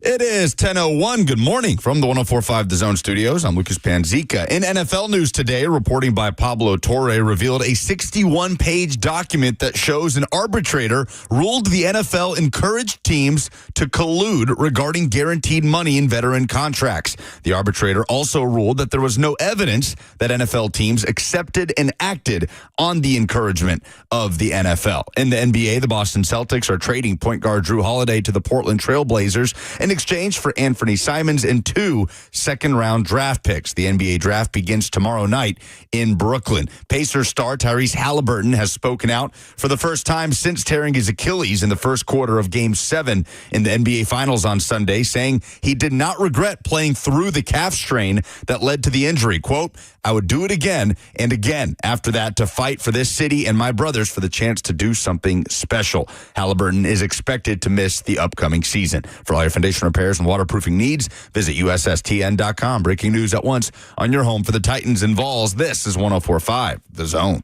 It is 10:01. Good morning from the 104.5 The Zone studios. I'm Lucas Panzica. In NFL news today, reporting by Pablo Torre revealed a 61-page document that shows an arbitrator ruled the NFL encouraged teams to collude regarding guaranteed money in veteran contracts. The arbitrator also ruled that there was no evidence that NFL teams accepted and acted on the encouragement of the NFL. In the NBA, the Boston Celtics are trading point guard Drew Holiday to the Portland Trail Blazers in exchange for Anthony Simons and 2 second-round draft picks. The NBA draft begins tomorrow night in Brooklyn. Pacers star Tyrese Halliburton has spoken out for the first time since tearing his Achilles in the first quarter of Game 7 in the NBA Finals on Sunday, saying he did not regret playing through the calf strain that led to the injury. Quote, "I would do it again and again after that to fight for this city and my brothers for the chance to do something special." Halliburton is expected to miss the upcoming season. For all your foundation repairs and waterproofing needs, visit USSTN.com. Breaking news at once on your home for the Titans and Vols. This is 104.5 The Zone.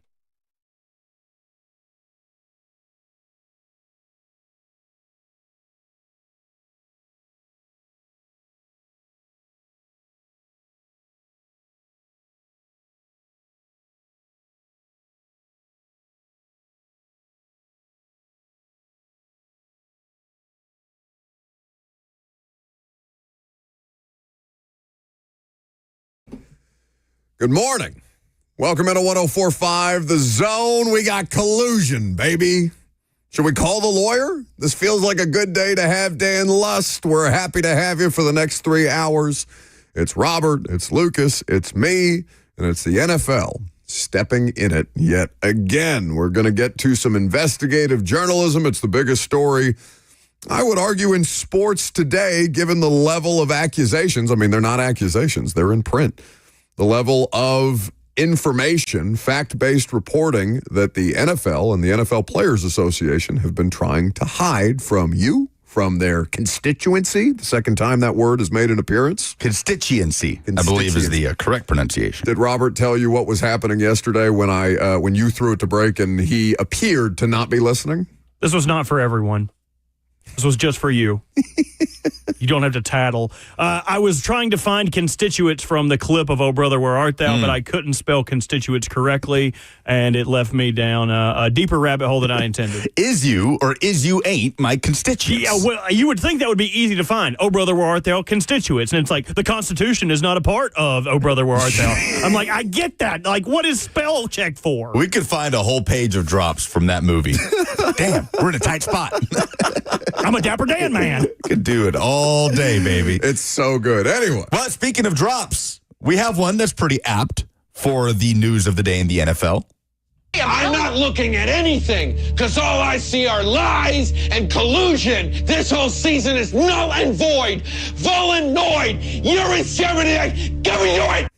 Good morning. Welcome into 104.5 The Zone. We got Collusion, baby. Should we call the lawyer? This feels like a good day to have Dan Lust. We're happy to have you for the next 3 hours. It's Robert, it's Lucas, it's me, and it's the NFL stepping in it yet again. We're going to get to some investigative journalism. It's the biggest story, I would argue, in sports today, given the level of accusations. I mean, they're not accusations. They're in print. The level of information, fact-based reporting that the NFL and the NFL Players Association have been trying to hide from you, from their constituency. The second time that word has made an appearance. Constituency, I believe, is the correct pronunciation. Did Robert tell you what was happening yesterday when you threw it to break and he appeared to not be listening? This was not for everyone. This was just for you. You don't have to tattle. I was trying to find constituents from the clip of "Oh Brother, Where Art Thou," but I couldn't spell constituents correctly, and it left me down a deeper rabbit hole than I intended. Is you or is you ain't my constituents? Yeah, well, you would think that would be easy to find. "Oh Brother, Where Art Thou," constituents. And it's like, the Constitution is not a part of "Oh Brother, Where Art Thou." I'm like, I get that. Like, what is spell check for? We could find a whole page of drops from that movie. Damn, we're in a tight spot. I'm a Dapper Dan man. Could do it all day, baby. It's so good. Anyway. But speaking of drops, we have one that's pretty apt for the news of the day in the NFL. I'm not looking at anything because all I see are lies and collusion. This whole season is null and void. Vollenoid. You're in 78. Give me your...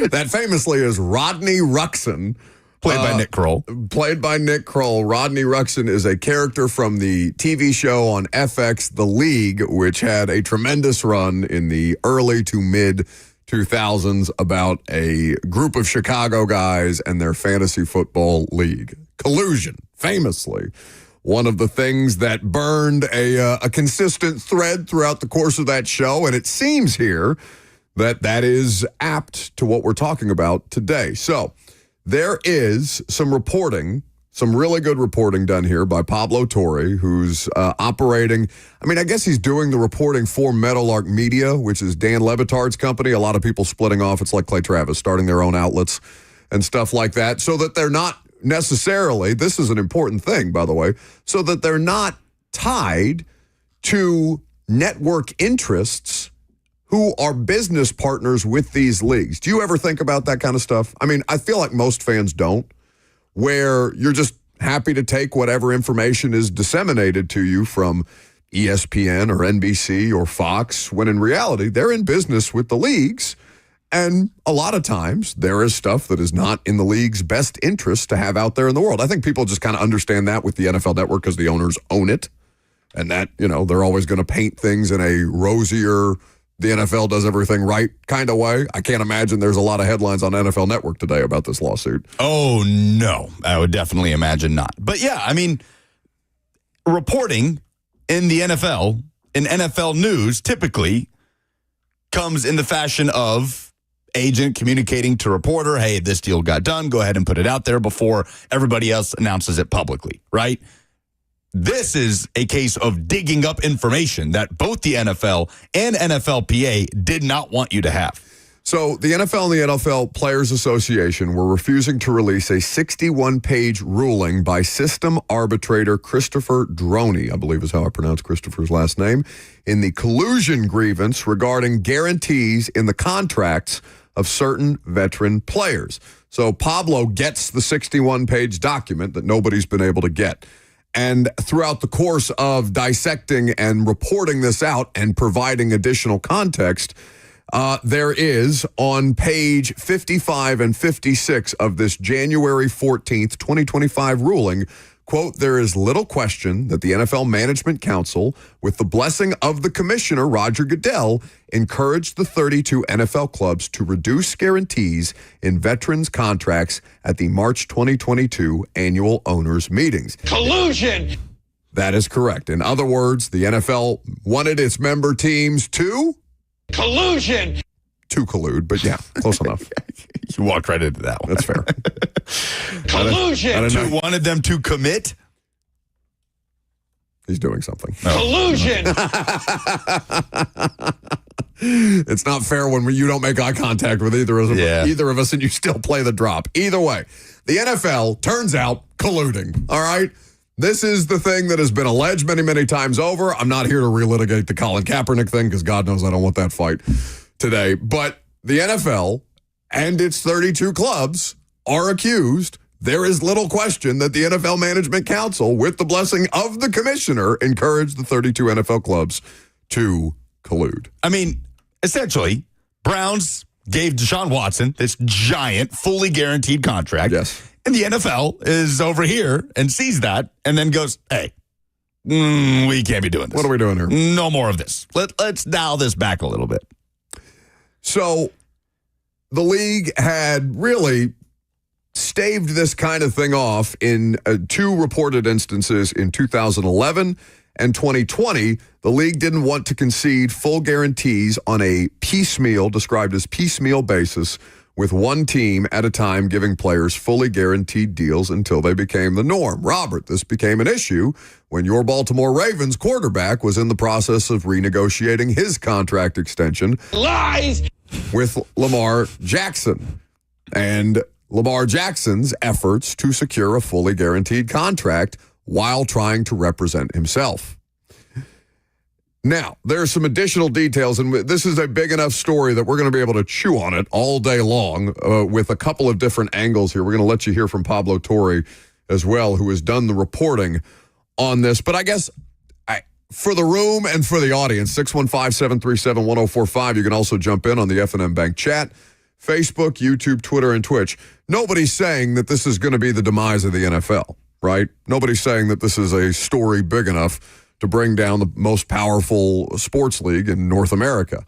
That famously is Rodney Ruxin. Played by Nick Kroll. Played by Nick Kroll. Rodney Ruxin is a character from the TV show on FX, The League, which had a tremendous run in the early to mid-2000s about a group of Chicago guys and their fantasy football league. Collusion, famously, one of the things that burned a consistent thread throughout the course of that show, and it seems here that is apt to what we're talking about today. So, there is some reporting, some really good reporting done here by Pablo Torre, who's operating. I mean, I guess he's doing the reporting for Meadowlark Media, which is Dan Le Batard's company. A lot of people splitting off. It's like Clay Travis, starting their own outlets and stuff like that, so that they're not necessarily, this is an important thing, by the way, so that they're not tied to network interests who are business partners with these leagues. Do you ever think about that kind of stuff? I mean, I feel like most fans don't, where you're just happy to take whatever information is disseminated to you from ESPN or NBC or Fox, when in reality, they're in business with the leagues. And a lot of times there is stuff that is not in the league's best interest to have out there in the world. I think people just kind of understand that with the NFL Network because the owners own it. And that, they're always going to paint things in a rosier, the NFL does everything right kind of way. I can't imagine there's a lot of headlines on NFL Network today about this lawsuit. Oh, no. I would definitely imagine not. But yeah, I mean, reporting in the NFL in NFL news typically comes in the fashion of agent communicating to reporter, hey, this deal got done, go ahead and put it out there before everybody else announces it publicly, right? This is a case of digging up information that both the NFL and NFLPA did not want you to have. So the NFL and the NFL Players Association were refusing to release a 61-page ruling by system arbitrator Christopher Droney, I believe is how I pronounce Christopher's last name, in the collusion grievance regarding guarantees in the contracts of certain veteran players. So Pablo gets the 61-page document that nobody's been able to get. And throughout the course of dissecting and reporting this out and providing additional context, there is on page 55 and 56 of this January 14th, 2025 ruling, quote, there is little question that the NFL Management Council, with the blessing of the commissioner, Roger Goodell, encouraged the 32 NFL clubs to reduce guarantees in veterans' contracts at the March 2022 annual owners' meetings. Collusion! That is correct. In other words, the NFL wanted its member teams to... Collusion! To collude, but yeah, close enough. You walked right into that one. That's fair. Collusion! I don't know. You wanted them to commit? He's doing something. Collusion! It's not fair when you don't make eye contact with either of us and you still play the drop. Either way, the NFL turns out colluding. All right? This is the thing that has been alleged many, many times over. I'm not here to relitigate the Colin Kaepernick thing because God knows I don't want that fight today. But the NFL and its 32 clubs are accused. There is little question that the NFL Management Council, with the blessing of the commissioner, encouraged the 32 NFL clubs to collude. I mean, essentially, Browns gave Deshaun Watson this giant, fully guaranteed contract. Yes. And the NFL is over here and sees that and then goes, hey, we can't be doing this. What are we doing here? No more of this. Let's dial this back a little bit. So the league had really staved this kind of thing off in two reported instances in 2011 and 2020. The league didn't want to concede full guarantees on a piecemeal, described as piecemeal basis, with one team at a time giving players fully guaranteed deals until they became the norm. Robert, this became an issue when your Baltimore Ravens quarterback was in the process of renegotiating his contract extension. Lies! With Lamar Jackson. And Lamar Jackson's efforts to secure a fully guaranteed contract while trying to represent himself. Now, there are some additional details, and this is a big enough story that we're going to be able to chew on it all day long with a couple of different angles here. We're going to let you hear from Pablo Torre as well, who has done the reporting on this. But I guess for the room and for the audience, 615-737-1045, you can also jump in on the F&M Bank chat, Facebook, YouTube, Twitter, and Twitch. Nobody's saying that this is going to be the demise of the NFL, right? Nobody's saying that this is a story big enough to bring down the most powerful sports league in North America.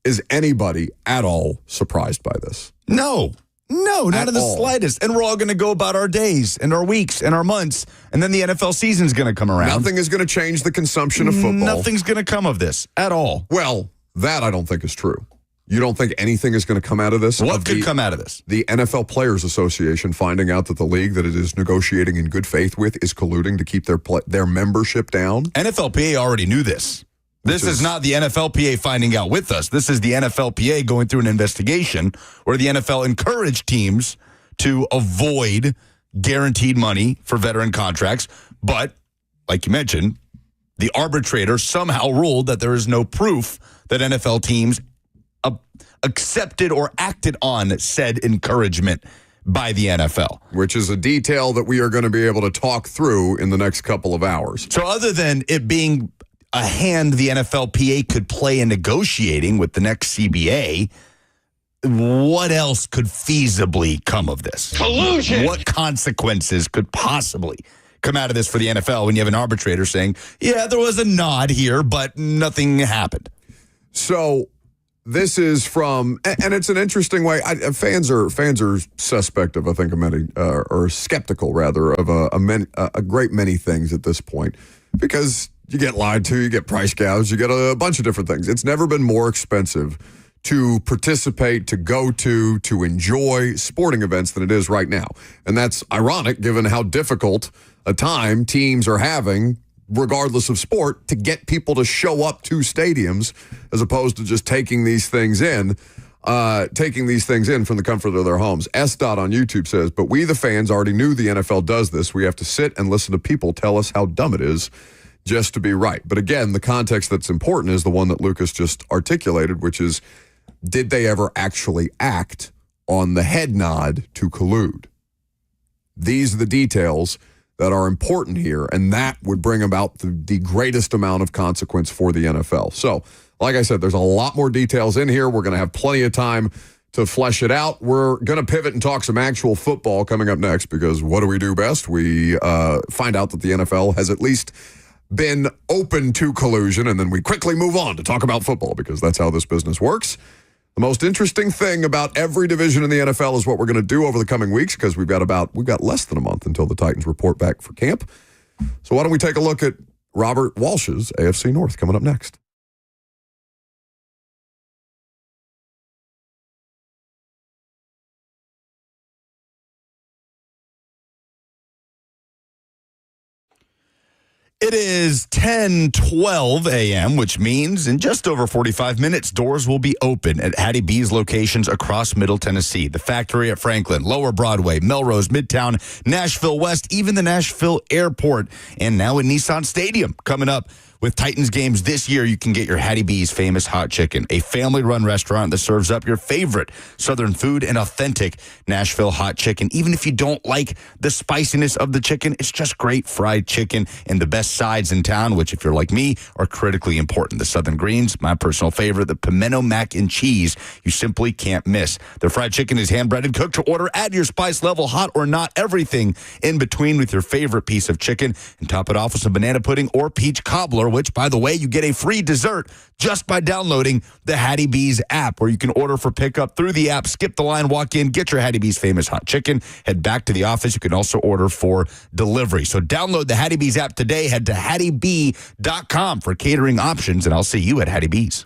Is anybody at all surprised by this? No, not in the slightest. And we're all going to go about our days and our weeks and our months, and then the NFL season's going to come around. Nothing is going to change the consumption of football. Nothing's going to come of this at all. Well, that I don't think is true. You don't think anything is going to come out of this? What could come out of this? The NFL Players Association finding out that the league that it is negotiating in good faith with is colluding to keep their membership down? NFLPA already knew this. This is not the NFLPA finding out with us. This is the NFLPA going through an investigation where the NFL encouraged teams to avoid guaranteed money for veteran contracts. But, like you mentioned, the arbitrator somehow ruled that there is no proof that NFL teams accepted or acted on said encouragement by the NFL. Which is a detail that we are going to be able to talk through in the next couple of hours. So other than it being a hand the NFLPA could play in negotiating with the next CBA, what else could feasibly come of this? Collusion! What consequences could possibly come out of this for the NFL when you have an arbitrator saying, yeah, there was a nod here, but nothing happened? So this is from, and it's an interesting way. Fans are suspect of, I think, or skeptical rather of a great many things at this point, because You get lied to, you get price gouged, you get a bunch of different things. It's never been more expensive to participate, to go to enjoy sporting events than it is right now. And that's ironic given how difficult a time teams are having, regardless of sport, to get people to show up to stadiums as opposed to just taking these things in from the comfort of their homes. S. Dot on YouTube says, but we the fans already knew the NFL does this. We have to sit and listen to people tell us how dumb it is just to be right. But again, the context that's important is the one that Lucas just articulated, which is, did they ever actually act on the head nod to collude? These are the details that are important here, and that would bring about the greatest amount of consequence for the NFL. So, like I said, there's a lot more details in here. We're going to have plenty of time to flesh it out. We're going to pivot and talk some actual football coming up next, because what do we do best? We find out that the NFL has at least been open to collusion, and then we quickly move on to talk about football, because that's how this business works. The most interesting thing about every division in the NFL is what we're going to do over the coming weeks, because we've got less than a month until the Titans report back for camp. So why don't we take a look at Robert Walsh's AFC North coming up next. It is 10:12 a.m., which means in just over 45 minutes, doors will be open at Hattie B's locations across Middle Tennessee. The Factory at Franklin, Lower Broadway, Melrose, Midtown, Nashville West, even the Nashville Airport, and now in Nissan Stadium. Coming up with Titans games this year, you can get your Hattie B's famous hot chicken, a family-run restaurant that serves up your favorite Southern food and authentic Nashville hot chicken. Even if you don't like the spiciness of the chicken, it's just great fried chicken and the best sides in town, which, if you're like me, are critically important. The Southern Greens, my personal favorite, the pimento mac and cheese, you simply can't miss. Their fried chicken is hand-breaded, cooked to order. Add your spice level, hot or not, everything in between with your favorite piece of chicken, and top it off with some banana pudding or peach cobbler, which, by the way, you get a free dessert just by downloading the Hattie B's app, where you can order for pickup through the app. Skip the line, walk in, get your Hattie B's famous hot chicken, head back to the office. You can also order for delivery. So download the Hattie B's app today. Head to HattieB.com for catering options, and I'll see you at Hattie B's.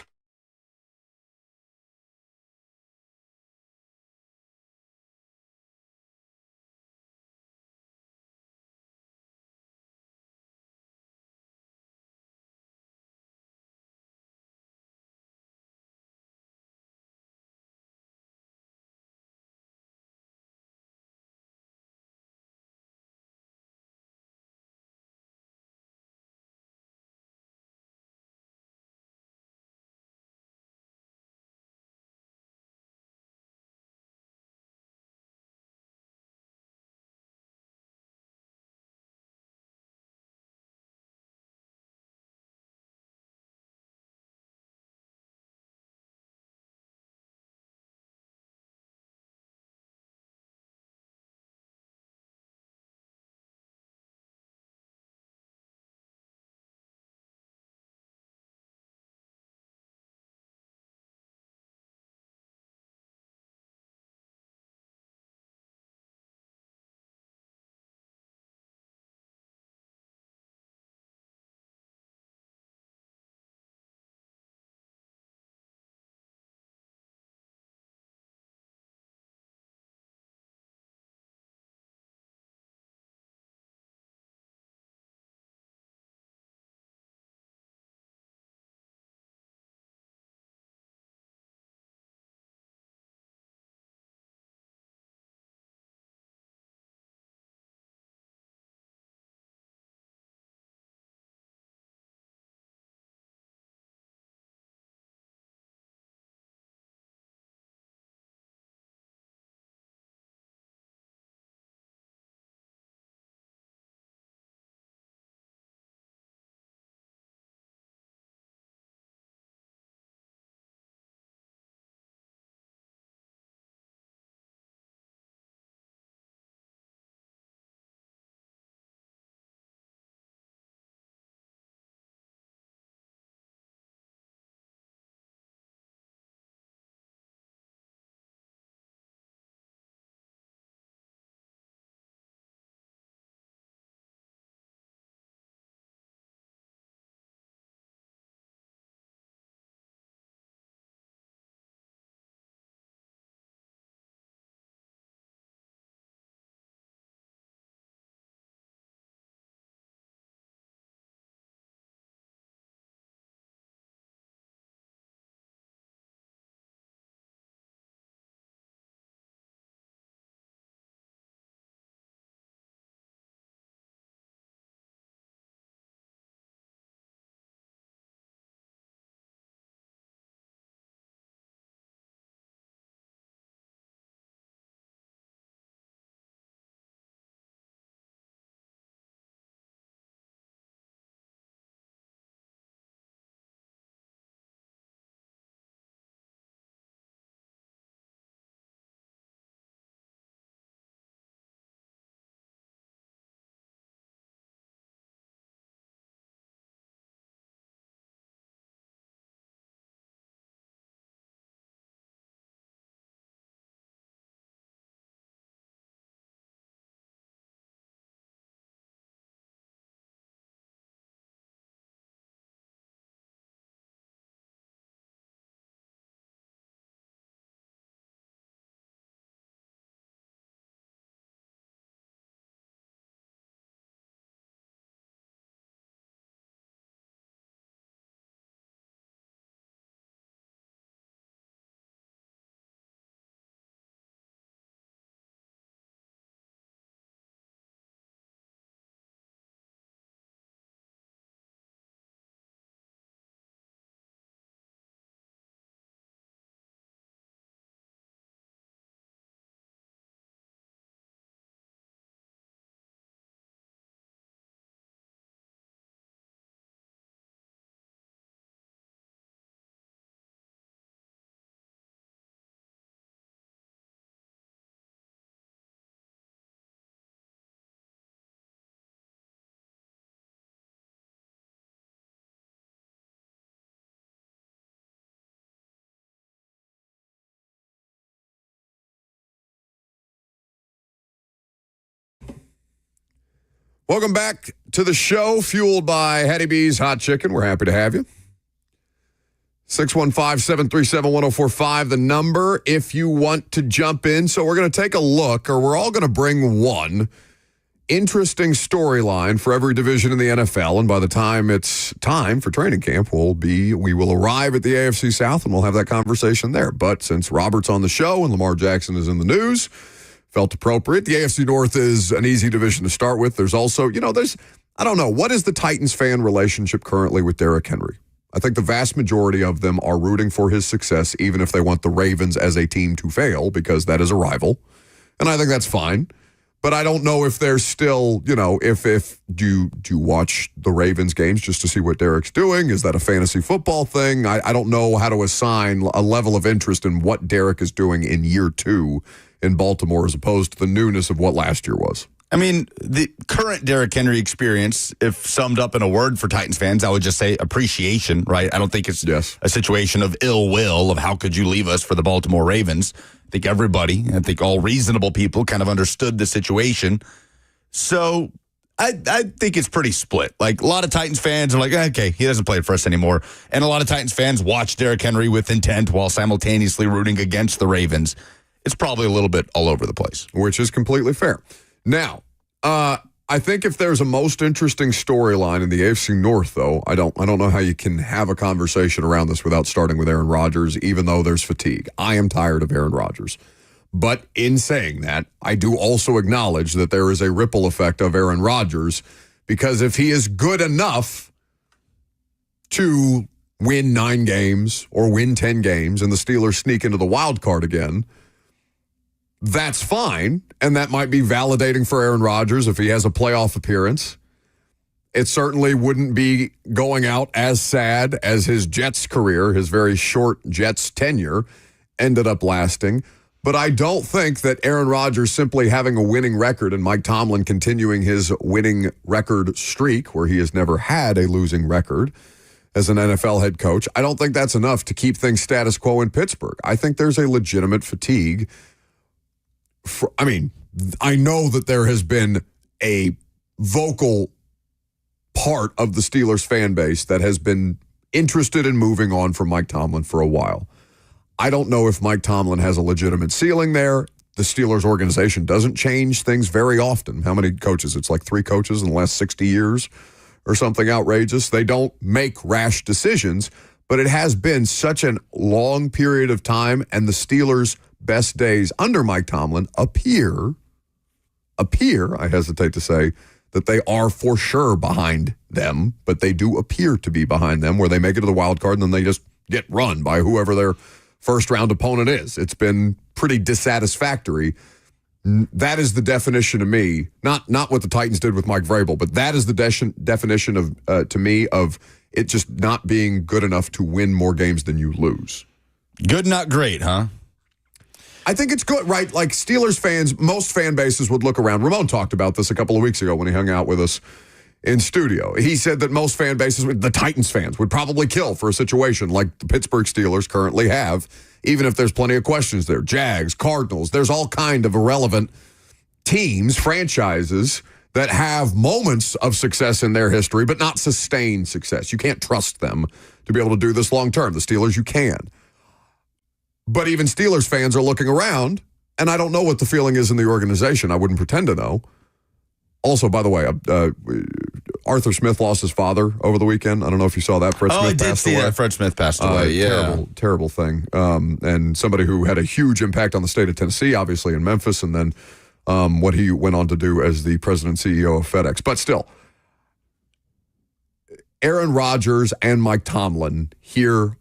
Welcome back to the show, fueled by Hattie B's Hot Chicken. We're happy to have you. 615-737-1045, the number if you want to jump in. So we're going to take a look, or we're all going to bring one interesting storyline for every division in the NFL. And by the time it's time for training camp, we will arrive at the AFC South and we'll have that conversation there. But since Robert's on the show and Lamar Jackson is in the news, felt appropriate. The AFC North is an easy division to start with. There's also, I don't know, what is the Titans fan relationship currently with Derrick Henry? I think the vast majority of them are rooting for his success, even if they want the Ravens as a team to fail, because that is a rival. And I think that's fine. But I don't know if there's still, if do you watch the Ravens games just to see what Derrick's doing? Is that a fantasy football thing? I don't know how to assign a level of interest in what Derrick is doing in year 2 in Baltimore as opposed to the newness of what last year was. I mean, the current Derrick Henry experience, if summed up in a word for Titans fans, I would just say appreciation, right? I don't think it's a situation of ill will, of how could you leave us for the Baltimore Ravens. I think all reasonable people kind of understood the situation. So I think it's pretty split. Like, a lot of Titans fans are like, okay, he doesn't play for us anymore. And a lot of Titans fans watch Derrick Henry with intent while simultaneously rooting against the Ravens. It's probably a little bit all over the place. Which is completely fair. Now, I think if there's a most interesting storyline in the AFC North, though, I don't know how you can have a conversation around this without starting with Aaron Rodgers, even though there's fatigue. I am tired of Aaron Rodgers. But in saying that, I do also acknowledge that there is a ripple effect of Aaron Rodgers, because if he is good enough to win 9 games or win 10 games and the Steelers sneak into the wild card again, that's fine, and that might be validating for Aaron Rodgers if he has a playoff appearance. It certainly wouldn't be going out as sad as his Jets career, his very short Jets tenure, ended up lasting. But I don't think that Aaron Rodgers simply having a winning record and Mike Tomlin continuing his winning record streak, where he has never had a losing record as an NFL head coach, I don't think that's enough to keep things status quo in Pittsburgh. I think there's a legitimate fatigue. I know that there has been a vocal part of the Steelers fan base that has been interested in moving on from Mike Tomlin for a while. I don't know if Mike Tomlin has a legitimate ceiling there. The Steelers organization doesn't change things very often. How many coaches? It's like 3 coaches in the last 60 years or something outrageous. They don't make rash decisions, but it has been such a long period of time, and the Steelers' best days under Mike Tomlin appear, I hesitate to say that they are for sure behind them, but they do appear to be behind them, where they make it to the wild card and then they just get run by whoever their first round opponent is. It's been pretty dissatisfactory. That is the definition to me, not what the Titans did with Mike Vrabel, but that is the definition of to me of it just not being good enough to win more games than you lose. Good, not great, huh? I think it's good, right? Like, Steelers fans, most fan bases would look around. Ramon talked about this a couple of weeks ago when he hung out with us in studio. He said that most fan bases, the Titans fans, would probably kill for a situation like the Pittsburgh Steelers currently have, even if there's plenty of questions there. Jags, Cardinals, there's all kind of irrelevant teams, franchises that have moments of success in their history, but not sustained success. You can't trust them to be able to do this long term. The Steelers, you can. But even Steelers fans are looking around, and I don't know what the feeling is in the organization. I wouldn't pretend to know. Also, by the way, Arthur Smith lost his father over the weekend. I don't know if you saw that. Fred Smith I did see that. Fred Smith passed away. Terrible thing. And somebody who had a huge impact on the state of Tennessee, obviously in Memphis, and then what he went on to do as the president and CEO of FedEx. But still, Aaron Rodgers and Mike Tomlin here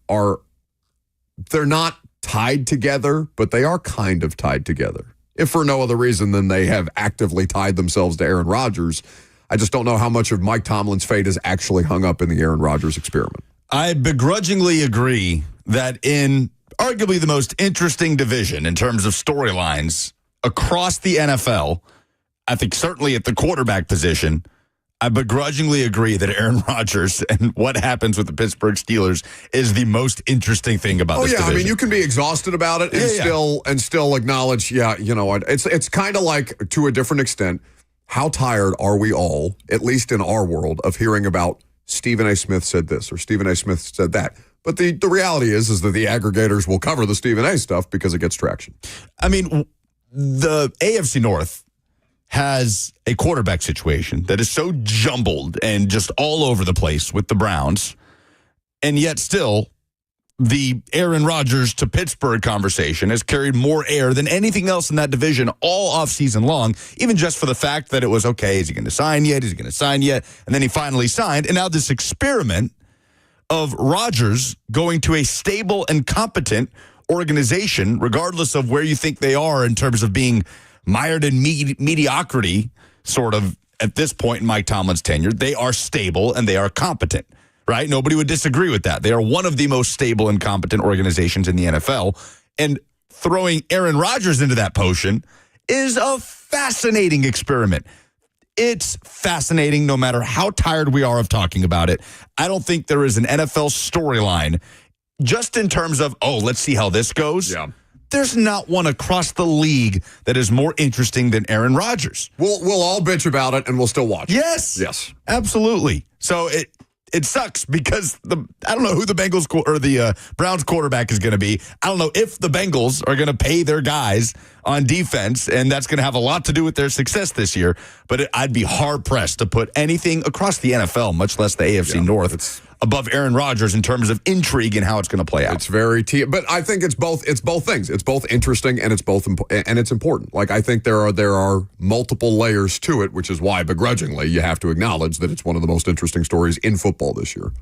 they're not tied together, but they are kind of tied together. If for no other reason than they have actively tied themselves to Aaron Rodgers. I just don't know how much of Mike Tomlin's fate is actually hung up in the Aaron Rodgers experiment. I begrudgingly agree that in arguably the most interesting division in terms of storylines across the NFL, I think certainly at the quarterback position, I begrudgingly agree that Aaron Rodgers and what happens with the Pittsburgh Steelers is the most interesting thing about this division. I mean, you can be exhausted about it and still acknowledge, it's kind of like, to a different extent, how tired are we all, at least in our world, of hearing about Stephen A. Smith said this or Stephen A. Smith said that? But the reality is that the aggregators will cover the Stephen A. stuff because it gets traction. I mean, the AFC North has a quarterback situation that is so jumbled and just all over the place with the Browns, and yet still the Aaron Rodgers to Pittsburgh conversation has carried more air than anything else in that division all offseason long, even just for the fact that it was, okay, is he going to sign yet? Is he going to sign yet? And then he finally signed. And now this experiment of Rodgers going to a stable and competent organization, regardless of where you think they are in terms of being mired in mediocrity, sort of at this point in Mike Tomlin's tenure, they are stable and they are competent. Right? Nobody would disagree with that. They are one of the most stable and competent organizations in the NFL. And throwing Aaron Rodgers into that potion is a fascinating experiment. It's fascinating no matter how tired we are of talking about it. I don't think there is an NFL storyline just in terms of, let's see how this goes. Yeah. There's not one across the league that is more interesting than Aaron Rodgers. We'll all bitch about it and we'll still watch it. Yes, absolutely. So it sucks because I don't know who the Bengals or the Browns quarterback is going to be. I don't know if the Bengals are going to pay their guys on defense, and that's going to have a lot to do with their success this year. But I'd be hard-pressed to put anything across the NFL, much less the AFC North, above Aaron Rodgers in terms of intrigue and how it's going to play out. It's very but I think it's both things. It's both interesting and it's important. Like, I think there are multiple layers to it, which is why begrudgingly you have to acknowledge that it's one of the most interesting stories in football this year.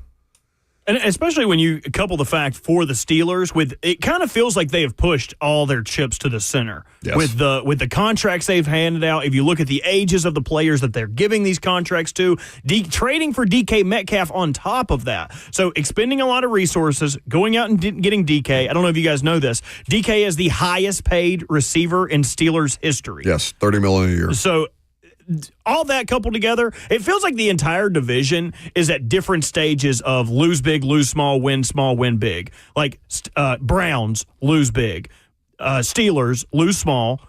And especially when you couple the fact for the Steelers with, it kind of feels like they have pushed all their chips to the center. Yes. With the contracts they've handed out. If you look at the ages of the players that they're giving these contracts to, trading for DK Metcalf on top of that. So expending a lot of resources, going out and getting DK. I don't know if you guys know this. DK is the highest paid receiver in Steelers history. Yes, $30 million a year. So all that coupled together, it feels like the entire division is at different stages of lose big, lose small, win big. Like Browns lose big, Steelers lose small,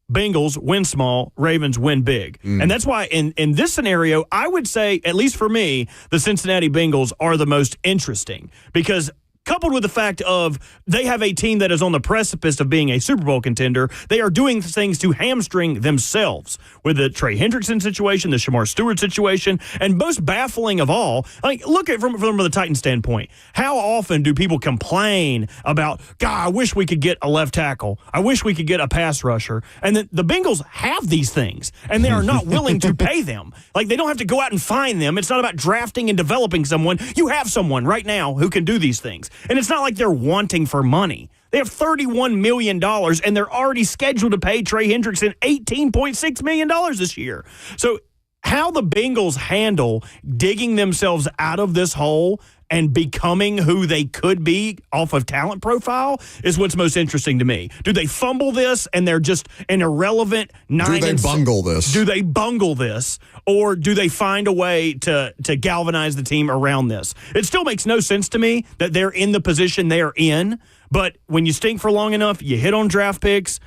Bengals win small, Ravens win big. And that's why in this scenario, I would say, at least for me, the Cincinnati Bengals are the most interesting because coupled with the fact of they have a team that is on the precipice of being a Super Bowl contender, they are doing things to hamstring themselves with the Trey Hendrickson situation, the Shamar Stewart situation, and most baffling of all, look at it from the Titans standpoint. How often do people complain about, God, I wish we could get a left tackle. I wish we could get a pass rusher. And the Bengals have these things, and they are not willing to pay them. Like, they don't have to go out and find them. It's not about drafting and developing someone. You have someone right now who can do these things. And it's not like they're wanting for money. They have $31 million, and they're already scheduled to pay Trey Hendrickson $18.6 million this year. So how the Bengals handle digging themselves out of this hole and becoming who they could be off of talent profile is what's most interesting to me. Do they fumble this and they're just an irrelevant 9? Do they bungle this? Do they bungle this? Or do they find a way to galvanize the team around this? It still makes no sense to me that they're in the position they're in, but when you stink for long enough, you hit on draft picks,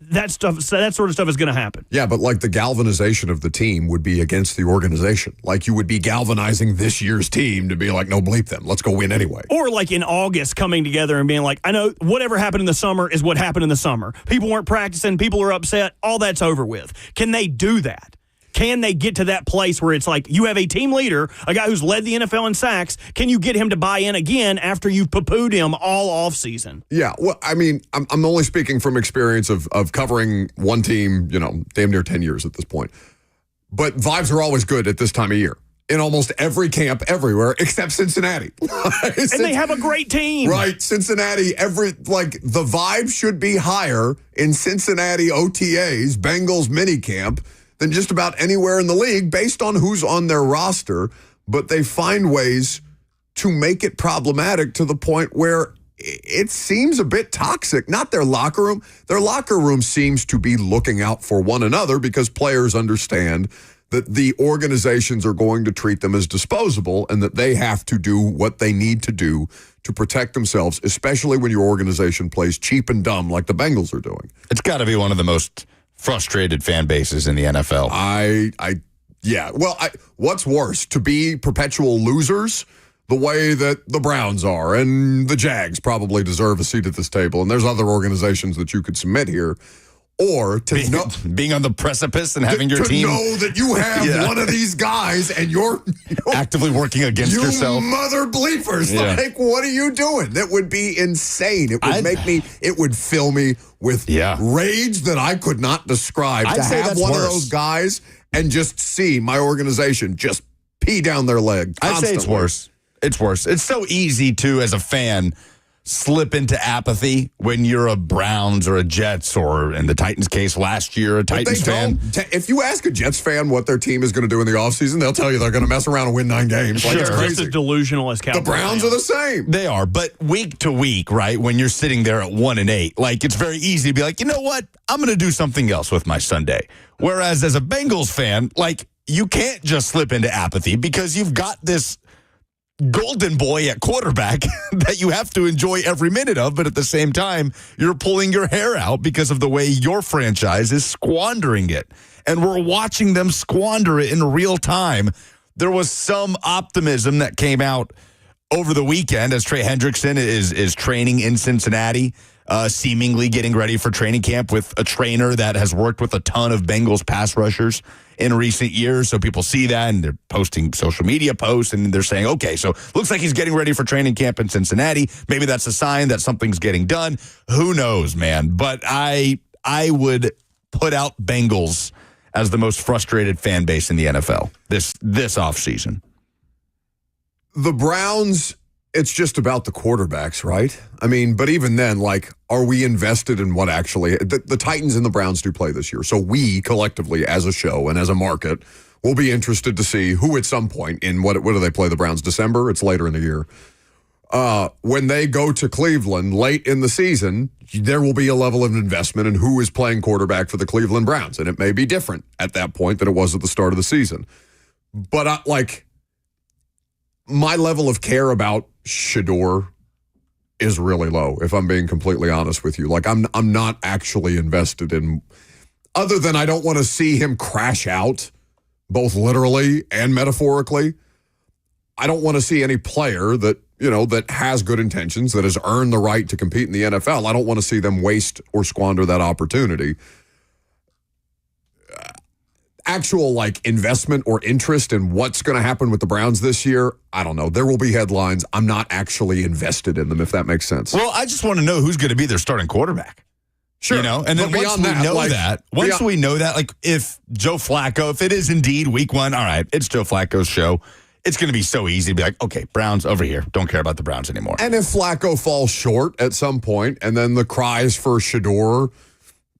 that sort of stuff is going to happen. Yeah, but like the galvanization of the team would be against the organization. Like, you would be galvanizing this year's team to be like, no, bleep them. Let's go win anyway. Or like in August coming together and being like, I know whatever happened in the summer is what happened in the summer. People weren't practicing. People are upset. All that's over with. Can they do that? Can they get to that place where it's like you have a team leader, a guy who's led the NFL in sacks? Can you get him to buy in again after you've poo-pooed him all offseason? Yeah, well, I mean, I'm only speaking from experience of covering one team, damn near 10 years at this point. But vibes are always good at this time of year in almost every camp everywhere except Cincinnati. And they have a great team. Right, Cincinnati, the vibe should be higher in Cincinnati OTAs, Bengals minicamp, than just about anywhere in the league based on who's on their roster, but they find ways to make it problematic to the point where it seems a bit toxic. Not their locker room. Their locker room seems to be looking out for one another because players understand that the organizations are going to treat them as disposable and that they have to do what they need to do to protect themselves, especially when your organization plays cheap and dumb like the Bengals are doing. It's got to be one of the most frustrated fan bases in the NFL. Yeah. Well, what's worse, to be perpetual losers the way that the Browns are, and the Jags probably deserve a seat at this table, and there's other organizations that you could submit here, or to being on the precipice and having your team know that you have one of these guys and you're actively working against yourself. Mother bleepers. Yeah. Like, what are you doing? That would be insane. It would it would fill me with rage that I could not describe. I'd say have that's one worse. of those guys and just see my organization just pee down their leg constantly. I'd say it's worse. It's worse. It's so easy to, as a fan, slip into apathy when you're a Browns or a Jets, or in the Titans case last year, a Titans fan. If you ask a Jets fan what their team is going to do in the offseason, they'll tell you they're going to mess around and win 9 games. Sure. Like, it's crazy. Just as delusional as Cowboys. The Browns are the same. They are, but week to week, right, when you're sitting there at 1-8, like, it's very easy to be like, you know what, I'm going to do something else with my Sunday. Whereas as a Bengals fan, like, you can't just slip into apathy because you've got this golden boy at quarterback that you have to enjoy every minute of, but at the same time, you're pulling your hair out because of the way your franchise is squandering it. And we're watching them squander it in real time. There was some optimism that came out over the weekend as Trey Hendrickson is training in Cincinnati, seemingly getting ready for training camp with a trainer that has worked with a ton of Bengals pass rushers in recent years. So people see that and they're posting social media posts and they're saying, okay, so looks like he's getting ready for training camp in Cincinnati. Maybe that's a sign that something's getting done. Who knows, man? But I would put out Bengals as the most frustrated fan base in the NFL this offseason. The Browns, it's just about the quarterbacks, right? I mean, but even then, like, are we invested in what actually... The Titans and the Browns do play this year. So we, collectively, as a show and as a market, will be interested to see who at some point in... What do they play the Browns? December? It's later in the year. When they go to Cleveland late in the season, there will be a level of investment in who is playing quarterback for the Cleveland Browns. And it may be different at that point than it was at the start of the season. But, my level of care about Shador is really low, if I'm being completely honest with you. Like, I'm not actually invested in, other than I don't want to see him crash out, both literally and metaphorically. I don't want to see any player that, that has good intentions, that has earned the right to compete in the NFL. I don't want to see them waste or squander that opportunity. Actual investment or interest in what's going to happen with the Browns this year, I don't know. There will be headlines. I'm not actually invested in them, if that makes sense. Well, I just want to know who's going to be their starting quarterback. Sure. And then once we know that, if Joe Flacco, if it is indeed week 1, all right, it's Joe Flacco's show. It's going to be so easy to be like, okay, Browns over here. Don't care about the Browns anymore. And if Flacco falls short at some point, and then the cries for Shador,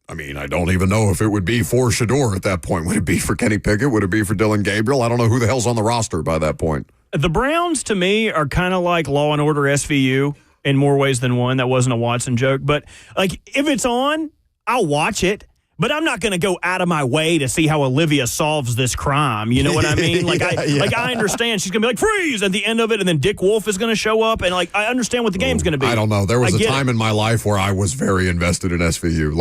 I mean, I don't even know if it would be for Shador at that point. Would it be for Kenny Pickett? Would it be for Dylan Gabriel? I don't know who the hell's on the roster by that point. The Browns, to me, are kind of like Law and Order SVU in more ways than one. That wasn't a Watson joke. But, if it's on, I'll watch it. But I'm not going to go out of my way to see how Olivia solves this crime. You know what I mean? I understand she's going to be like, freeze, at the end of it, and then Dick Wolf is going to show up, and, I understand what the game's going to be. I don't know. There was a time in my life where I was very invested in SVU.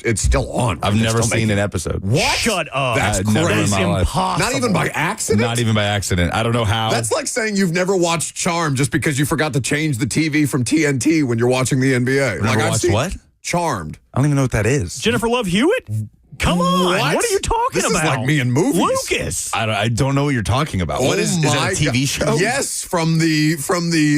It's still on. I've never seen an episode. What? Shut up. That's crazy. That's impossible. Not even by accident? Not even by accident. I don't know how. That's like saying you've never watched Charmed just because you forgot to change the TV from TNT when you're watching the NBA. Never watched what? Charmed. I don't even know what that is. Jennifer Love Hewitt? Come on. What are you talking about? This is like me in movies. Lucas. I don't know what you're talking about. What is that a TV show? Yes, from the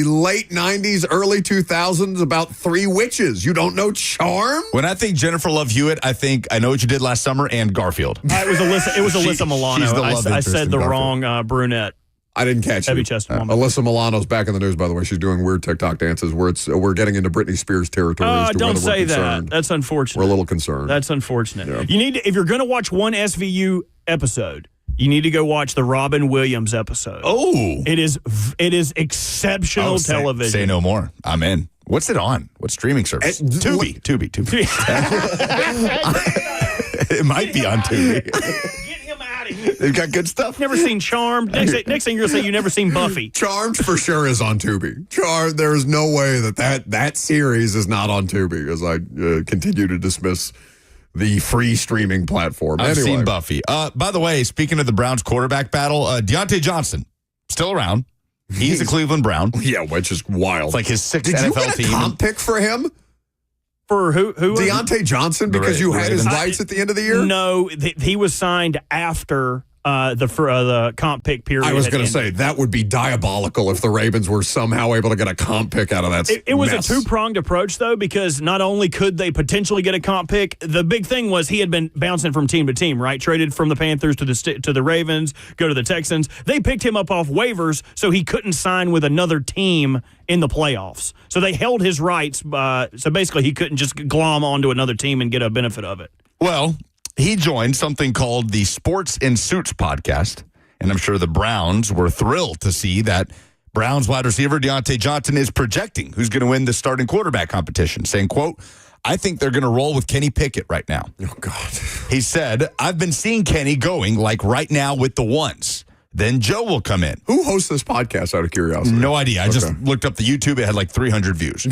late 90s, early 2000s, about 3 witches. You don't know Charmed? When I think Jennifer Love Hewitt, I Know What You Did Last Summer and Garfield. It was Alyssa Milano. She's the love I interest said in the Garfield. wrong brunette. I didn't catch Heavy you. chested woman. Alyssa Milano's back in the news, by the way. She's doing weird TikTok dances where we're getting into Britney Spears territory. Don't say that. That's unfortunate. We're a little concerned. That's unfortunate. Yeah. You need to, if you're going to watch one SVU episode, you need to go watch the Robin Williams episode. Oh. It is exceptional television. Say no more. I'm in. What's it on? What streaming service? Tubi. It might be on Tubi. Get him out of here. They've got good stuff. Never seen Charmed. Next thing you're going to say, you never seen Buffy. Charmed for sure is on Tubi. There is no way that series is not on Tubi, as I continue to dismiss the free streaming platform. I've Anyway. seen Buffy. By the way, speaking of the Browns quarterback battle, Deontay Johnson, still around. He's a Cleveland Brown. Yeah, which is wild. It's like his sixth Did NFL you get a team. comp pick for him? For who? Deontay Johnson, because you had his rights at the end of the year? No, he was signed after the comp pick period. I was going to say, that would be diabolical if the Ravens were somehow able to get a comp pick out of that It was mess. a two-pronged approach, though, because not only could they potentially get a comp pick, the big thing was he had been bouncing from team to team, right? Traded from the Panthers to the Ravens, go to the Texans. They picked him up off waivers, so he couldn't sign with another team in the playoffs. So they held his rights, so basically he couldn't just glom onto another team and get a benefit of it. Well, he joined something called the Sports in Suits podcast, and I'm sure the Browns were thrilled to see that Browns wide receiver Deontay Johnson is projecting who's going to win the starting quarterback competition, saying, quote, I think they're going to roll with Kenny Pickett right now. Oh, God. He said, I've been seeing Kenny going like right now with the ones. Then Joe will come in. Who hosts this podcast, out of curiosity? No idea. I just looked up the YouTube. It had like 300 views.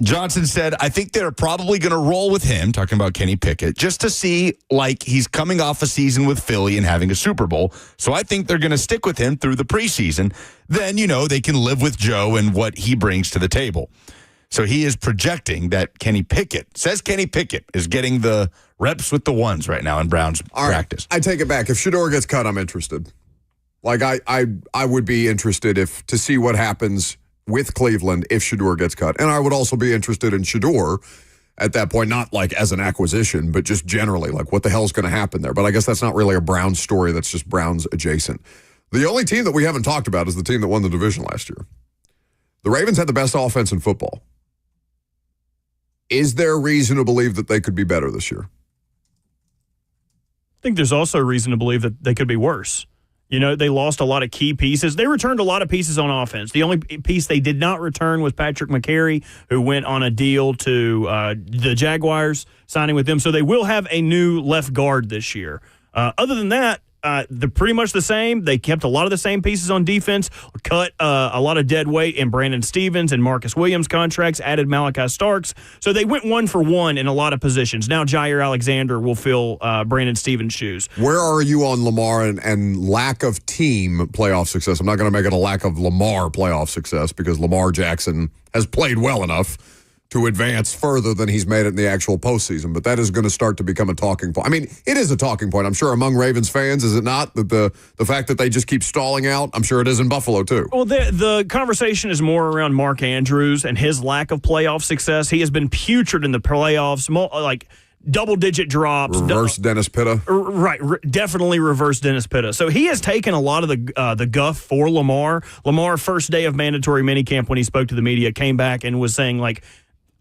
Johnson said, I think they're probably going to roll with him, talking about Kenny Pickett, just to see, like, he's coming off a season with Philly and having a Super Bowl. So I think they're going to stick with him through the preseason. Then, they can live with Joe and what he brings to the table. So he is projecting that Kenny Pickett is getting the reps with the ones right now in Browns practice. I take it back. If Shedeur gets cut, I'm interested. Like, I would be interested to see what happens with Cleveland if Shedeur gets cut. And I would also be interested in Shedeur at that point, not like as an acquisition, but just generally, like what the hell's going to happen there. But I guess that's not really a Browns story. That's just Browns adjacent. The only team that we haven't talked about is the team that won the division last year. The Ravens had the best offense in football. Is there reason to believe that they could be better this year? I think there's also reason to believe that they could be worse. They lost a lot of key pieces. They returned a lot of pieces on offense. The only piece they did not return was Patrick McCary, who went on a deal to the Jaguars, signing with them. So they will have a new left guard this year. Other than that, they're pretty much the same. They kept a lot of the same pieces on defense, cut a lot of dead weight in Brandon Stevens and Marcus Williams contracts, added Malachi Starks. So they went 1-for-1 in a lot of positions. Now Jair Alexander will fill Brandon Stevens' shoes. Where are you on Lamar and lack of team playoff success? I'm not going to make it a lack of Lamar playoff success because Lamar Jackson has played well enough to advance further than he's made it in the actual postseason. But that is going to start to become a talking point. I mean, it is a talking point, I'm sure, among Ravens fans, is it not? That the fact that they just keep stalling out, I'm sure it is in Buffalo, too. Well, the conversation is more around Mark Andrews and his lack of playoff success. He has been putrid in the playoffs, like double-digit drops. Reverse Dennis Pitta. Right, definitely reverse Dennis Pitta. So he has taken a lot of the guff for Lamar. Lamar, first day of mandatory minicamp when he spoke to the media, came back and was saying, like,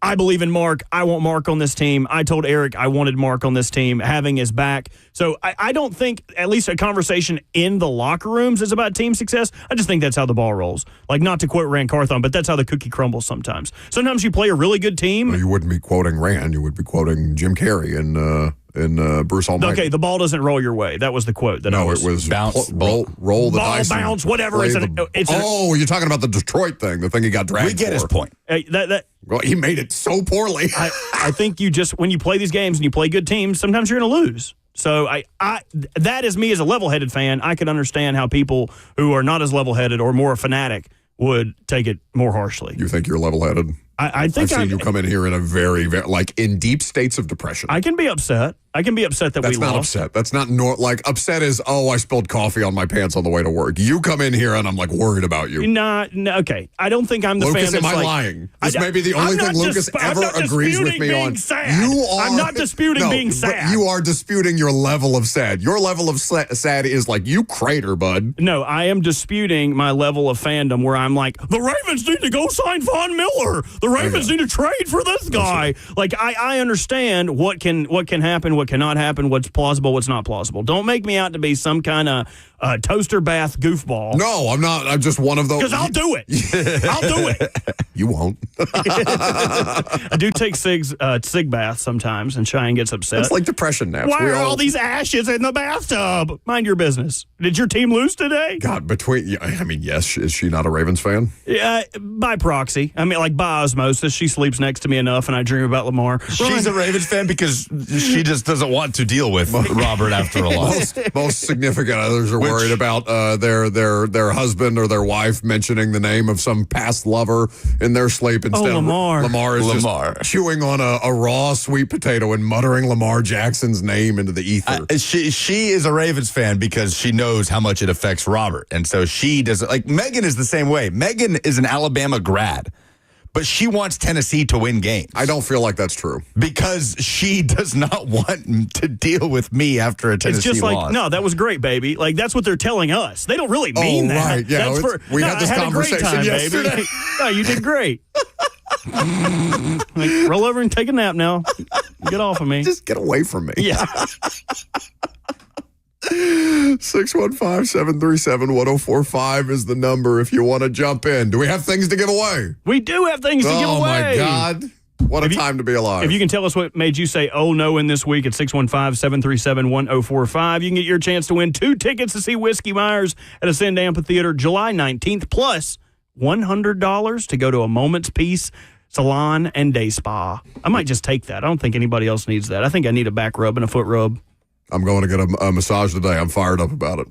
I believe in Mark. I want Mark on this team. I told Eric I wanted Mark on this team, having his back. So I don't think at least a conversation in the locker rooms is about team success. I just think that's how the ball rolls. Like, not to quote Rand Carthon, but that's how the cookie crumbles sometimes. Sometimes you play a really good team. Well, you wouldn't be quoting Rand. You would be quoting Jim Carrey and Bruce Almighty. Okay, the ball doesn't roll your way. That was the quote. It was bounce, roll the ball, dice. Bounce, whatever. You're talking about the Detroit thing, the thing he got dragged for. We get his point. Well, he made it so poorly. I think when you play these games and you play good teams, sometimes you're going to lose. So that is me as a level-headed fan. I can understand how people who are not as level-headed or more fanatic would take it more harshly. You think you're level-headed? I think I've seen you come in here in a very, very, like, in deep states of depression. I can be upset. I can be upset that we lost. That's not upset. That's not upset is, I spilled coffee on my pants on the way to work. You come in here and I'm like worried about you. No, okay. I don't think I'm the Lucas, fan that's am I lying? This may be the only thing Lucas ever agrees with me on. Sad. I'm not disputing being sad. But you are disputing your level of sad. Your level of sad is like, you crater, bud. No, I am disputing my level of fandom where I'm like, the Ravens need to go sign Von Miller. The Ravens need to trade for this guy. Like, I understand what can happen, what cannot happen, what's plausible, what's not plausible. Don't make me out to be some kind of toaster bath goofball. No, I'm not. I'm just one of those. Because I'll do it. I'll do it. You won't. I do take sig baths sometimes, and Cheyenne gets upset. It's like depression naps. Why are all these ashes in the bathtub? Mind your business. Did your team lose today? God, yes, is she not a Ravens fan? Yeah, by proxy. I mean, like by osmosis. She sleeps next to me enough, and I dream about Lamar. She's a Ravens fan because she just doesn't want to deal with Robert after a loss. Most significant others are worried about their husband or their wife mentioning the name of some past lover in their sleep instead Lamar. of Lamar is just chewing on a raw sweet potato and muttering Lamar Jackson's name into the ether. She is a Ravens fan because she knows how much it affects Robert. And so she doesn't, like, Megan is the same way. Megan is an Alabama grad, but she wants Tennessee to win games. I don't feel like that's true. Because she does not want to deal with me after a Tennessee It's just loss. like, no, that was great, baby. Like, that's what they're telling us. They don't really mean that. Right. Yeah, we had this conversation yesterday. Baby. No, you did great. Like, roll over and take a nap now. Get off of me. Just get away from me. Yeah. 615-737-1045 is the number if you want to jump in. Do we have things to give away? We do have things to give away. Oh, my God. What a time to be alive. If you can tell us what made you say, oh, no, in this week at 615-737-1045, you can get your chance to win 2 tickets to see Whiskey Myers at Ascend Amphitheater July 19th, plus $100 to go to a Moment's Peace salon and day spa. I might just take that. I don't think anybody else needs that. I think I need a back rub and a foot rub. I'm going to get a massage today. I'm fired up about it.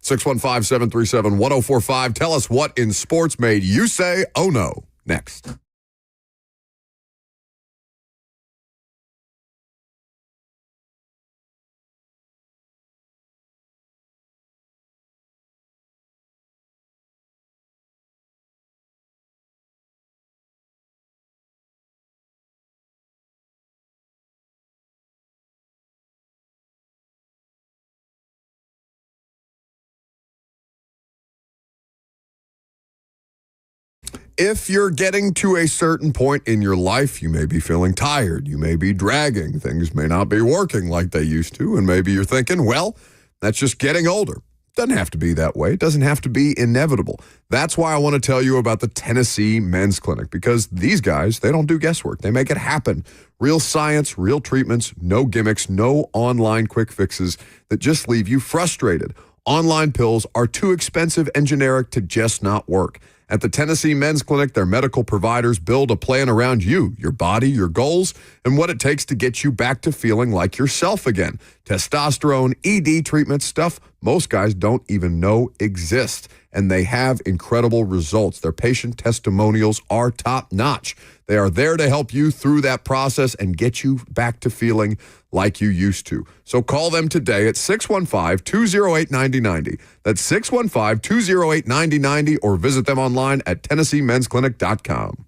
615-737-1045. Tell us what in sports made you say, oh, no. Next. If you're getting to a certain point in your life, you may be feeling tired. You may be dragging. Things may not be working like they used to. And maybe you're thinking, well, that's just getting older. Doesn't have to be that way. It doesn't have to be inevitable. That's why I want to tell you about the Tennessee Men's Clinic, because these guys, they don't do guesswork. They make it happen. Real science, real treatments, no gimmicks, no online quick fixes that just leave you frustrated. Online pills are too expensive and generic to just not work. At the Tennessee Men's Clinic, their medical providers build a plan around you, your body, your goals, and what it takes to get you back to feeling like yourself again. Testosterone, ED treatment, stuff most guys don't even know exists, and they have incredible results. Their patient testimonials are top-notch. They are there to help you through that process and get you back to feeling like you used to. So call them today at 615-208-9090. That's 615-208-9090, or visit them online at TennesseeMen'sClinic.com.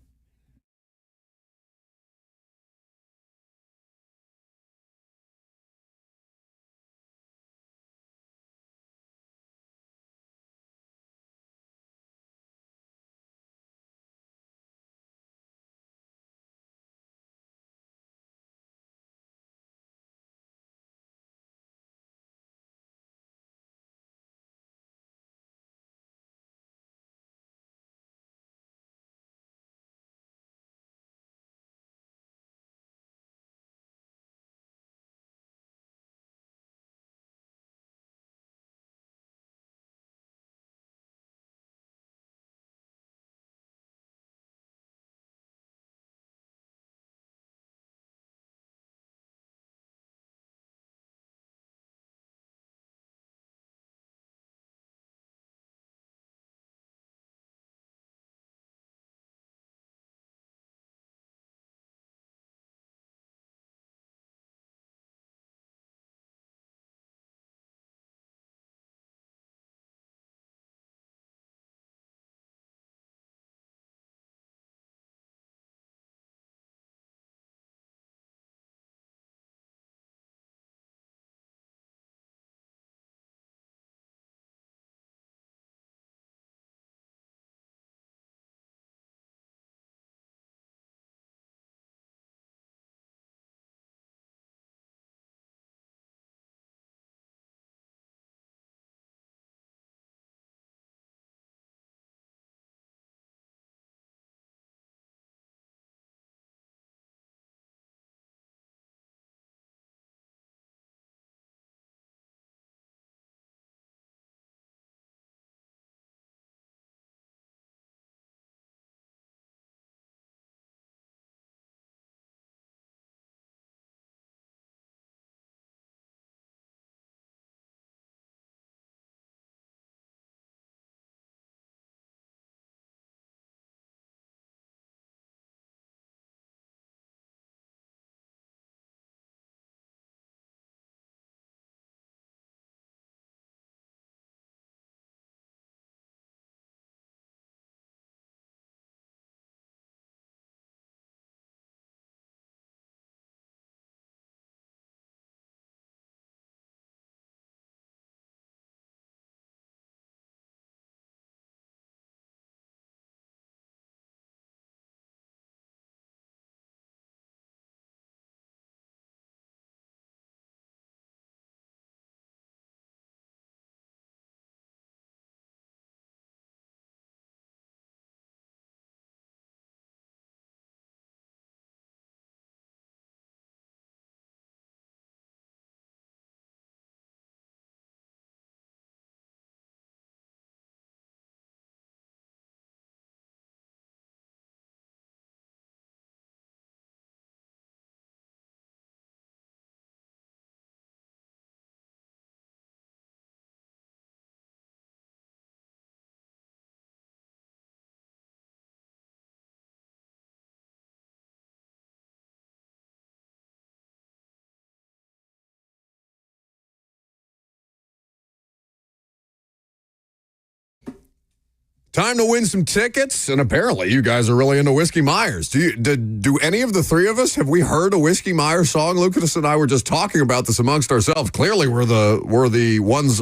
Time to win some tickets, and apparently you guys are really into Whiskey Myers. Do any of the three of us, have we heard a Whiskey Myers song? Lucas and I were just talking about this amongst ourselves. Clearly we're the ones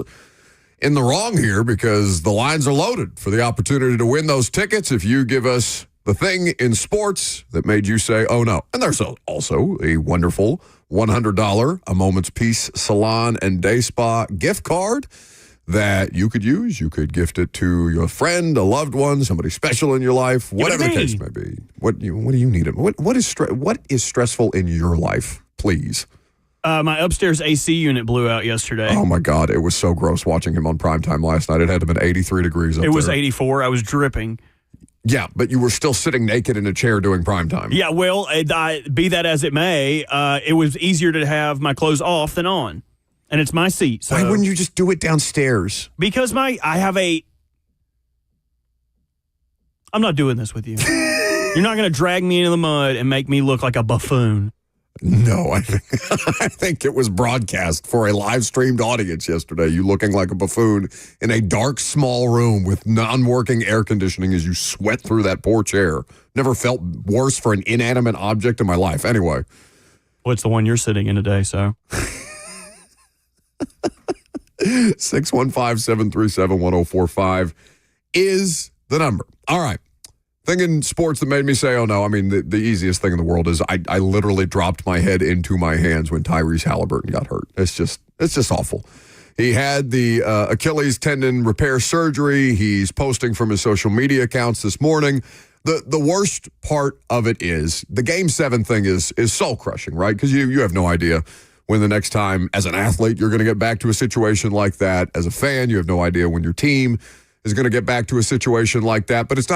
in the wrong here because the lines are loaded for the opportunity to win those tickets if you give us the thing in sports that made you say, oh no. And there's also a wonderful $100 A Moment's Peace Salon and Day Spa gift card that you could use. You could gift it to your friend, a loved one, somebody special in your life, whatever the case may be. What do you need? What is stressful in your life, please? My upstairs AC unit blew out yesterday. Oh, my God. It was so gross watching him on primetime last night. It had to have been 83 degrees up there. It was 84. I was dripping. Yeah, but you were still sitting naked in a chair doing primetime. Yeah, well, be that as it may, it was easier to have my clothes off than on. And it's my seat. So. Why wouldn't you just do it downstairs? Because I'm not doing this with you. You're not going to drag me into the mud and make me look like a buffoon. No, I think it was broadcast for a live streamed audience yesterday. You looking like a buffoon in a dark, small room with non-working air conditioning as you sweat through that poor chair. Never felt worse for an inanimate object in my life. Anyway. Well, it's the one you're sitting in today, so. 615-737-1045 is the number. All right. Thing in sports that made me say, oh no, I mean, the easiest thing in the world is I literally dropped my head into my hands when Tyrese Halliburton got hurt. It's just awful. He had the Achilles tendon repair surgery. He's posting from his social media accounts this morning. The worst part of it is the Game 7 thing is soul crushing, right? Because you have no idea when the next time as an athlete you're going to get back to a situation like that. As a fan, you have no idea when your team is going to get back to a situation like that. But it's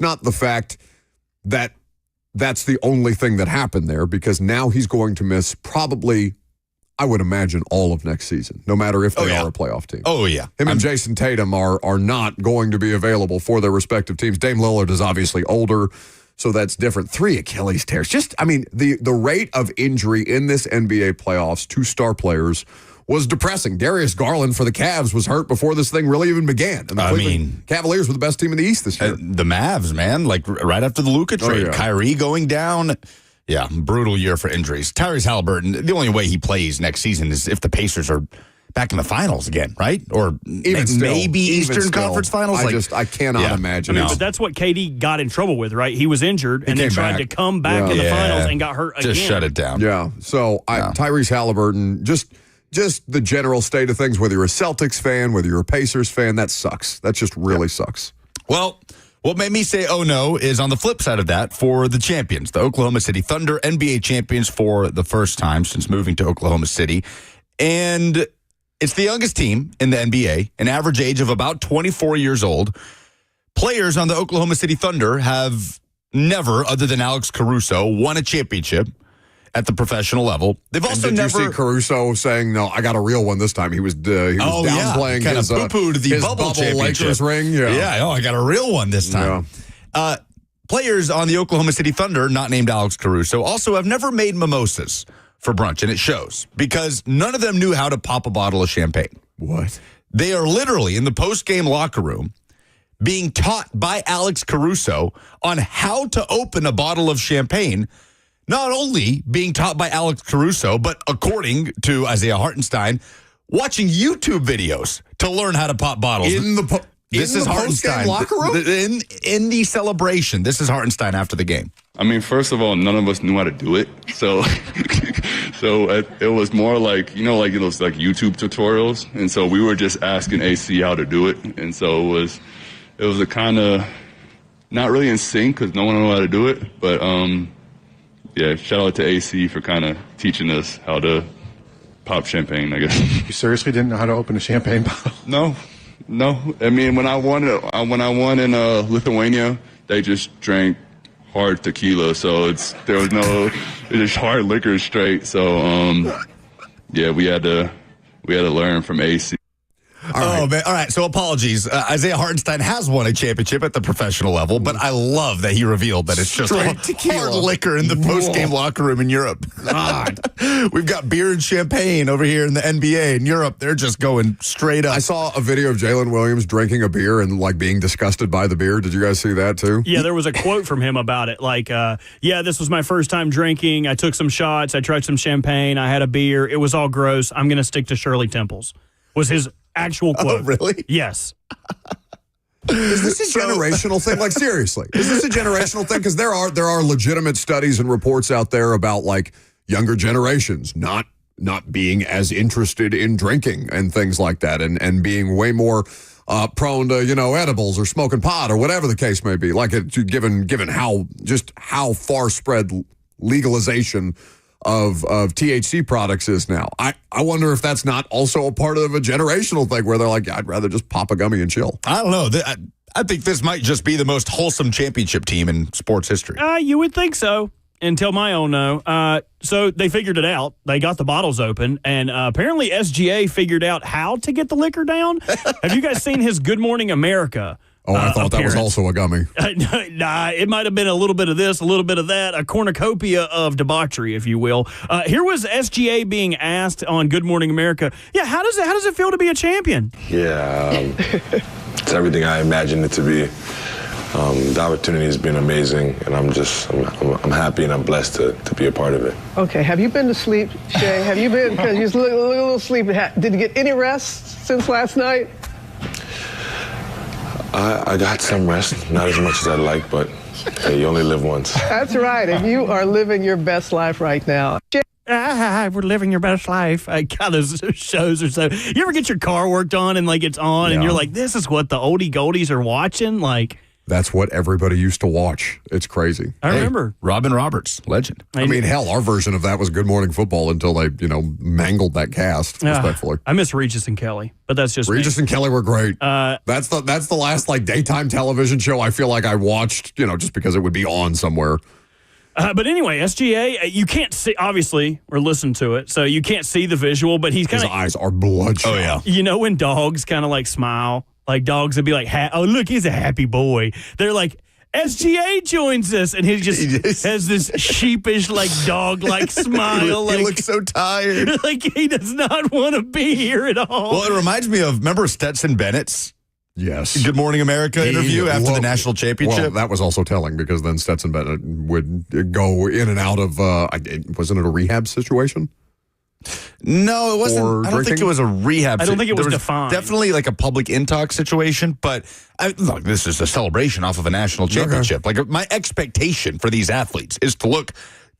not the fact that that's the only thing that happened there, because now he's going to miss probably, I would imagine, all of next season, no matter if they are a playoff team. Oh, yeah. Him and Jason Tatum are not going to be available for their respective teams. Dame Lillard is obviously older, so that's different. 3 Achilles tears. The rate of injury in this NBA playoffs to star players was depressing. Darius Garland for the Cavs was hurt before this thing really even began. And the Cavaliers were the best team in the East this year. The Mavs, man, like right after the Luka trade. Yeah. Kyrie going down. Yeah, brutal year for injuries. Tyrese Halliburton, the only way he plays next season is if the Pacers are back in the finals again, right? Or maybe Eastern Conference Finals. I cannot imagine. But that's what KD got in trouble with, right? He was injured and then tried to come back in the finals and got hurt again. Just shut it down. Yeah. So Tyrese Halliburton, just the general state of things, whether you're a Celtics fan, whether you're a Pacers fan, that sucks. That just really sucks. Well, what made me say, oh no, is on the flip side of that for the champions, the Oklahoma City Thunder, NBA champions for the first time since moving to Oklahoma City. And it's the youngest team in the NBA, an average age of about 24 years old. Players on the Oklahoma City Thunder have never, other than Alex Caruso, won a championship at the professional level. They've also you see Caruso saying, "No, I got a real one this time." He was downplaying kind his of poo-pooed the bubble championship Lakers ring. Yeah. I got a real one this time. Yeah. Players on the Oklahoma City Thunder, not named Alex Caruso, also have never made mimosas for brunch, and it shows because none of them knew how to pop a bottle of champagne. What? They are literally in the post-game locker room being taught by Alex Caruso on how to open a bottle of champagne. Not only being taught by Alex Caruso, but according to Isaiah Hartenstein, watching YouTube videos to learn how to pop bottles. This is Hartenstein locker room? In the celebration. This is Hartenstein after the game. I mean, first of all, none of us knew how to do it. So it was more like, those like YouTube tutorials. And so we were just asking AC how to do it. And so it was a kind of not really in sync because no one knew how to do it. But, yeah, shout out to AC for kind of teaching us how to pop champagne, I guess. You seriously didn't know how to open a champagne bottle? No. I mean, when I won in Lithuania, they just drank hard tequila, so it's just hard liquor straight. So yeah, we had to learn from AC. All Oh, man. All right. So apologies. Isaiah Hartenstein has won a championship at the professional level, but I love that he revealed that it's just hard liquor in the post-game locker room in Europe. God. We've got beer and champagne over here in the NBA. In Europe, they're just going straight up. I saw a video of Jalen Williams drinking a beer and like being disgusted by the beer. Did you guys see that too? Yeah, there was a quote from him about it. Like, yeah, this was my first time drinking. I took some shots. I tried some champagne. I had a beer. It was all gross. I'm going to stick to Shirley Temples. Was his actual quote. Oh, really? Yes. Is this a generational thing? Like, seriously, is this a generational thing? Because there are legitimate studies and reports out there about like younger generations not being as interested in drinking and things like that, and being way more prone to edibles or smoking pot or whatever the case may be. Like, given how far spread legalization of THC products is now. I wonder if that's not also a part of a generational thing where they're like, I'd rather just pop a gummy and chill. I don't know. I think this might just be the most wholesome championship team in sports history. You would think so. Until my own no. So they figured it out. They got the bottles open, and apparently SGA figured out how to get the liquor down. Have you guys seen his Good Morning America? Oh, I thought appearance? that was also a gummy. Nah, it might have been a little bit of this, a little bit of that, a cornucopia of debauchery, if you will. Here was SGA being asked on Good Morning America. Yeah, how does it feel to be a champion? Yeah, it's everything I imagined it to be. The opportunity has been amazing, and I'm happy and I'm blessed to be a part of it. Okay, have you been to sleep, Shay? Have you been, because you look a little sleepy. Did you get any rest since last night? I got some rest, not as much as I'd like, but hey, you only live once. That's right, and you are living your best life right now. We're living your best life. God, those shows are so. You ever get your car worked on and like it's on and you're like, this is what the oldie goldies are watching? Like, that's what everybody used to watch. It's crazy. I remember. Robin Roberts, legend. I mean, hell, our version of that was Good Morning Football until they, mangled that cast, respectfully. I miss Regis and Kelly, but that's just Regis me. and Kelly were great. That's the last like daytime television show I feel like I watched, just because it would be on somewhere. But anyway, SGA, you can't see, obviously, or listen to it, so you can't see the visual, but he's kind of... His eyes are bloodshot. Oh, yeah. You know when dogs kind of like smile? Like dogs would be like, oh, look, he's a happy boy. They're like, SGA joins us, and he just has this sheepish, like, dog-like smile. He looks so tired. Like he does not want to be here at all. Well, it reminds me of, remember Stetson Bennett's Yes. Good Morning America interview after the national championship? Well, that was also telling because then Stetson Bennett would go in and out of, wasn't it a rehab situation? No, it wasn't. I don't think it was a rehab. I don't think it was There defined. Definitely like a public intox situation, but look, this is a celebration off of a national championship. Okay. Like my expectation for these athletes is to look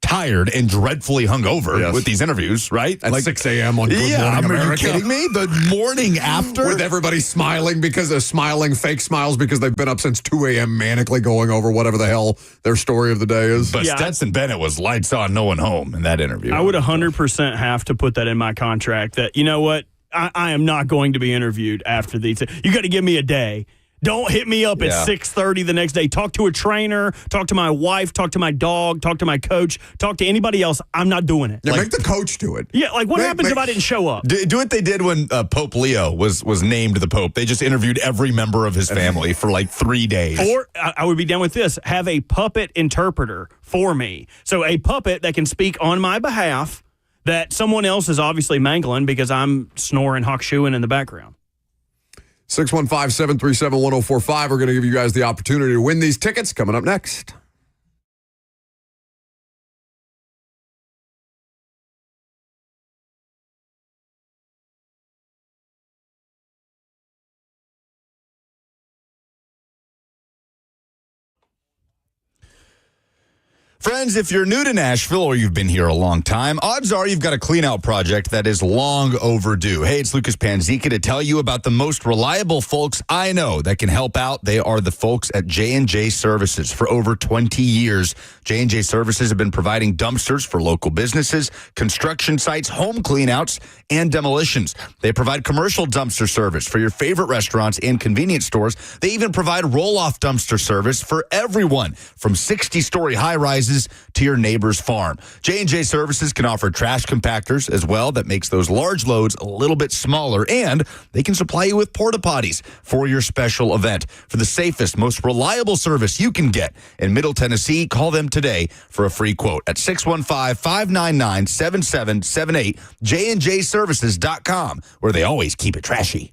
tired and dreadfully hungover with these interviews, right? At 6 a.m. on Good Morning America. Are you kidding me? The morning after? With everybody smiling because they're smiling fake smiles because they've been up since 2 a.m. manically going over whatever the hell their story of the day is. But Stetson Bennett was lights on, no one home in that interview. I would 100% have to put that in my contract that, you know what, I am not going to be interviewed after these. You got to give me a day. Don't hit me up at 6:30 the next day. Talk to a trainer, talk to my wife, talk to my dog, talk to my coach, talk to anybody else. I'm not doing it. Yeah, make the coach do it. Yeah, like what happens if I didn't show up? Do what they did when Pope Leo was named the Pope. They just interviewed every member of his family for like 3 days. Or I would be down with this. Have a puppet interpreter for me. So a puppet that can speak on my behalf that someone else is obviously mangling because I'm snoring, hawk-shooing in the background. 615-737-1045. We're going to give you guys the opportunity to win these tickets coming up next. Friends, if you're new to Nashville or you've been here a long time, odds are you've got a clean-out project that is long overdue. Hey, it's Lucas Panzica to tell you about the most reliable folks I know that can help out. They are the folks at J&J Services. For over 20 years, J&J Services have been providing dumpsters for local businesses, construction sites, home clean-outs, and demolitions. They provide commercial dumpster service for your favorite restaurants and convenience stores. They even provide roll-off dumpster service for everyone, from 60-story high-rises boxes to your neighbor's farm. J&J Services can offer trash compactors as well that makes those large loads a little bit smaller, and they can supply you with porta potties for your special event. For the safest, most reliable service you can get in Middle Tennessee, call them today for a free quote at 615-599-7778, jnjservices.com, where they always keep it trashy.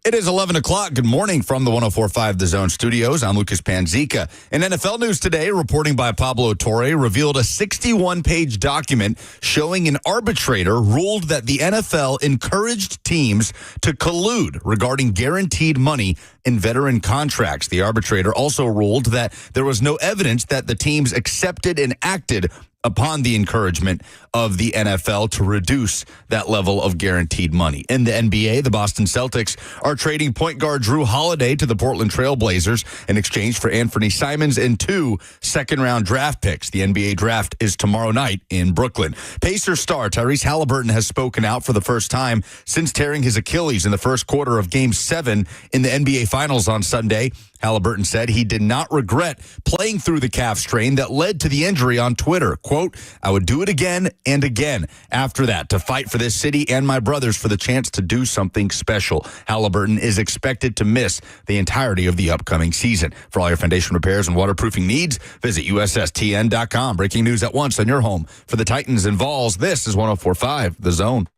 It is 11 o'clock. Good morning from the 104.5 The Zone studios. I'm Lucas Panzica. In NFL news today, reporting by Pablo Torre revealed a 61-page document showing an arbitrator ruled that the NFL encouraged teams to collude regarding guaranteed money in veteran contracts. The arbitrator also ruled that there was no evidence that the teams accepted and acted upon the encouragement of the NFL to reduce that level of guaranteed money. In the NBA, the Boston Celtics are trading point guard Drew Holiday to the Portland Trail Blazers in exchange for Anthony Simons and 2 second-round draft picks. The NBA draft is tomorrow night in Brooklyn. Pacers star Tyrese Halliburton has spoken out for the first time since tearing his Achilles in the first quarter of Game 7 in the NBA Finals on Sunday. Halliburton said he did not regret playing through the calf strain that led to the injury on Twitter. Quote, "I would do it again and again after that to fight for this city and my brothers for the chance to do something special." Halliburton is expected to miss the entirety of the upcoming season. For all your foundation repairs and waterproofing needs, visit USSTN.com. Breaking news at once on your home for the Titans and Vols. This is 104.5 The Zone.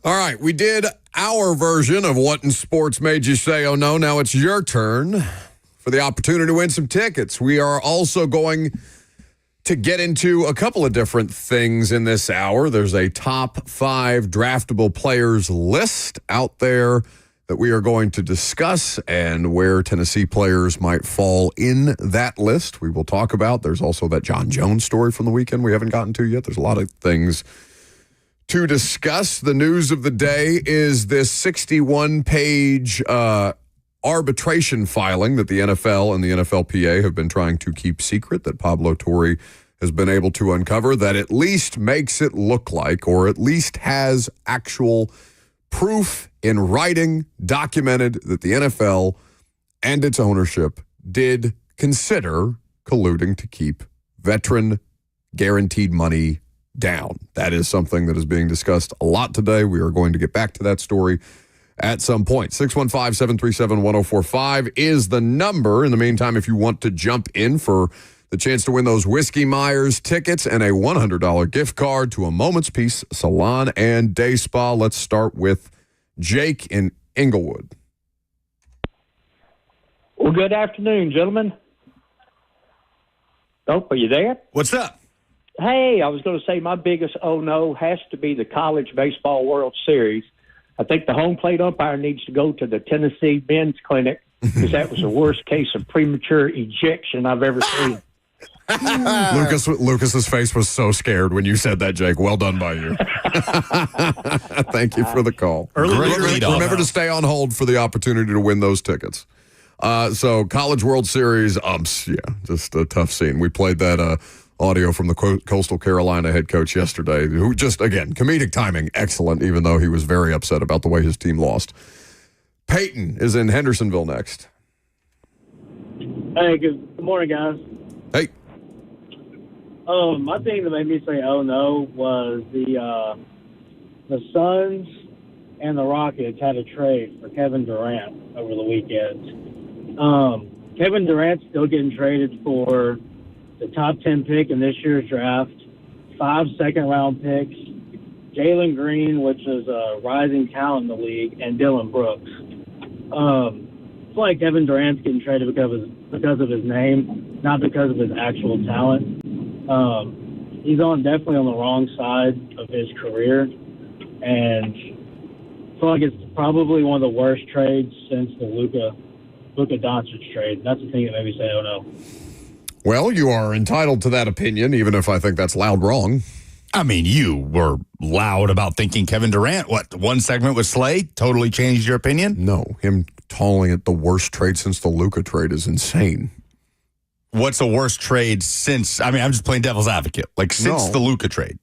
All right, we did our version of what in sports made you say, oh no. Now it's your turn for the opportunity to win some tickets. We are also going to get into a couple of different things in this hour. There's a top 5 draftable players list out there that we are going to discuss and where Tennessee players might fall in that list. We will talk about. There's also that Jon Jones story from the weekend we haven't gotten to yet. There's a lot of things to discuss. The news of the day is this 61-page arbitration filing that the NFL and the NFLPA have been trying to keep secret, that Pablo Torre has been able to uncover, that at least makes it look like, or at least has actual proof in writing, documented, that the NFL and its ownership did consider colluding to keep veteran guaranteed money down. That is something that is being discussed a lot today. We are going to get back to that story at some point. 615-737-1045 is the number. In the meantime, if you want to jump in for the chance to win those Whiskey Myers tickets and a $100 gift card to a Moment's Peace Salon and Day Spa, let's start with Jake in Inglewood. Well, good afternoon, gentlemen. Oh, are you there? What's up? Hey, I was going to say my biggest oh no has to be the College Baseball World Series. I think the home plate umpire needs to go to the Tennessee Men's Clinic because that was the worst case of premature ejection I've ever seen. Lucas's face was so scared when you said that, Jake. Well done by you. Thank you for the call. Remember to stay on hold for the opportunity to win those tickets. So College World Series umps, yeah, just a tough scene. We played that audio from the Coastal Carolina head coach yesterday, who just, again, comedic timing, excellent, even though he was very upset about the way his team lost. Peyton is in Hendersonville next. Hey, good morning, guys. Hey. My thing that made me say oh no was the Suns and the Rockets had a trade for Kevin Durant over the weekend. Kevin Durant's still getting traded for the top 10 pick in this year's draft, 5 second-round picks, Jalen Green, which is a rising talent in the league, and Dylan Brooks. It's like Kevin Durant's getting traded because of his name, not because of his actual talent. He's definitely on the wrong side of his career, and I feel like it's probably one of the worst trades since the Luka Doncic trade. That's the thing that made me say oh no. Well, you are entitled to that opinion, even if I think that's loud wrong. I mean, you were loud about thinking Kevin Durant. What, one segment with Slay totally changed your opinion? No, him calling it the worst trade since the Luka trade is insane. What's the worst trade since? I mean, I'm just playing devil's advocate. Like, since the Luka trade.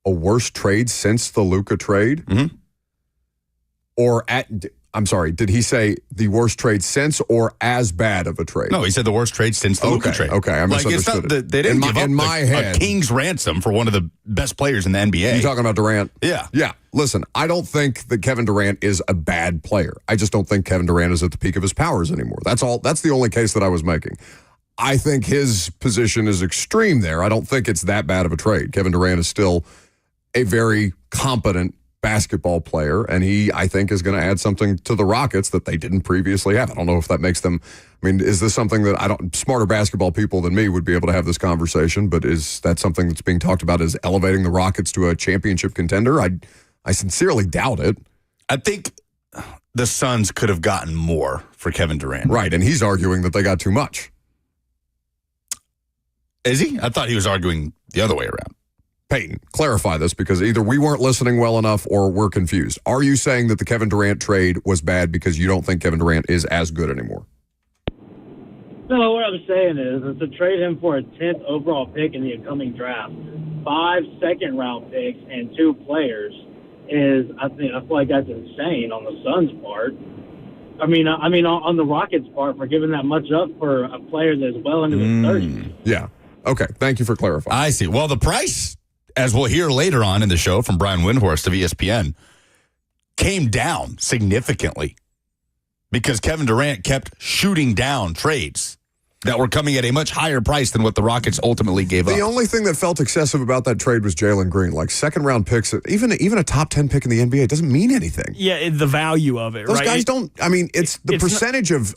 A worst trade since the Luka trade? Mm-hmm. Or I'm sorry, did he say the worst trade since or as bad of a trade? No, he said the worst trade since the Luka trade. Okay, I misunderstood it's not, they didn't give up a king's ransom for one of the best players in the NBA. You talking about Durant? Yeah. Yeah. Listen, I don't think that Kevin Durant is a bad player. I just don't think Kevin Durant is at the peak of his powers anymore. That's all. That's the only case that I was making. I think his position is extreme there. I don't think it's that bad of a trade. Kevin Durant is still a very competent basketball player, and he, I think, is going to add something to the Rockets that they didn't previously have. I don't know if that makes them, I mean, is this something that smarter basketball people than me would be able to have this conversation, but is that something that's being talked about as elevating the Rockets to a championship contender? I sincerely doubt it. I think the Suns could have gotten more for Kevin Durant. Right, and he's arguing that they got too much. Is he? I thought he was arguing the other way around. Peyton, clarify this because either we weren't listening well enough or we're confused. Are you saying that the Kevin Durant trade was bad because you don't think Kevin Durant is as good anymore? No, what I'm saying is to trade him for a 10th overall pick in the upcoming draft, 5 second-round picks, and 2 players is, I feel like that's insane on the Suns' part. I mean, on the Rockets' part for giving that much up for a player that's well into his 30s. Yeah. Okay. Thank you for clarifying. I see. Well, the price, as we'll hear later on in the show from Brian Windhorst of ESPN, came down significantly because Kevin Durant kept shooting down trades that were coming at a much higher price than what the Rockets ultimately gave up. The only thing that felt excessive about that trade was Jalen Green. Like second-round picks, even a top 10 pick in the NBA doesn't mean anything. Yeah, the value of it, Those right? guys don't, I mean, it's the percentage of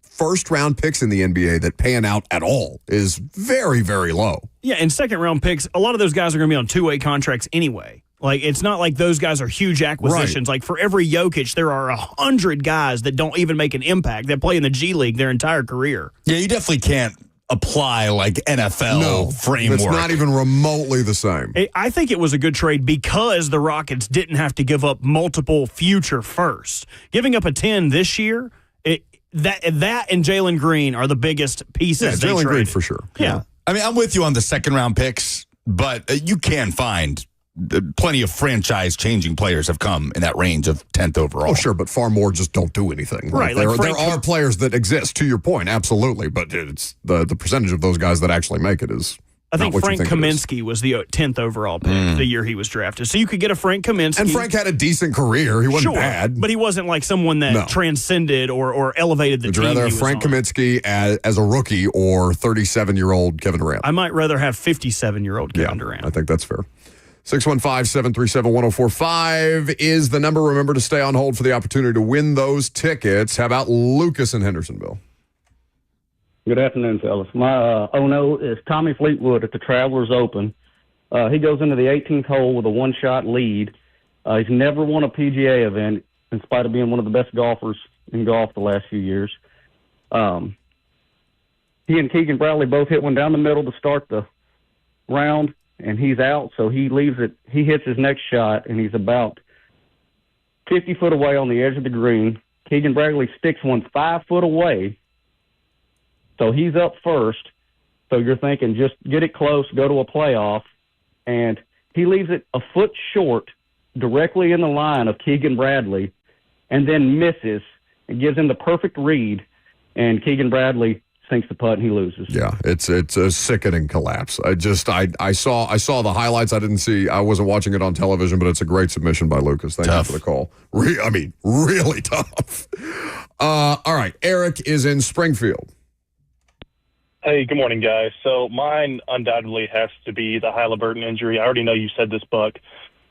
first-round picks in the NBA that pan out at all is very, very low. Yeah, and second-round picks, a lot of those guys are going to be on two-way contracts anyway. Like, it's not like those guys are huge acquisitions. Right. Like, for every Jokic, there are 100 guys that don't even make an impact that play in the G League their entire career. Yeah, you definitely can't apply, like, NFL framework. It's not even remotely the same. I think it was a good trade because the Rockets didn't have to give up multiple future firsts. Giving up a 10 this year, that and Jalen Green are the biggest pieces. Yeah, Jalen Green for sure. Yeah. I mean, I'm with you on the second-round picks, but you can find plenty of franchise-changing players have come in that range of 10th overall. Oh, sure, but far more just don't do anything. Right. Like there are players that exist, to your point, absolutely, but it's the percentage of those guys that actually make it is I think not what Frank you think Kaminsky was the 10th overall pick the year he was drafted. So you could get a Frank Kaminsky. And Frank had a decent career. He wasn't bad. But he wasn't like someone that transcended or elevated the team. Would you rather have Frank Kaminsky as a rookie or 37-year-old Kevin Durant? I might rather have 57-year-old Kevin Durant. I think that's fair. 615-737-1045 is the number. Remember to stay on hold for the opportunity to win those tickets. How about Lucas in Hendersonville? Good afternoon, fellas. My oh-no is Tommy Fleetwood at the Travelers Open. He goes into the 18th hole with a one-shot lead. He's never won a PGA event in spite of being one of the best golfers in golf the last few years. He and Keegan Bradley both hit one down the middle to start the round, and he's out, so he leaves it. He hits his next shot, and he's about 50 foot away on the edge of the green. Keegan Bradley sticks one 5 foot away, so he's up first. So you're thinking just get it close, go to a playoff, and he leaves it a foot short directly in the line of Keegan Bradley and then misses and gives him the perfect read, and Keegan Bradley sinks the putt and he loses. Yeah, it's a sickening collapse. I saw the highlights. I wasn't watching it on television, but it's a great submission by Lucas. Thank you for the call. Really tough. All right, Eric is in Springfield. Hey, good morning, guys. So mine undoubtedly has to be the Halliburton injury. I already know you said this, Buck,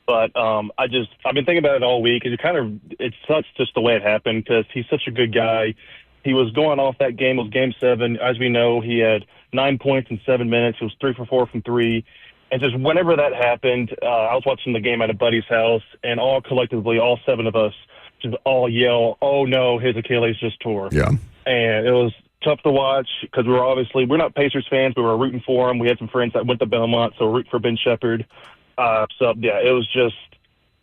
but I've been thinking about it all week. It sucks just the way it happened because he's such a good guy. He was going off that game. It was Game 7. As we know, he had 9 points in 7 minutes. He was 3 for 4 from 3. And just whenever that happened, I was watching the game at a buddy's house, and all collectively, all 7 of us just all yell, "Oh no, his Achilles just tore." Yeah. And it was tough to watch because we're not Pacers fans, but we were rooting for him. We had some friends that went to Belmont, so we're rooting for Ben Shepherd. It was just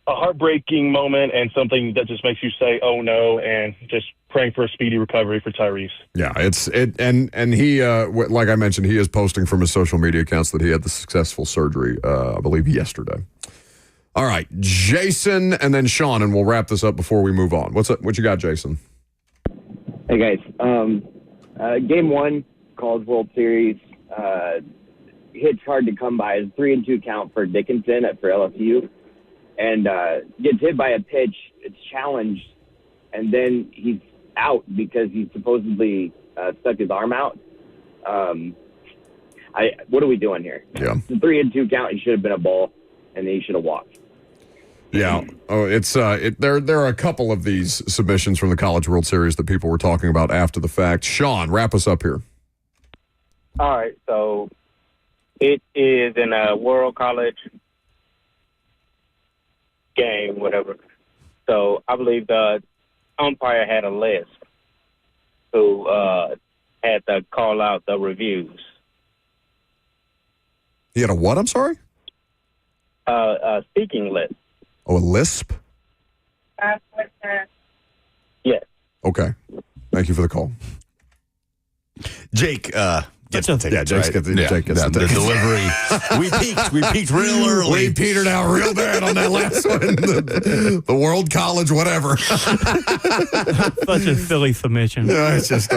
a heartbreaking moment and something that just makes you say, "Oh no," and just praying for a speedy recovery for Tyrese. Yeah, and he, like I mentioned, he is posting from his social media accounts that he had the successful surgery, I believe, yesterday. All right, Jason and then Sean, and we'll wrap this up before we move on. What's up? What you got, Jason? Hey guys, game one, College World Series, hits hard to come by. It's 3-2 count for Dickinson for LSU, and gets hit by a pitch. It's challenged, and then he's out because he supposedly stuck his arm out. What are we doing here? Yeah, it's a 3-2 count. He should have been a ball, and then he should have walked. Yeah. Oh, it's there are a couple of these submissions from the College World Series that people were talking about after the fact. Sean, wrap us up here. All right, so it is in a World College game, whatever. So I believe the umpire had a list who had to call out the reviews. He had a what? I'm sorry? A speaking list. Oh, a lisp? Yes. Okay. Thank you for the call. Jake, gets the tickets. Yeah, Jake's right? got the, Jake gets the tickets. Delivery. We peaked real early. We petered out real bad on that last one. The World College, whatever. Such a silly submission. Yeah, it's just.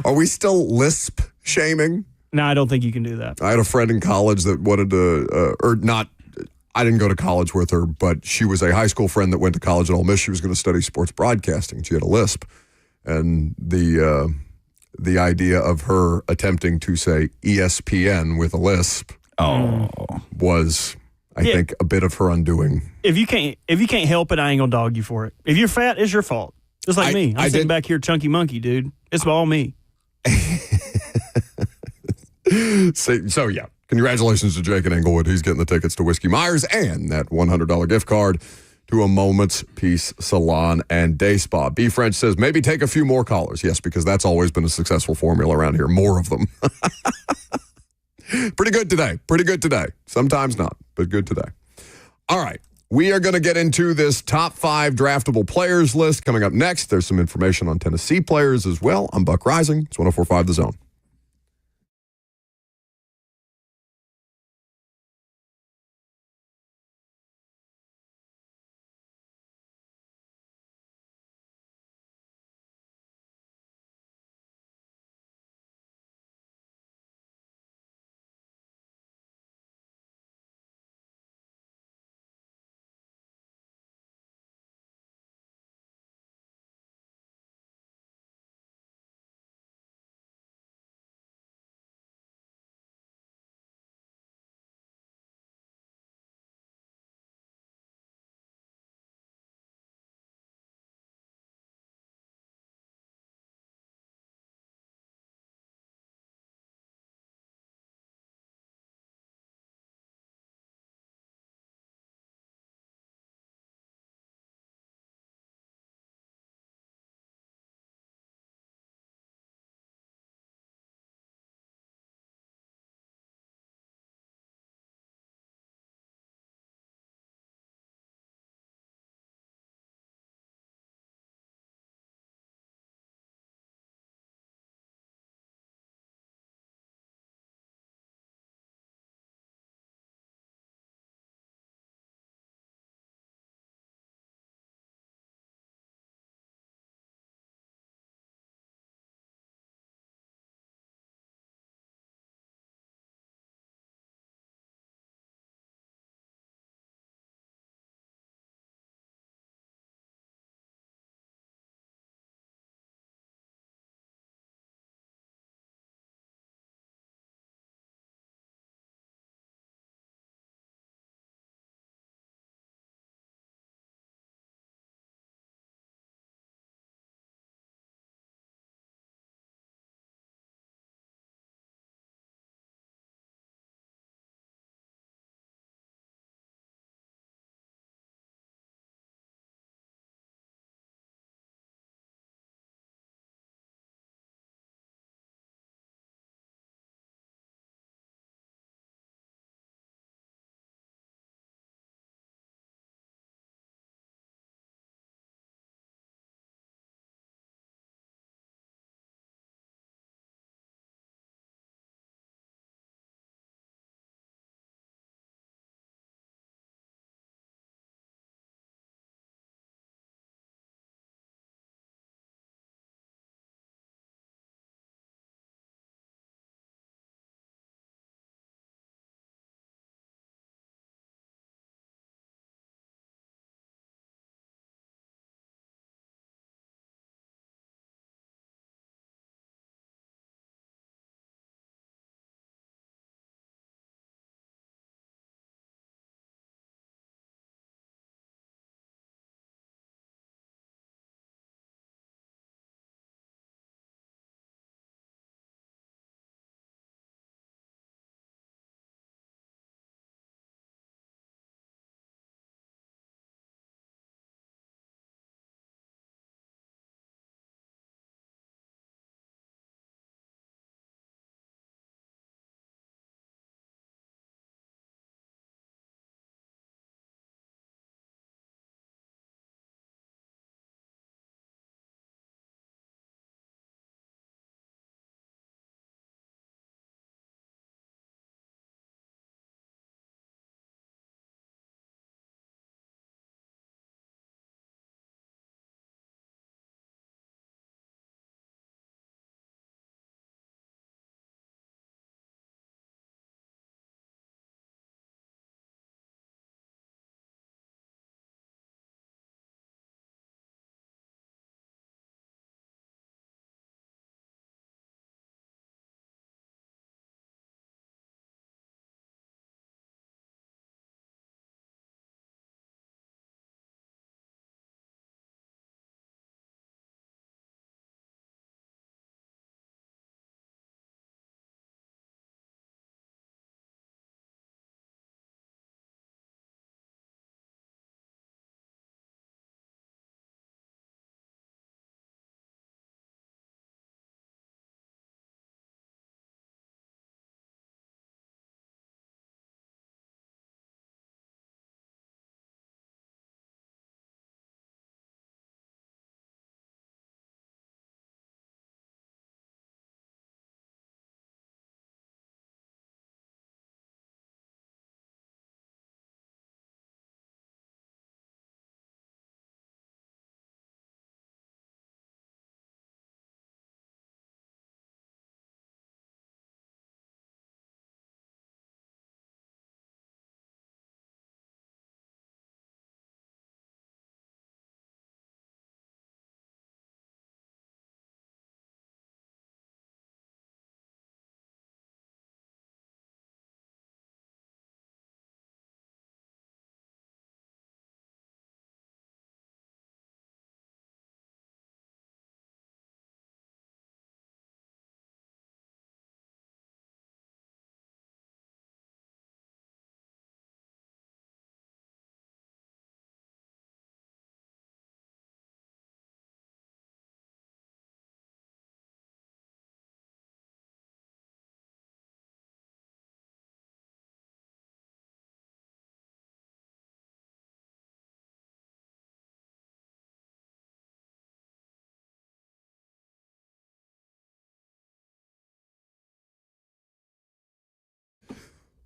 Are we still lisp shaming? No, I don't think you can do that. I had a friend in college that wanted to, or not. I didn't go to college with her, but she was a high school friend that went to college at Ole Miss. She was going to study sports broadcasting. She had a lisp, and the idea of her attempting to say ESPN with a lisp was, I think, a bit of her undoing. If you can't help it, I ain't gonna dog you for it. If you're fat, it's your fault. Just like me. I'm sitting back here, chunky monkey, dude. It's all me. So yeah, congratulations to Jake in Englewood. He's getting the tickets to Whiskey Myers and that $100 gift card to a Moment's Peace Salon and Day Spa. B. French says, maybe take a few more callers. Yes, because that's always been a successful formula around here. More of them. Pretty good today. Sometimes not, but good today. All right. We are going to get into this top 5 draftable players list coming up next. There's some information on Tennessee players as well. I'm Buck Rising. It's 104.5 The Zone.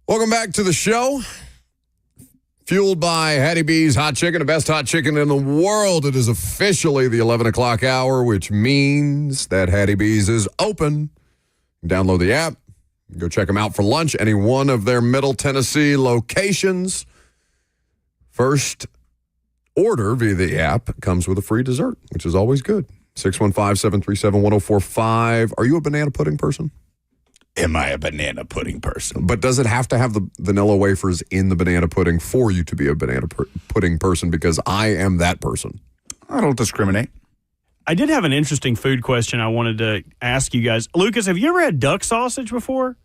Welcome back to the show. Fueled by Hattie B's Hot Chicken, the best hot chicken in the world. It is officially the 11 o'clock hour, which means that Hattie B's is open. Download the app. Go check them out for lunch. Any one of their Middle Tennessee locations. First order via the app comes with a free dessert, which is always good. 615-737-1045. Are you a banana pudding person? Am I a banana pudding person? But does it have to have the vanilla wafers in the banana pudding for you to be a banana pudding person? Because I am that person. I don't discriminate. I did have an interesting food question I wanted to ask you guys. Lucas, have you ever had duck sausage before?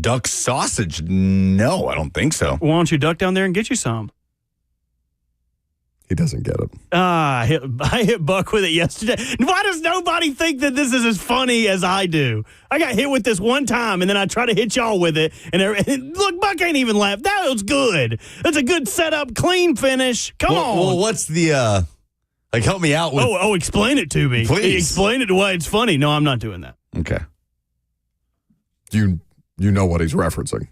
Duck sausage? No, I don't think so. Why don't you duck down there and get you some? He doesn't get it. I hit Buck with it yesterday. Why does nobody think that this is as funny as I do? I got hit with this one time, and then I try to hit y'all with it. And look, Buck ain't even laughed. That was good. That's a good setup, clean finish. Come on. Well, what's the, help me out with... Oh, explain it to me. Please. Explain it to why it's funny. No, I'm not doing that. Okay. You know what he's referencing.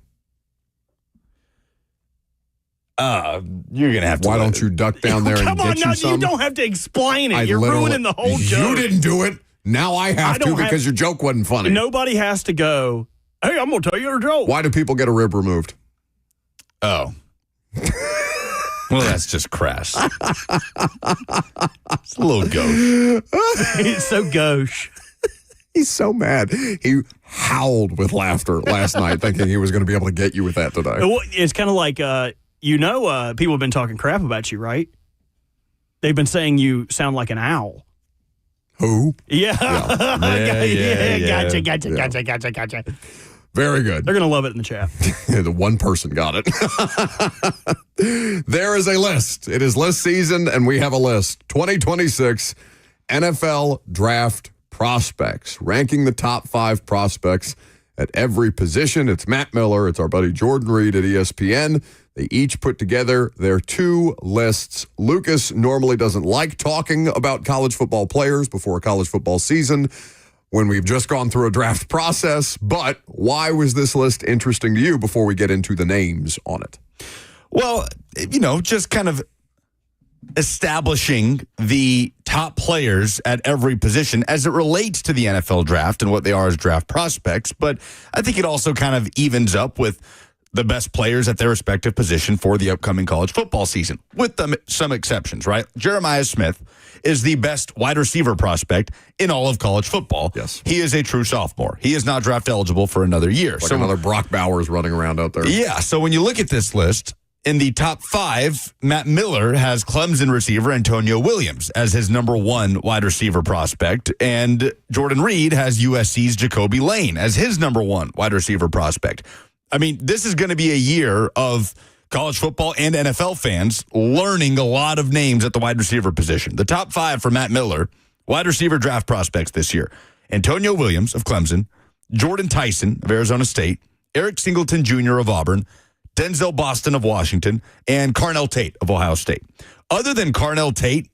You're going to have to... Why don't you duck down there and get you some? You don't have to explain it. You're ruining the whole joke. You didn't do it. Now I have to because your joke wasn't funny. Nobody has to go, hey, I'm going to tell you a joke. Why do people get a rib removed? Oh. Well, that's just crass. It's a little gauche. It's so gauche. He's so mad. He howled with laughter last night thinking he was going to be able to get you with that today. It's kind of like... people have been talking crap about you, right? They've been saying you sound like an owl. Who? Yeah. Yeah. Gotcha. Very good. They're going to love it in the chat. The one person got it. There is a list. It is list season, and we have a list. 2026 NFL Draft Prospects, ranking the top 5 prospects at every position. It's Matt Miller. It's our buddy Jordan Reed at ESPN. They each put together their 2 lists. Lucas normally doesn't like talking about college football players before a college football season when we've just gone through a draft process. But why was this list interesting to you before we get into the names on it? Well, just kind of establishing the top players at every position as it relates to the NFL draft and what they are as draft prospects. But I think it also kind of evens up with the best players at their respective position for the upcoming college football season, with some exceptions, right? Jeremiah Smith is the best wide receiver prospect in all of college football. Yes. He is a true sophomore. He is not draft eligible for another year. Like another Brock Bowers running around out there. Yeah, so when you look at this list, in the top 5, Matt Miller has Clemson receiver Antonio Williams as his number 1 wide receiver prospect, and Jordan Reed has USC's Jacoby Lane as his number 1 wide receiver prospect. I mean, this is going to be a year of college football and NFL fans learning a lot of names at the wide receiver position. The top 5 for Matt Miller, wide receiver draft prospects this year: Antonio Williams of Clemson, Jordan Tyson of Arizona State, Eric Singleton Jr. of Auburn, Denzel Boston of Washington, and Carnell Tate of Ohio State. Other than Carnell Tate,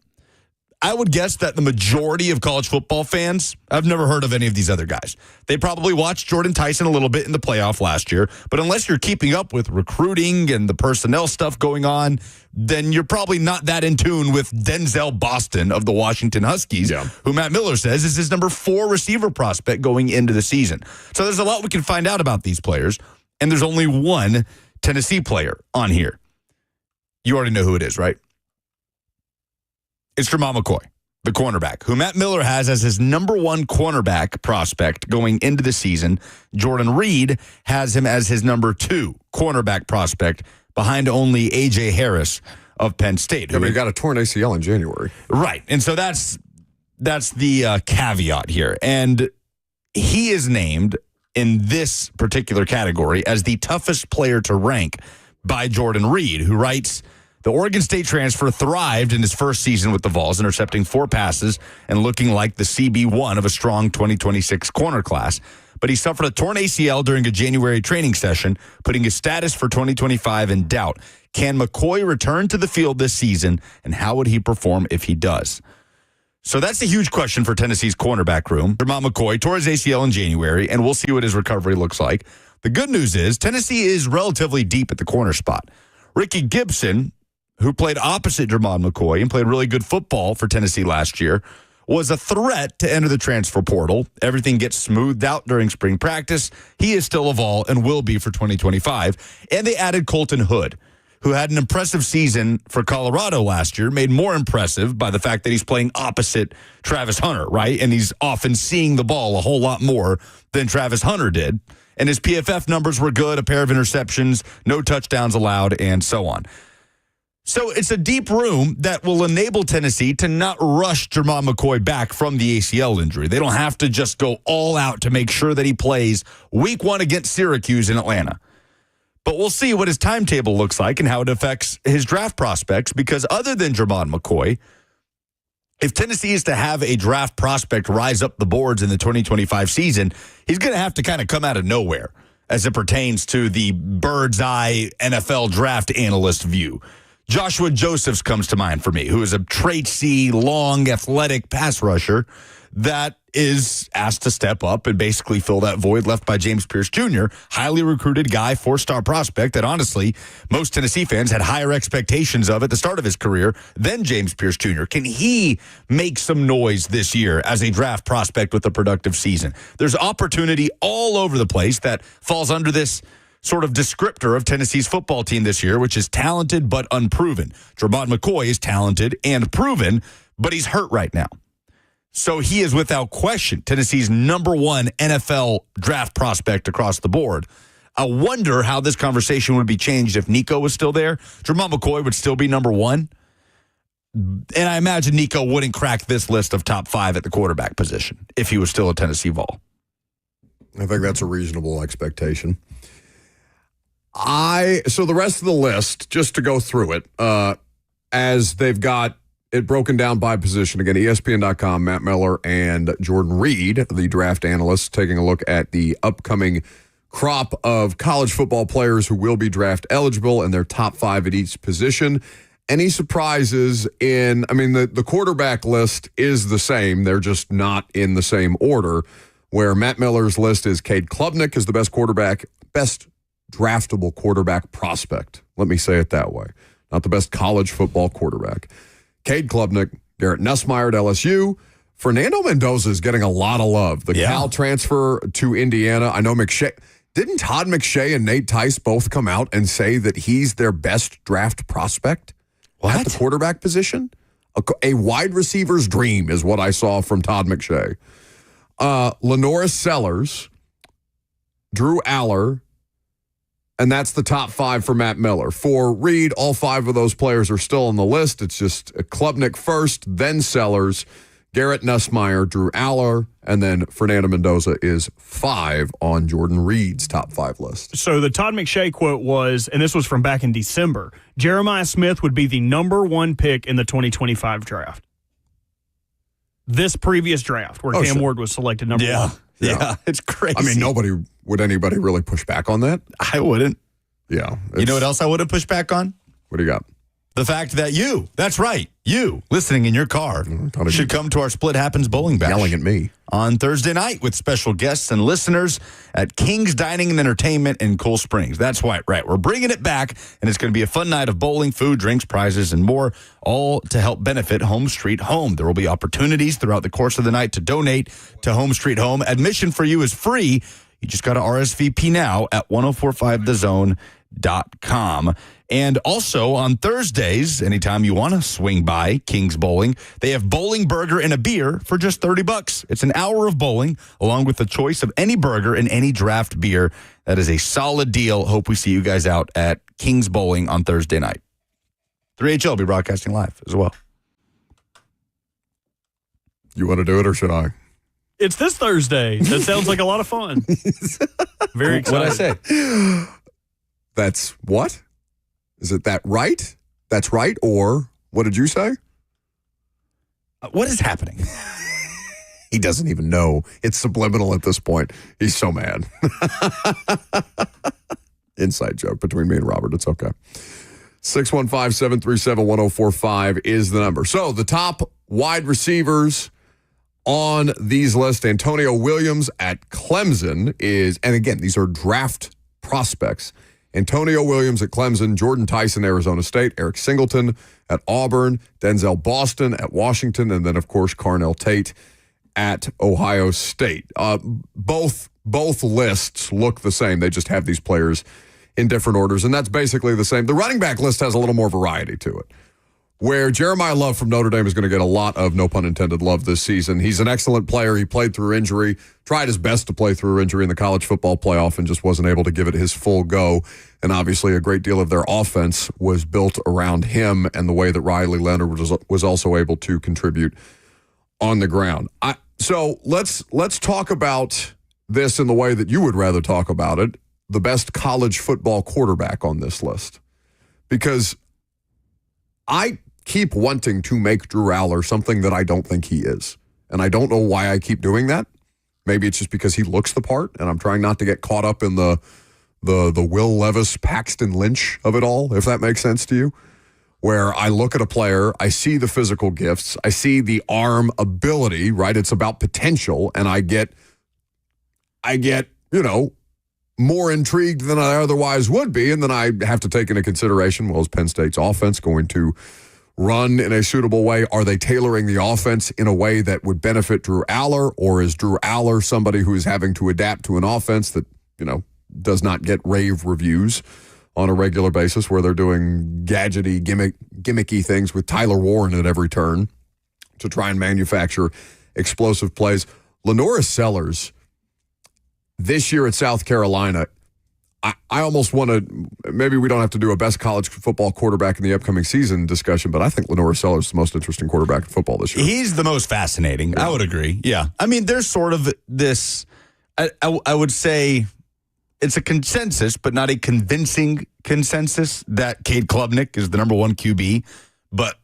I would guess that the majority of college football fans, I've never heard of any of these other guys. They probably watched Jordan Tyson a little bit in the playoff last year, but unless you're keeping up with recruiting and the personnel stuff going on, then you're probably not that in tune with Denzel Boston of the Washington Huskies, who Matt Miller says is his number 4 receiver prospect going into the season. So there's a lot we can find out about these players, and there's only one Tennessee player on here. You already know who it is, right? It's Jamal McCoy, the cornerback, who Matt Miller has as his number 1 cornerback prospect going into the season. Jordan Reed has him as his number 2 cornerback prospect, behind only A.J. Harris of Penn State. He got a torn ACL in January. Right, and so that's the caveat here. And he is named in this particular category as the toughest player to rank by Jordan Reed, who writes, the Oregon State transfer thrived in his first season with the Vols, intercepting 4 passes and looking like the CB1 of a strong 2026 corner class. But he suffered a torn ACL during a January training session, putting his status for 2025 in doubt. Can McCoy return to the field this season, and how would he perform if he does? So that's a huge question for Tennessee's cornerback room. Jamal McCoy tore his ACL in January, and we'll see what his recovery looks like. The good news is Tennessee is relatively deep at the corner spot. Ricky Gibson, who played opposite Jermon McCoy and played really good football for Tennessee last year, was a threat to enter the transfer portal. Everything gets smoothed out during spring practice. He is still a Vol and will be for 2025. And they added Colton Hood, who had an impressive season for Colorado last year, made more impressive by the fact that he's playing opposite Travis Hunter, right? And he's often seeing the ball a whole lot more than Travis Hunter did. And his PFF numbers were good, a pair of interceptions, no touchdowns allowed, and so on. So it's a deep room that will enable Tennessee to not rush Jermon McCoy back from the ACL injury. They don't have to just go all out to make sure that he plays week 1 against Syracuse in Atlanta. But we'll see what his timetable looks like and how it affects his draft prospects, because other than Jermon McCoy, if Tennessee is to have a draft prospect rise up the boards in the 2025 season, he's going to have to kind of come out of nowhere as it pertains to the bird's eye NFL draft analyst view. Joshua Josephs comes to mind for me, who is a trait C, long, athletic pass rusher that is asked to step up and basically fill that void left by James Pierce Jr., highly recruited guy, 4-star prospect that honestly most Tennessee fans had higher expectations of at the start of his career than James Pierce Jr. Can he make some noise this year as a draft prospect with a productive season? There's opportunity all over the place that falls under this sort of descriptor of Tennessee's football team this year, which is talented but unproven. Jermon McCoy is talented and proven, but he's hurt right now. So he is without question Tennessee's number 1 NFL draft prospect across the board. I wonder how this conversation would be changed if Nico was still there. Jermon McCoy would still be number 1. And I imagine Nico wouldn't crack this list of top 5 at the quarterback position if he was still a Tennessee Vol. I think that's a reasonable expectation. So the rest of the list, just to go through it, as they've got it broken down by position. Again, ESPN.com, Matt Miller and Jordan Reed, the draft analyst, taking a look at the upcoming crop of college football players who will be draft eligible and their top 5 at each position. Any surprises the quarterback list is the same. They're just not in the same order, where Matt Miller's list is Cade Klubnik is the best draftable quarterback prospect. Let me say it that way. Not the best college football quarterback. Cade Klubnik, Garrett Nussmeier at LSU. Fernando Mendoza is getting a lot of love. The Cal transfer to Indiana. I know McShay. Didn't Todd McShay and Nate Tice both come out and say that he's their best draft prospect at the quarterback position? A wide receiver's dream is what I saw from Todd McShay. Lenoris Sellers, Drew Aller, and that's the top 5 for Matt Miller. For Reed, all 5 of those players are still on the list. It's just Klubnik first, then Sellers, Garrett Nussmeier, Drew Aller, and then Fernando Mendoza is 5 on Jordan Reed's top 5 list. So the Todd McShay quote was, and this was from back in December, Jeremiah Smith would be the number 1 pick in the 2025 draft. This previous draft where Cam Ward was selected number 1. Yeah, it's crazy. I mean, would anybody really push back on that? I wouldn't. Yeah. You know what else I wouldn't push back on? What do you got? The fact that that's right, you listening in your car should come to our Split Happens Bowling Bash. Yelling at me. On Thursday night with special guests and listeners at King's Dining and Entertainment in Cool Springs. That's right. We're bringing it back, and it's going to be a fun night of bowling, food, drinks, prizes, and more, all to help benefit Home Street Home. There will be opportunities throughout the course of the night to donate to Home Street Home. Admission for you is free. You just got to RSVP now at 1045thezone.com. And also on Thursdays, anytime you want to swing by King's Bowling, they have bowling burger and a beer for just $30. It's an hour of bowling along with the choice of any burger and any draft beer. That is a solid deal. Hope we see you guys out at King's Bowling on Thursday night. 3HL will be broadcasting live as well. You want to do it or should I? It's this Thursday. That sounds like a lot of fun. Very excited. What'd I say? That's what? Is it that right? That's right. Or what did you say? What is happening? He doesn't even know. It's subliminal at this point. He's so mad. Inside joke between me and Robert. It's okay. 615-737-1045 is the number. So the top wide receivers on these lists. Antonio Williams at Clemson is, and again, these are draft prospects. Antonio Williams at Clemson, Jordan Tyson, Arizona State, Eric Singleton at Auburn, Denzel Boston at Washington, and then, of course, Carnell Tate at Ohio State. Both lists look the same. They just have these players in different orders, and that's basically the same. The running back list has a little more variety to it, where Jeremiah Love from Notre Dame is going to get a lot of, no pun intended, love this season. He's an excellent player. He played through injury, tried his best to play through injury in the college football playoff and just wasn't able to give it his full go. And obviously a great deal of their offense was built around him and the way that Riley Leonard was also able to contribute on the ground. So let's talk about this in the way that you would rather talk about it, the best college football quarterback on this list. Because I keep wanting to make Drew Aller something that I don't think he is. And I don't know why I keep doing that. Maybe it's just because he looks the part, and I'm trying not to get caught up in the Will Levis, Paxton Lynch of it all, if that makes sense to you, where I look at a player, I see the physical gifts, I see the arm ability, right? It's about potential, and I get, more intrigued than I otherwise would be, and then I have to take into consideration, well, is Penn State's offense going to run in a suitable way? Are they tailoring the offense in a way that would benefit Drew Aller, or is Drew Aller somebody who is having to adapt to an offense that, does not get rave reviews on a regular basis, where they're doing gadgety, gimmicky things with Tyler Warren at every turn to try and manufacture explosive plays? Lenoris Sellers, this year at South Carolina, I almost want to, maybe we don't have to do a best college football quarterback in the upcoming season discussion, but I think Lenoris Sellers is the most interesting quarterback in football this year. He's the most fascinating. Yeah. I would agree. Yeah. I mean, there's sort of this, I would say it's a consensus, but not a convincing consensus that Cade Klubnik is the number one QB, but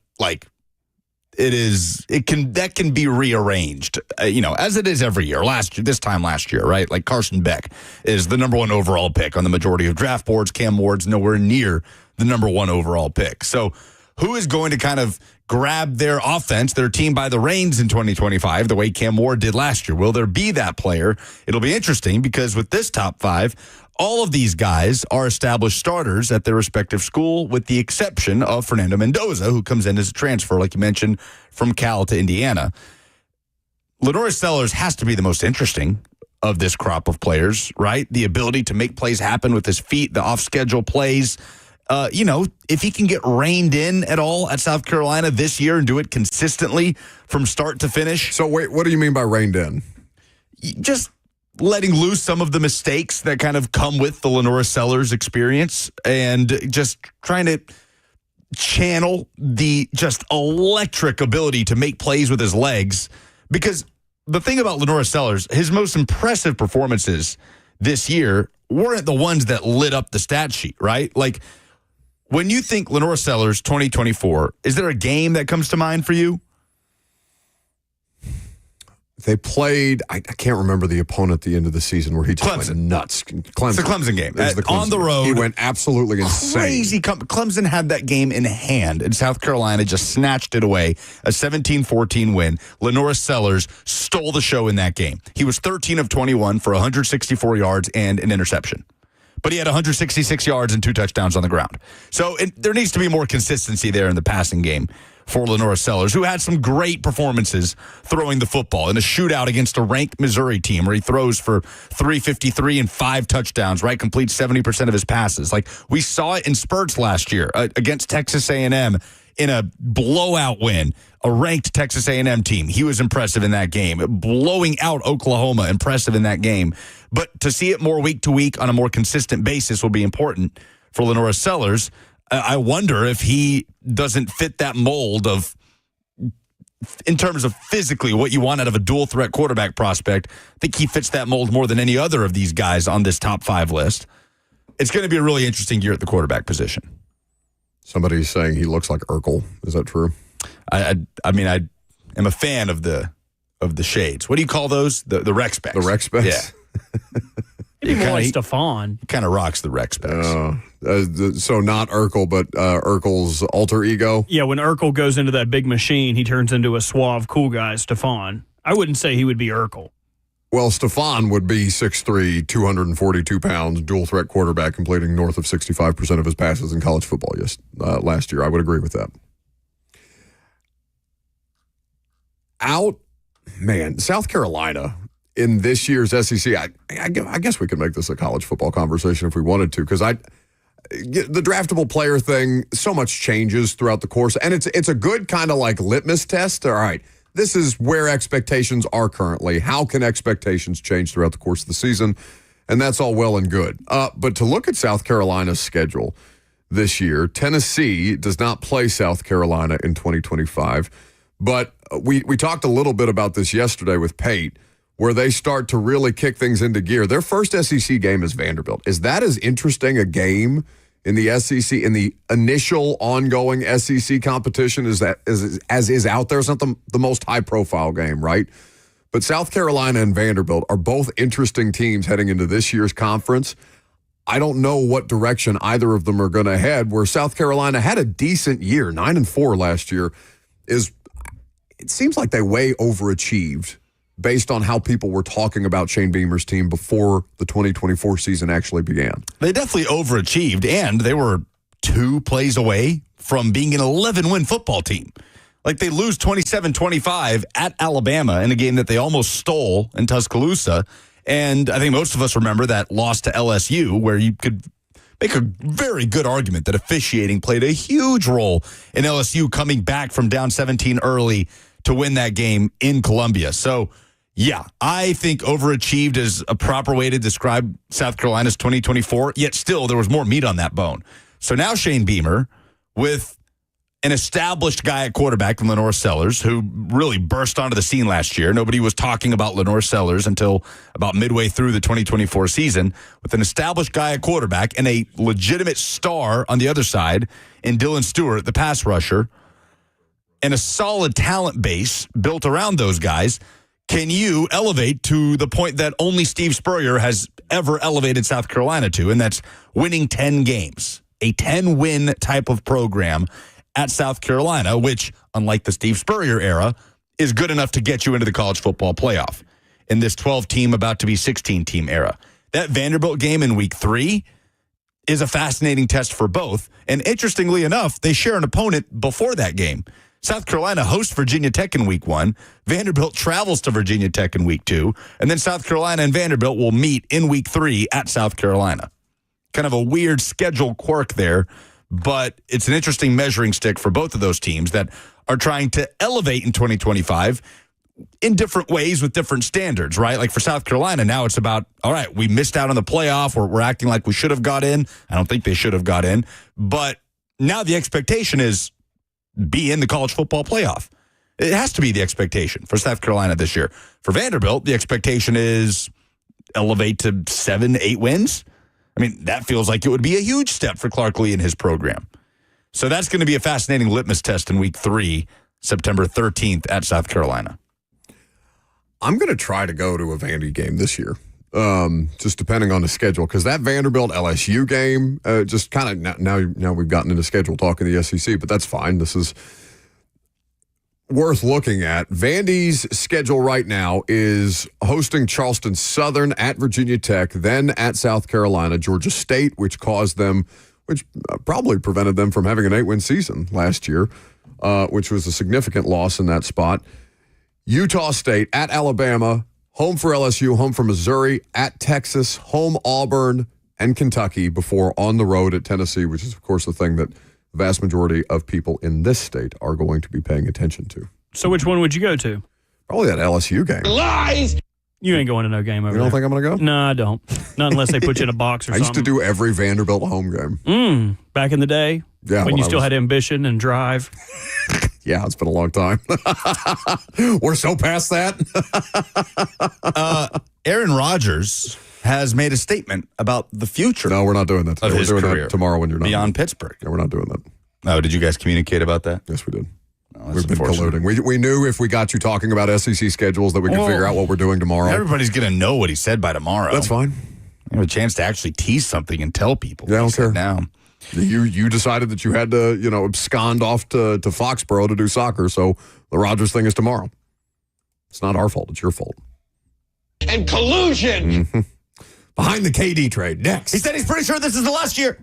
that can be rearranged, as it is every year. This time last year, right? Like Carson Beck is the number one overall pick on the majority of draft boards. Cam Ward's nowhere near the number one overall pick. So who is going to kind of grab their offense, their team by the reins in 2025, the way Cam Ward did last year? Will there be that player? It'll be interesting because with this top five, all of these guys are established starters at their respective school, with the exception of Fernando Mendoza, who comes in as a transfer, like you mentioned, from Cal to Indiana. Lenoris Sellers has to be the most interesting of this crop of players, right? The ability to make plays happen with his feet, the off-schedule plays. If he can get reined in at all at South Carolina this year and do it consistently from start to finish. So wait, what do you mean by reined in? Just letting loose some of the mistakes that kind of come with the Lenoris Sellers experience and just trying to channel the just electric ability to make plays with his legs. Because the thing about Lenoris Sellers, his most impressive performances this year weren't the ones that lit up the stat sheet, right? Like, when you think Lenoris Sellers 2024, is there a game that comes to mind for you? They played, I can't remember the opponent at the end of the season where he just went nuts. Clemson. It's the Clemson game. On the road. He went absolutely insane. Crazy. Clemson had that game in hand, and South Carolina just snatched it away. A 17-14 win. Lenoris Sellers stole the show in that game. He was 13 of 21 for 164 yards and an interception. But he had 166 yards and 2 touchdowns on the ground. So there needs to be more consistency there in the passing game for Lenoris Sellers, who had some great performances throwing the football in a shootout against a ranked Missouri team where he throws for 353 and 5 touchdowns, right? Completes 70% of his passes. Like, we saw it in spurts last year against Texas A&M in a blowout win, a ranked Texas A&M team. He was impressive in that game. Blowing out Oklahoma, impressive in that game. But to see it more week to week on a more consistent basis will be important for Lenoris Sellers. I wonder if he doesn't fit that mold of, in terms of physically what you want out of a dual threat quarterback prospect. I think he fits that mold more than any other of these guys on this top 5 list. It's going to be a really interesting year at the quarterback position. Somebody's saying he looks like Urkel. Is that true? I mean, I am a fan of the shades. What do you call those? The rec specs. The rec specs? Yeah. Maybe more like Stephon. He kind of rocks the rec specs. So not Urkel, but Urkel's alter ego? Yeah, when Urkel goes into that big machine, he turns into a suave, cool guy, Stephon. I wouldn't say he would be Urkel. Well, Stephon would be 6'3", 242 pounds, dual threat quarterback, completing north of 65% of his passes in college football last year. I would agree with that. South Carolina in this year's SEC, I guess we could make this a college football conversation if we wanted to, because the draftable player thing, so much changes throughout the course, and it's a good kind of like litmus test. All right, this is where expectations are currently. How can expectations change throughout the course of the season? And that's all well and good. But to look at South Carolina's schedule this year, Tennessee does not play South Carolina in 2025. But we talked a little bit about this yesterday with Pate, where they start to really kick things into gear. Their first SEC game is Vanderbilt. Is that as interesting a game in the SEC, in the initial ongoing SEC competition as is out there? It's not the most high-profile game, right? But South Carolina and Vanderbilt are both interesting teams heading into this year's conference. I don't know what direction either of them are going to head, where South Carolina had a decent year, 9-4 last year. It seems like they way overachieved based on how people were talking about Shane Beamer's team before the 2024 season actually began. They definitely overachieved, and they were 2 plays away from being an 11-win football team. Like, they lose 27-25 at Alabama in a game that they almost stole in Tuscaloosa. And I think most of us remember that loss to LSU, where you could make a very good argument that officiating played a huge role in LSU coming back from down 17 early to win that game in Columbia. So, yeah, I think overachieved is a proper way to describe South Carolina's 2024, yet still there was more meat on that bone. So now Shane Beamer, with an established guy at quarterback in Lenore Sellers, who really burst onto the scene last year. Nobody was talking about Lenore Sellers until about midway through the 2024 season. With an established guy at quarterback and a legitimate star on the other side in Dylan Stewart, the pass rusher, and a solid talent base built around those guys, can you elevate to the point that only Steve Spurrier has ever elevated South Carolina to, and that's winning 10 games, a 10-win type of program at South Carolina, which, unlike the Steve Spurrier era, is good enough to get you into the college football playoff in this 12-team, about to be 16-team era. That Vanderbilt game in week 3 is a fascinating test for both. And interestingly enough, they share an opponent before that game. South Carolina hosts Virginia Tech in week 1. Vanderbilt travels to Virginia Tech in week 2. And then South Carolina and Vanderbilt will meet in week 3 at South Carolina. Kind of a weird schedule quirk there, but it's an interesting measuring stick for both of those teams that are trying to elevate in 2025 in different ways with different standards, right? Like for South Carolina, now it's about, all right, we missed out on the playoff, or we're acting like we should have got in. I don't think they should have got in. But now the expectation is be in the college football playoff. It has to be the expectation for South Carolina this year. For Vanderbilt, the expectation is elevate to 7-8 wins. I mean, that feels like it would be a huge step for Clark Lee and his program. So that's going to be a fascinating litmus test in week 3, September 13th at South Carolina. I'm going to try to go to a Vandy game this year, just depending on the schedule, because that Vanderbilt LSU game, just kind of now we've gotten into schedule talk in the SEC, but that's fine. This is worth looking at. Vandy's schedule right now is hosting Charleston Southern, at Virginia Tech, then at South Carolina, Georgia State, which probably prevented them from having an 8-win season last year, which was a significant loss in that spot. Utah State, at Alabama, home for LSU, home for Missouri, at Texas, home Auburn, and Kentucky, before on the road at Tennessee, which is, of course, the thing that the vast majority of people in this state are going to be paying attention to. So which one would you go to? Probably that LSU game. Lies! You ain't going to no game over there. You don't think I'm going to go? No, I don't. Not unless they put you in a box or I something. used to do every Vanderbilt home game. Back in the day? Yeah. When you still had ambition and drive? Yeah, it's been a long time. We're so past that. Aaron Rodgers has made a statement about the future. No, we're not doing that today. Of his we're doing career that tomorrow when you're not. Beyond Pittsburgh. Yeah, we're not doing that. Oh, did you guys communicate about that? Yes, we did. Oh, We've been colluding. We knew if we got you talking about SEC schedules that we could figure out what we're doing tomorrow. Everybody's going to know what he said by tomorrow. That's fine. I have a chance to actually tease something and tell people. Yeah, I don't care. Now. You decided that you had to, abscond off to Foxborough to do soccer, so the Rodgers thing is tomorrow. It's not our fault. It's your fault. And collusion. Mm-hmm. Behind the KD trade. Next. He said he's pretty sure this is the last year.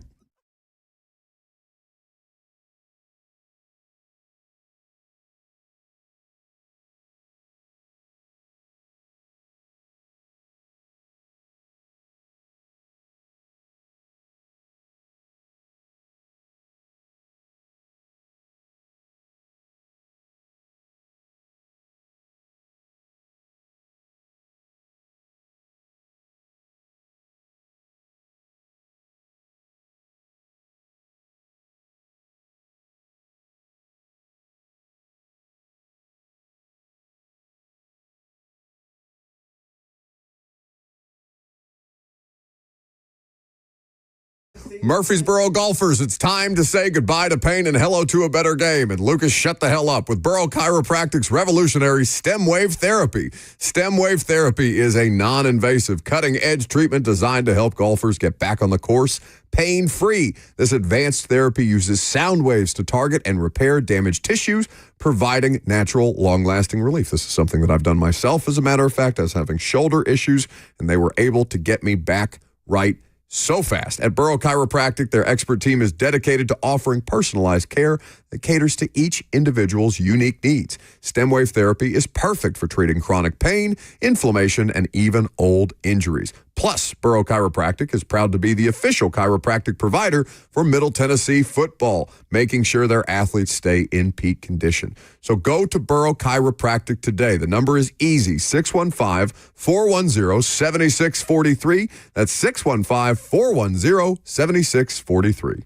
Murfreesboro golfers, it's time to say goodbye to pain and hello to a better game. And Lucas, shut the hell up with Burrow Chiropractic's revolutionary stem wave therapy. Stem wave therapy is a non-invasive, cutting-edge treatment designed to help golfers get back on the course pain-free. This advanced therapy uses sound waves to target and repair damaged tissues, providing natural, long-lasting relief. This is something that I've done myself. As a matter of fact, I was having shoulder issues, and they were able to get me back right so fast. At Burrow Chiropractic, their expert team is dedicated to offering personalized care that caters to each individual's unique needs. Stem wave therapy is perfect for treating chronic pain, inflammation, and even old injuries. Plus, Burrow Chiropractic is proud to be the official chiropractic provider for Middle Tennessee football, making sure their athletes stay in peak condition. So go to Burrow Chiropractic today. The number is easy, 615-410-7643. That's 615-410-7643.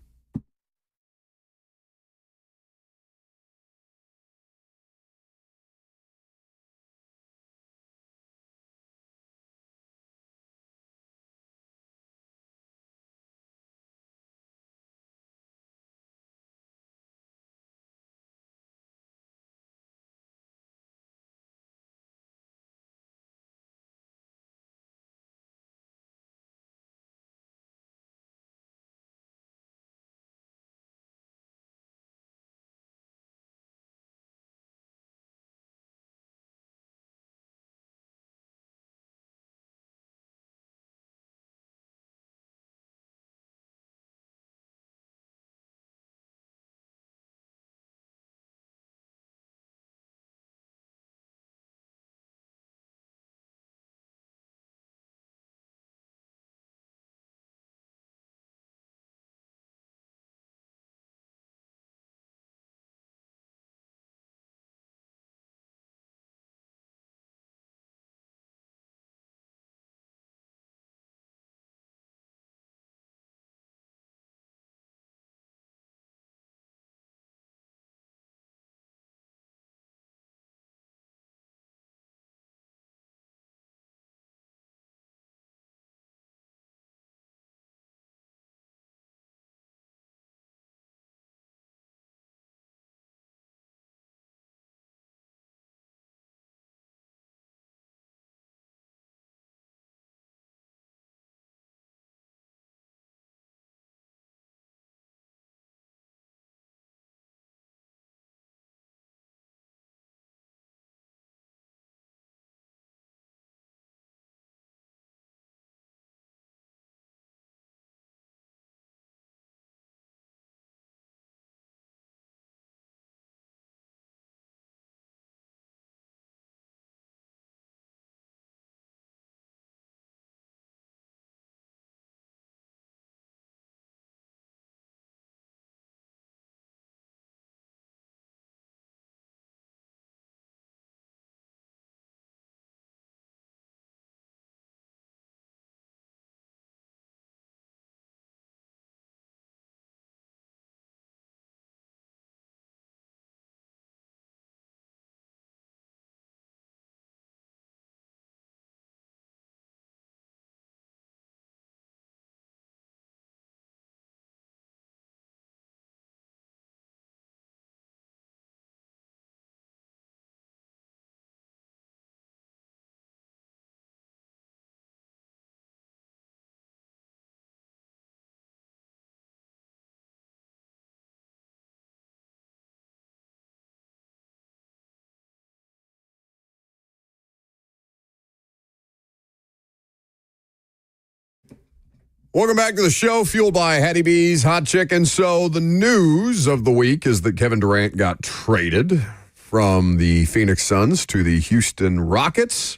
Welcome back to the show, fueled by Hattie B's Hot Chicken. So the news of the week is that Kevin Durant got traded from the Phoenix Suns to the Houston Rockets.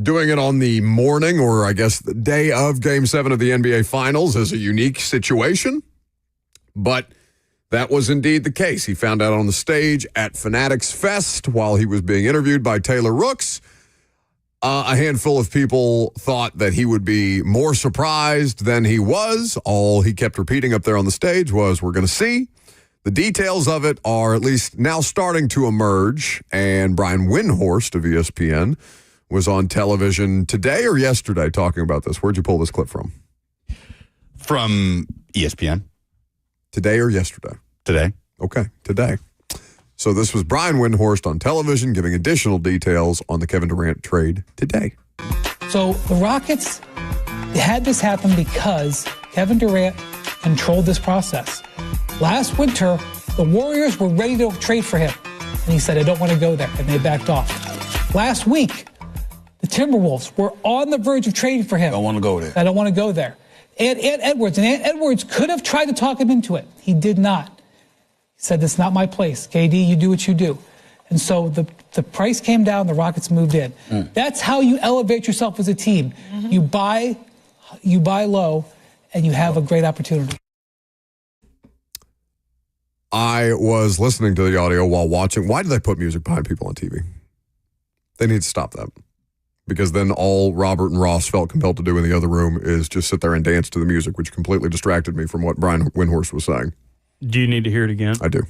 Doing it on the morning, or I guess the day of Game 7 of the NBA Finals, is a unique situation. But that was indeed the case. He found out on the stage at Fanatics Fest while he was being interviewed by Taylor Rooks. A handful of people thought that he would be more surprised than he was. All he kept repeating up there on the stage was, "We're going to see." The details of it are at least now starting to emerge. And Brian Windhorst of ESPN was on television today or yesterday talking about this. Where'd you pull this clip from? From ESPN. Today or yesterday? Today. Okay, today. So this was Brian Windhorst on television giving additional details on the Kevin Durant trade today. So the Rockets had this happen because Kevin Durant controlled this process. Last winter, the Warriors were ready to trade for him. And he said, "I don't want to go there." And they backed off. Last week, the Timberwolves were on the verge of trading for him. I don't want to go there. I don't want to go there. And Ant Edwards could have tried to talk him into it. He did not. He said, "This is not my place. KD, you do what you do." And so the price came down, the Rockets moved in. That's how you elevate yourself as a team. You buy low, and you have a great opportunity. I was listening to the audio while watching. Why do they put music behind people on TV? They need to stop that. Because then all Robert and Ross felt compelled to do in the other room is just sit there and dance to the music, which completely distracted me from what Brian Windhorst was saying. Do you need to hear it again? I do.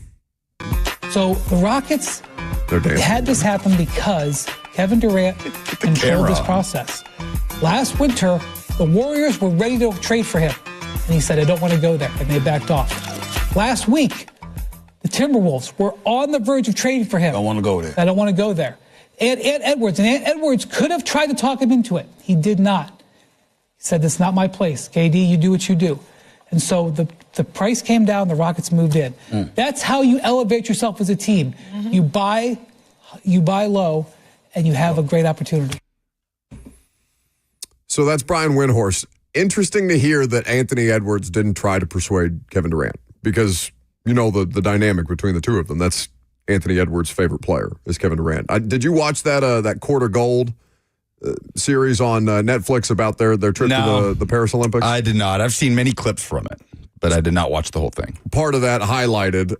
So the Rockets had this happen because Kevin Durant controlled this process. Last winter, the Warriors were ready to trade for him. And he said, "I don't want to go there." And they backed off. Last week, the Timberwolves were on the verge of trading for him. I don't want to go there. I don't want to go there. And Ant Edwards could have tried to talk him into it. He did not. He said, "This is not my place. KD, you do what you do." And so the price came down, the Rockets moved in. That's how you elevate yourself as a team. You buy low, and you have a great opportunity. So that's Brian Windhorst. Interesting to hear that Anthony Edwards didn't try to persuade Kevin Durant because, you know, the dynamic between the two of them. That's Anthony Edwards' favorite player is Kevin Durant. Did you watch that Quarter Gold series on Netflix about their trip to the Paris Olympics? I did not. I've seen many clips from it, but I did not watch the whole thing. Part of that highlighted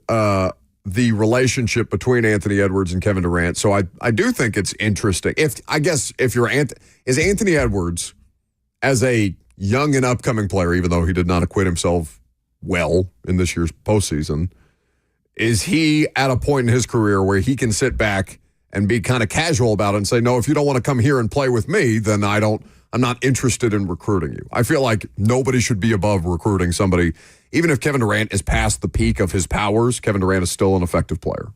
the relationship between Anthony Edwards and Kevin Durant. So I do think it's interesting. Is Anthony Edwards, as a young and upcoming player, even though he did not acquit himself well in this year's postseason, is he at a point in his career where he can sit back and be kind of casual about it and say, "No, if you don't want to come here and play with me, then I'm not interested in recruiting you"? I feel like nobody should be above recruiting somebody. Even if Kevin Durant is past the peak of his powers, Kevin Durant is still an effective player.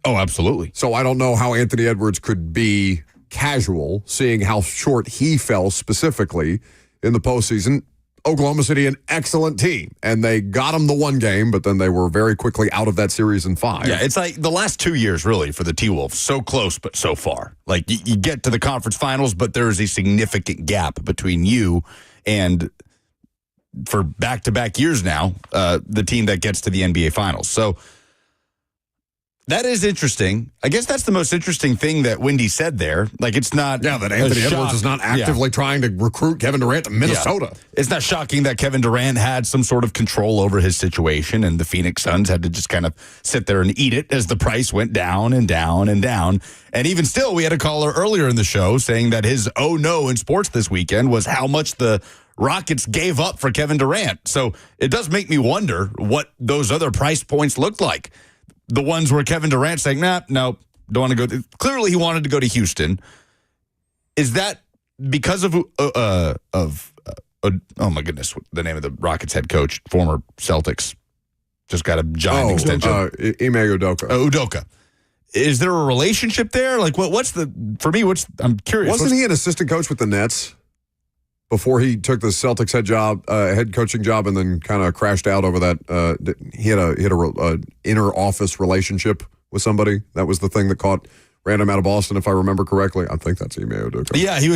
Oh, absolutely. So I don't know how Anthony Edwards could be casual, seeing how short he fell specifically in the postseason. Oklahoma City, an excellent team, and they got them the one game, but then they were very quickly out of that series in 5. Yeah, it's like the last 2 years, really, for the T-Wolves. So close, but so far. Like, you get to the conference finals, but there is a significant gap between you and, for back-to-back years now, the team that gets to the NBA Finals. So that is interesting. I guess that's the most interesting thing that Wendy said there. Like, it's not... Yeah, that Anthony Edwards is not actively trying to recruit Kevin Durant to Minnesota. Yeah. It's not shocking that Kevin Durant had some sort of control over his situation, and the Phoenix Suns had to just kind of sit there and eat it as the price went down and down and down. And even still, we had a caller earlier in the show saying that his "oh no" in sports this weekend was how much the Rockets gave up for Kevin Durant. So it does make me wonder what those other price points looked like. The ones where Kevin Durant saying, "Nah, no, don't want to go." Clearly, he wanted to go to Houston. Is that because of oh my goodness, the name of the Rockets head coach, former Celtics, just got a giant extension. Ime Udoka. Udoka. Is there a relationship there? Like, I'm curious. Wasn't he an assistant coach with the Nets before he took the Celtics head coaching job, and then kind of crashed out over that? He had a inner office relationship with somebody. That was the thing that caught ran him out of Boston, if I remember correctly. I think that's Ime Udoka. Yeah, he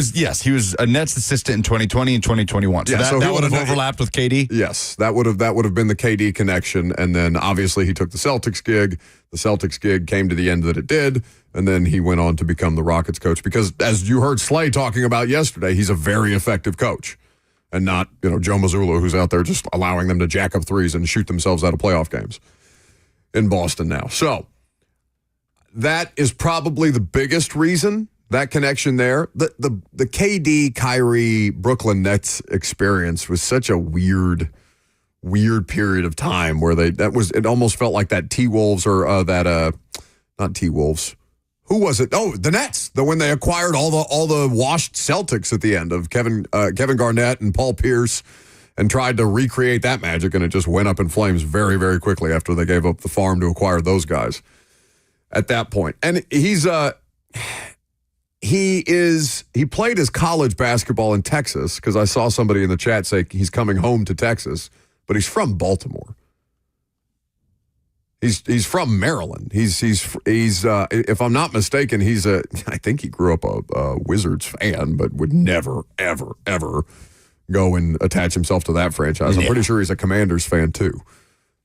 was a Nets assistant in 2020 and 2021. So that would have overlapped with KD? Yes, that would have been the KD connection. And then obviously he took the Celtics gig. The Celtics gig came to the end that it did. And then he went on to become the Rockets coach because, as you heard Slay talking about yesterday, he's a very effective coach. And not, Joe Mazzulla, who's out there just allowing them to jack up threes and shoot themselves out of playoff games in Boston now. So that is probably the biggest reason, that connection there. The KD, Kyrie, Brooklyn Nets experience was such a weird period of time where it almost felt like that T-Wolves or not T-Wolves. Who was it? Oh, the Nets. When they acquired all the washed Celtics at the end of Kevin Garnett and Paul Pierce, and tried to recreate that magic, and it just went up in flames very, very quickly after they gave up the farm to acquire those guys. At that point, and he played his college basketball in Texas because I saw somebody in the chat say he's coming home to Texas, but he's from Baltimore. He's from Maryland. He's if I'm not mistaken, I think he grew up a Wizards fan, but would never, ever, ever go and attach himself to that franchise. I'm pretty sure he's a Commanders fan too.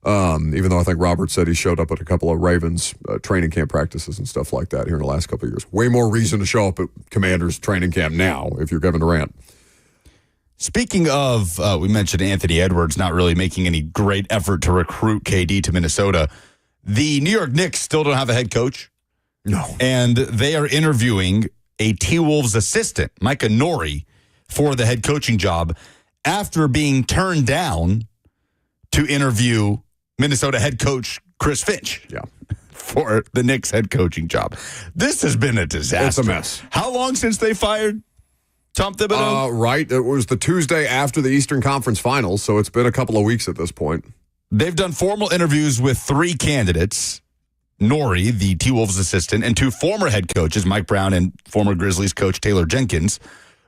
Even though I think Robert said he showed up at a couple of Ravens training camp practices and stuff like that here in the last couple of years. Way more reason to show up at Commanders training camp now if you're Kevin Durant. Speaking of, we mentioned Anthony Edwards not really making any great effort to recruit KD to Minnesota. The New York Knicks still don't have a head coach. No. And they are interviewing a T-Wolves assistant, Micah Nori, for the head coaching job after being turned down to interview Minnesota head coach Chris Finch for the Knicks head coaching job. This has been a disaster. It's a mess. How long since they fired Tom Thibodeau? Right. It was the Tuesday after the Eastern Conference Finals, so it's been a couple of weeks at this point. They've done formal interviews with 3 candidates, Nori, the T-Wolves assistant, and 2 former head coaches, Mike Brown and former Grizzlies coach Taylor Jenkins.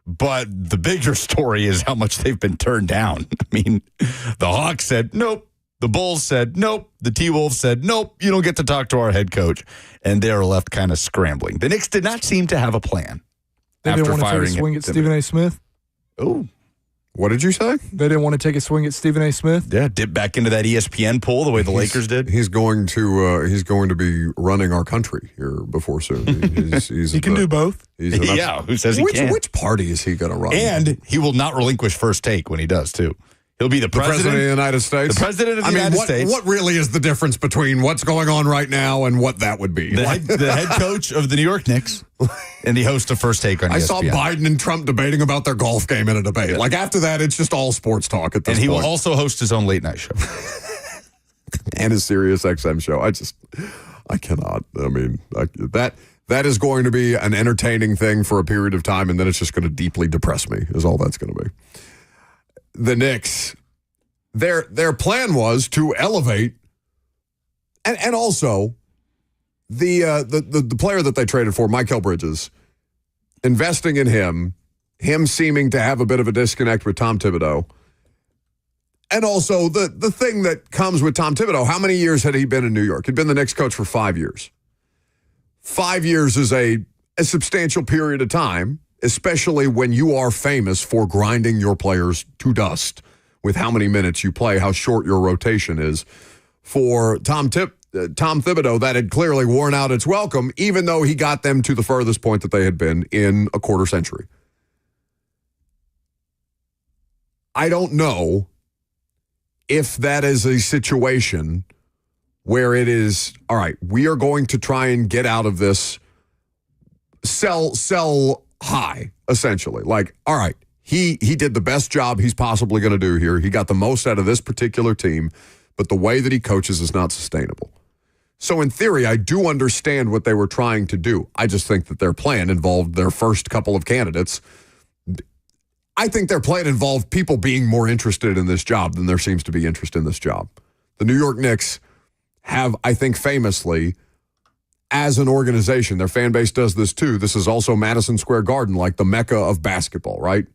But the bigger story is how much they've been turned down. I mean, the Hawks said, nope. The Bulls said, nope. The T-Wolves said, nope, you don't get to talk to our head coach. And they are left kind of scrambling. The Knicks did not seem to have a plan. They didn't want to take a swing at Stephen A. Smith? Oh. What did you say? They didn't want to take a swing at Stephen A. Smith? Yeah, dip back into that ESPN pool the way the Lakers did. He's going to be running our country here before soon. He can do both. Who says he can't? Which party is he going to run? And he will not relinquish first take when he does, too. He'll be the president of the United States. The president of the United States. What really is the difference between what's going on right now and what that would be? The head coach of the New York Knicks and the host of First Take on ESPN. I saw Biden and Trump debating about their golf game in a debate. Yeah. Like after that, it's just all sports talk at this point. And he will also host his own late night show. And his Sirius XM show. I cannot. I mean, that is going to be an entertaining thing for a period of time, and then it's just going to deeply depress me, is all that's going to be. The Knicks, their plan was to elevate, and also the player that they traded for, Mikal Bridges, investing in him seeming to have a bit of a disconnect with Tom Thibodeau, and also the thing that comes with Tom Thibodeau. How many years had he been in New York? He'd been the Knicks coach for 5 years. 5 years is a substantial period of time, especially when you are famous for grinding your players to dust with how many minutes you play, how short your rotation is. For Tom Thibodeau, that had clearly worn out its welcome, even though he got them to the furthest point that they had been in a quarter century. I don't know if that is a situation where it is, all right, we are going to try and get out of this, sell high, essentially. Like, all right, he did the best job he's possibly going to do here. He got the most out of this particular team, but the way that he coaches is not sustainable. So in theory, I do understand what they were trying to do. I just think that their plan involved their first couple of candidates. I think their plan involved people being more interested in this job than there seems to be interest in this job. The New York Knicks have, I think, famously, as an organization, their fan base does this too. This is also Madison Square Garden, like the mecca of basketball, right?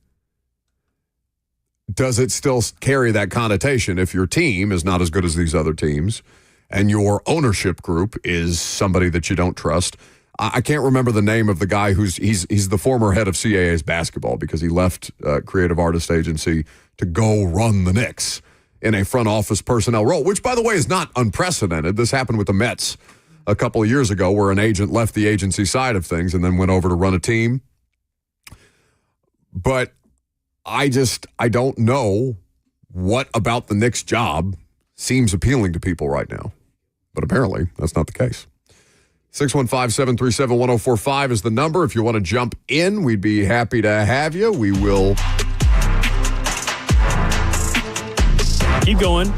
Does it still carry that connotation if your team is not as good as these other teams and your ownership group is somebody that you don't trust? I can't remember the name of the guy he's the former head of CAA's basketball because he left creative artist agency to go run the Knicks in a front office personnel role, which, by the way, is not unprecedented. This happened with the Mets a couple of years ago where an agent left the agency side of things and then went over to run a team. But I don't know what about the Knicks job seems appealing to people right now. But apparently, that's not the case. 615-737-1045 is the number. If you want to jump in, we'd be happy to have you. We will. Keep going.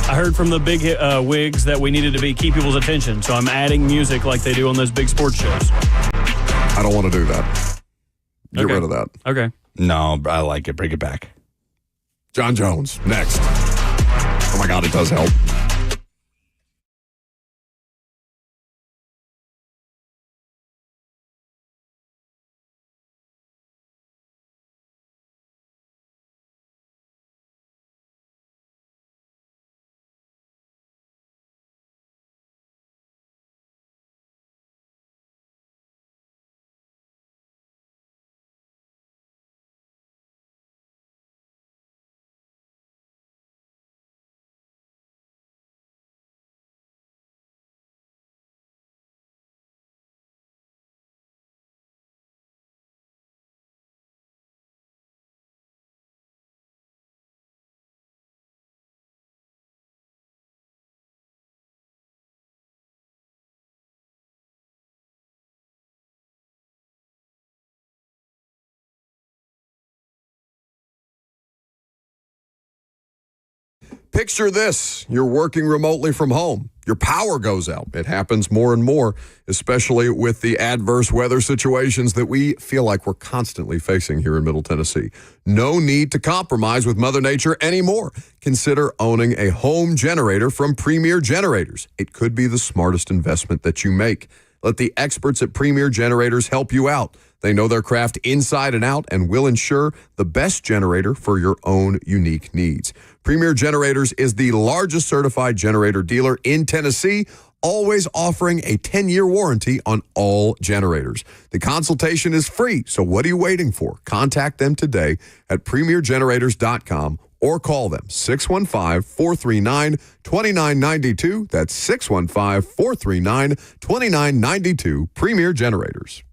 I heard from the big wigs that we needed to keep people's attention, so I'm adding music like they do on those big sports shows. I don't want to do that. Get rid of that. Okay. No, I like it. Bring it back. Jon Jones, next. Oh, my God, it does help. Picture this. You're working remotely from home. Your power goes out. It happens more and more, especially with the adverse weather situations that we feel like we're constantly facing here in Middle Tennessee. No need to compromise with Mother Nature anymore. Consider owning a home generator from Premier Generators. It could be the smartest investment that you make. Let the experts at Premier Generators help you out. They know their craft inside and out and will ensure the best generator for your own unique needs. Premier Generators is the largest certified generator dealer in Tennessee, always offering a 10-year warranty on all generators. The consultation is free, so what are you waiting for? Contact them today at premiergenerators.com or call them 615-439-2992. That's 615-439-2992. Premier Generators.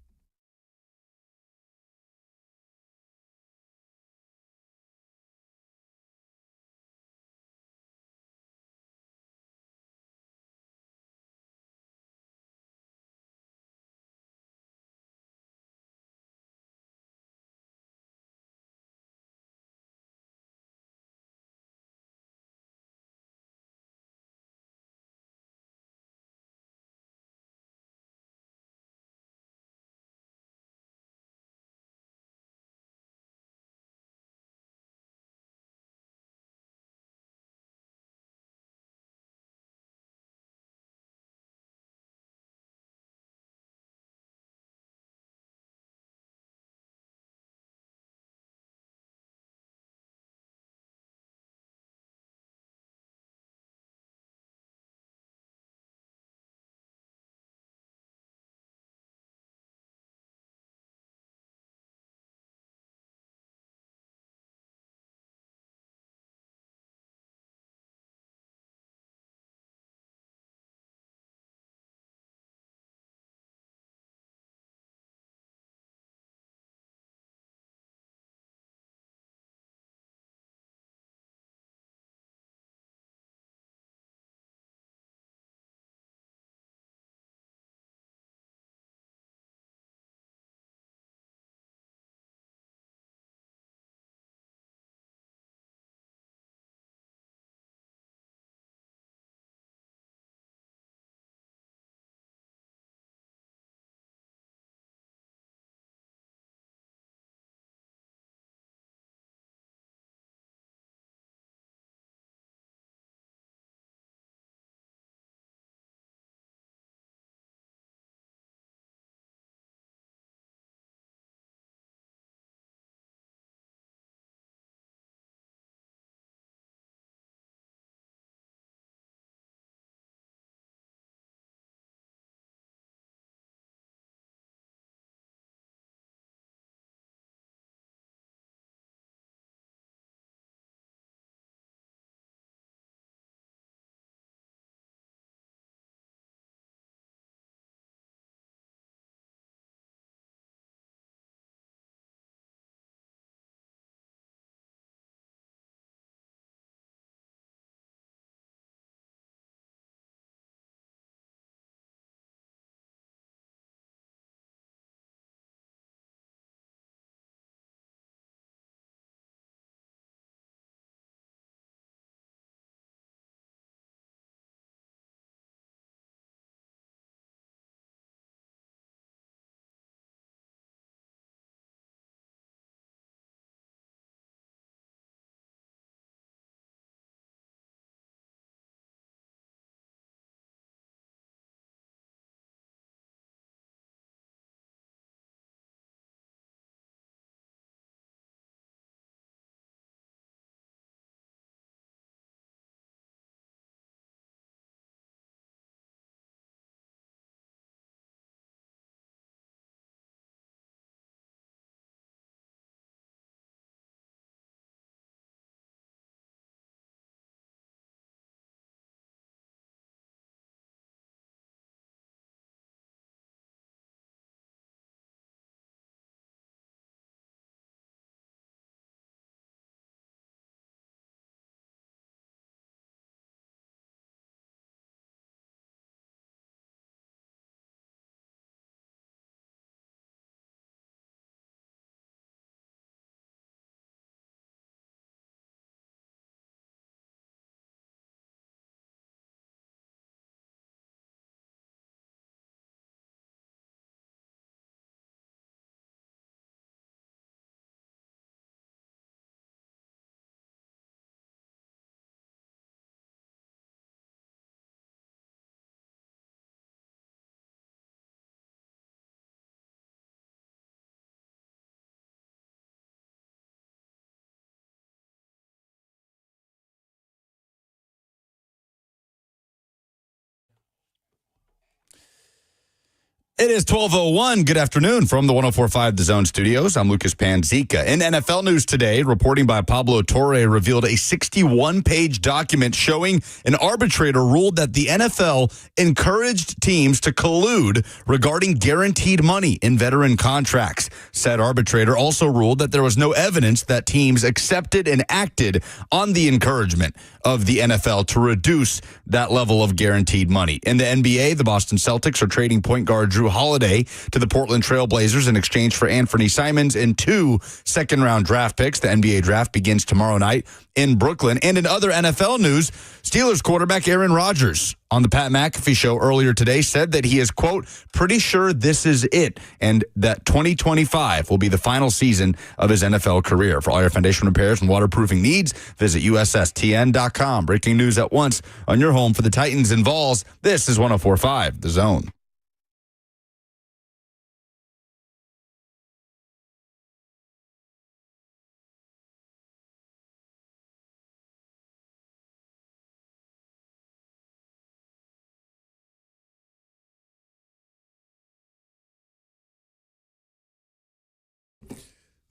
It is 12:01. Good afternoon from the 104.5 The Zone studios. I'm Lucas Panzica. In NFL news today, reporting by Pablo Torre revealed a 61-page document showing an arbitrator ruled that the NFL encouraged teams to collude regarding guaranteed money in veteran contracts. Said arbitrator also ruled that there was no evidence that teams accepted and acted on the encouragement of the NFL to reduce that level of guaranteed money. In the NBA, the Boston Celtics are trading point guard Drew Holiday to the Portland Trail Blazers in exchange for Anthony Simons and 2 second-round draft picks. The NBA draft begins tomorrow night in Brooklyn. And in other NFL news, Steelers quarterback Aaron Rodgers on the Pat McAfee show earlier today said that he is, quote, pretty sure this is it, and that 2025 will be the final season of his NFL career. For all your foundation repairs and waterproofing needs, visit USSTN.com. Breaking news at once on your home for the Titans and Vols. This is 104.5 The Zone.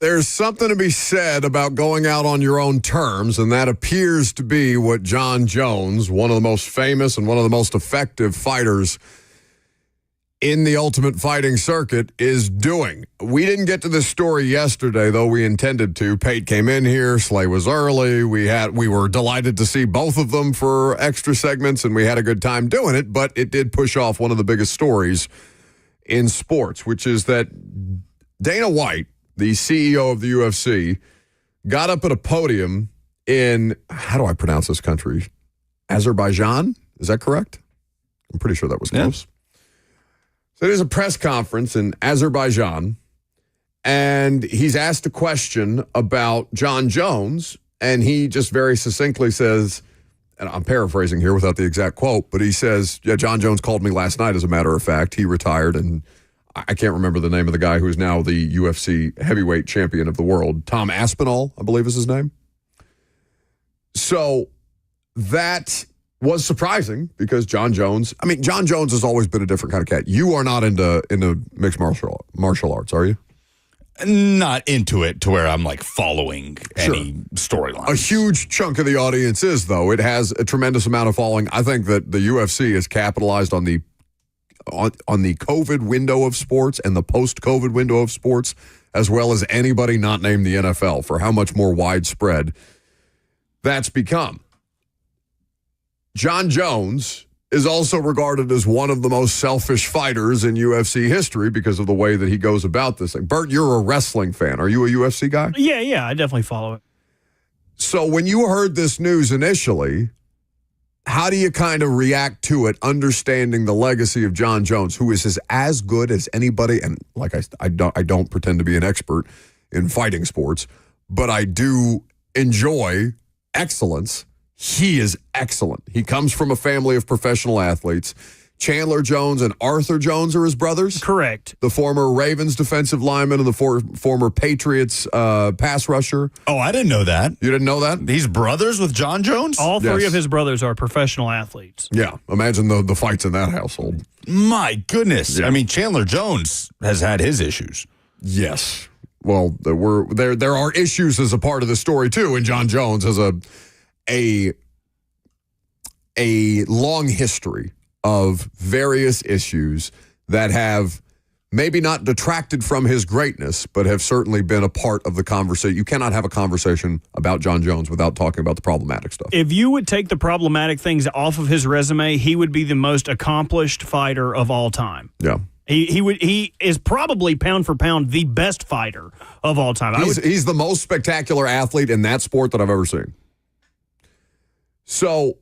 There's something to be said about going out on your own terms, and that appears to be what Jon Jones, one of the most famous and one of the most effective fighters in the Ultimate Fighting circuit, is doing. We didn't get to this story yesterday, though we intended to. Pate came in here. Slay was early. We were delighted to see both of them for extra segments, and we had a good time doing it, but it did push off one of the biggest stories in sports, which is that Dana White, the CEO of the UFC, got up at a podium in, how do I pronounce this country? Azerbaijan? Is that correct? I'm pretty sure that was close. So there's a press conference in Azerbaijan, and he's asked a question about Jon Jones, and he just very succinctly says, and I'm paraphrasing here without the exact quote, but he says, yeah, Jon Jones called me last night, as a matter of fact. He retired, and I can't remember the name of the guy who is now the UFC heavyweight champion of the world. Tom Aspinall, I believe is his name. So that was surprising because Jon Jones has always been a different kind of cat. You are not into mixed martial arts, are you? Not into it to where I'm like following any storyline. A huge chunk of the audience is, though. It has a tremendous amount of following. I think that the UFC has capitalized on the COVID window of sports and the post-COVID window of sports, as well as anybody not named the NFL, for how much more widespread that's become. Jon Jones is also regarded as one of the most selfish fighters in UFC history because of the way that he goes about this thing. Bert, you're a wrestling fan. Are you a UFC guy? Yeah, I definitely follow it. So when you heard this news initially, how do you kind of react to it, understanding the legacy of Jon Jones, who is as good as anybody? And like I don't pretend to be an expert in fighting sports, but I do enjoy excellence. He is excellent. He comes from a family of professional athletes. Chandler Jones and Arthur Jones are his brothers? Correct. The former Ravens defensive lineman and the former Patriots pass rusher. Oh, I didn't know that. You didn't know that? He's brothers with Jon Jones? All three of his brothers are professional athletes. Yeah. Imagine the fights in that household. My goodness. Yeah. I mean, Chandler Jones has had his issues. Yes. Well, there are issues as a part of the story, too, and Jon Jones has a long history of various issues that have maybe not detracted from his greatness, but have certainly been a part of the conversation. You cannot have a conversation about Jon Jones without talking about the problematic stuff. If you would take the problematic things off of his resume, he would be the most accomplished fighter of all time. Yeah. He is probably pound for pound the best fighter of all time. He's the most spectacular athlete in that sport that I've ever seen. So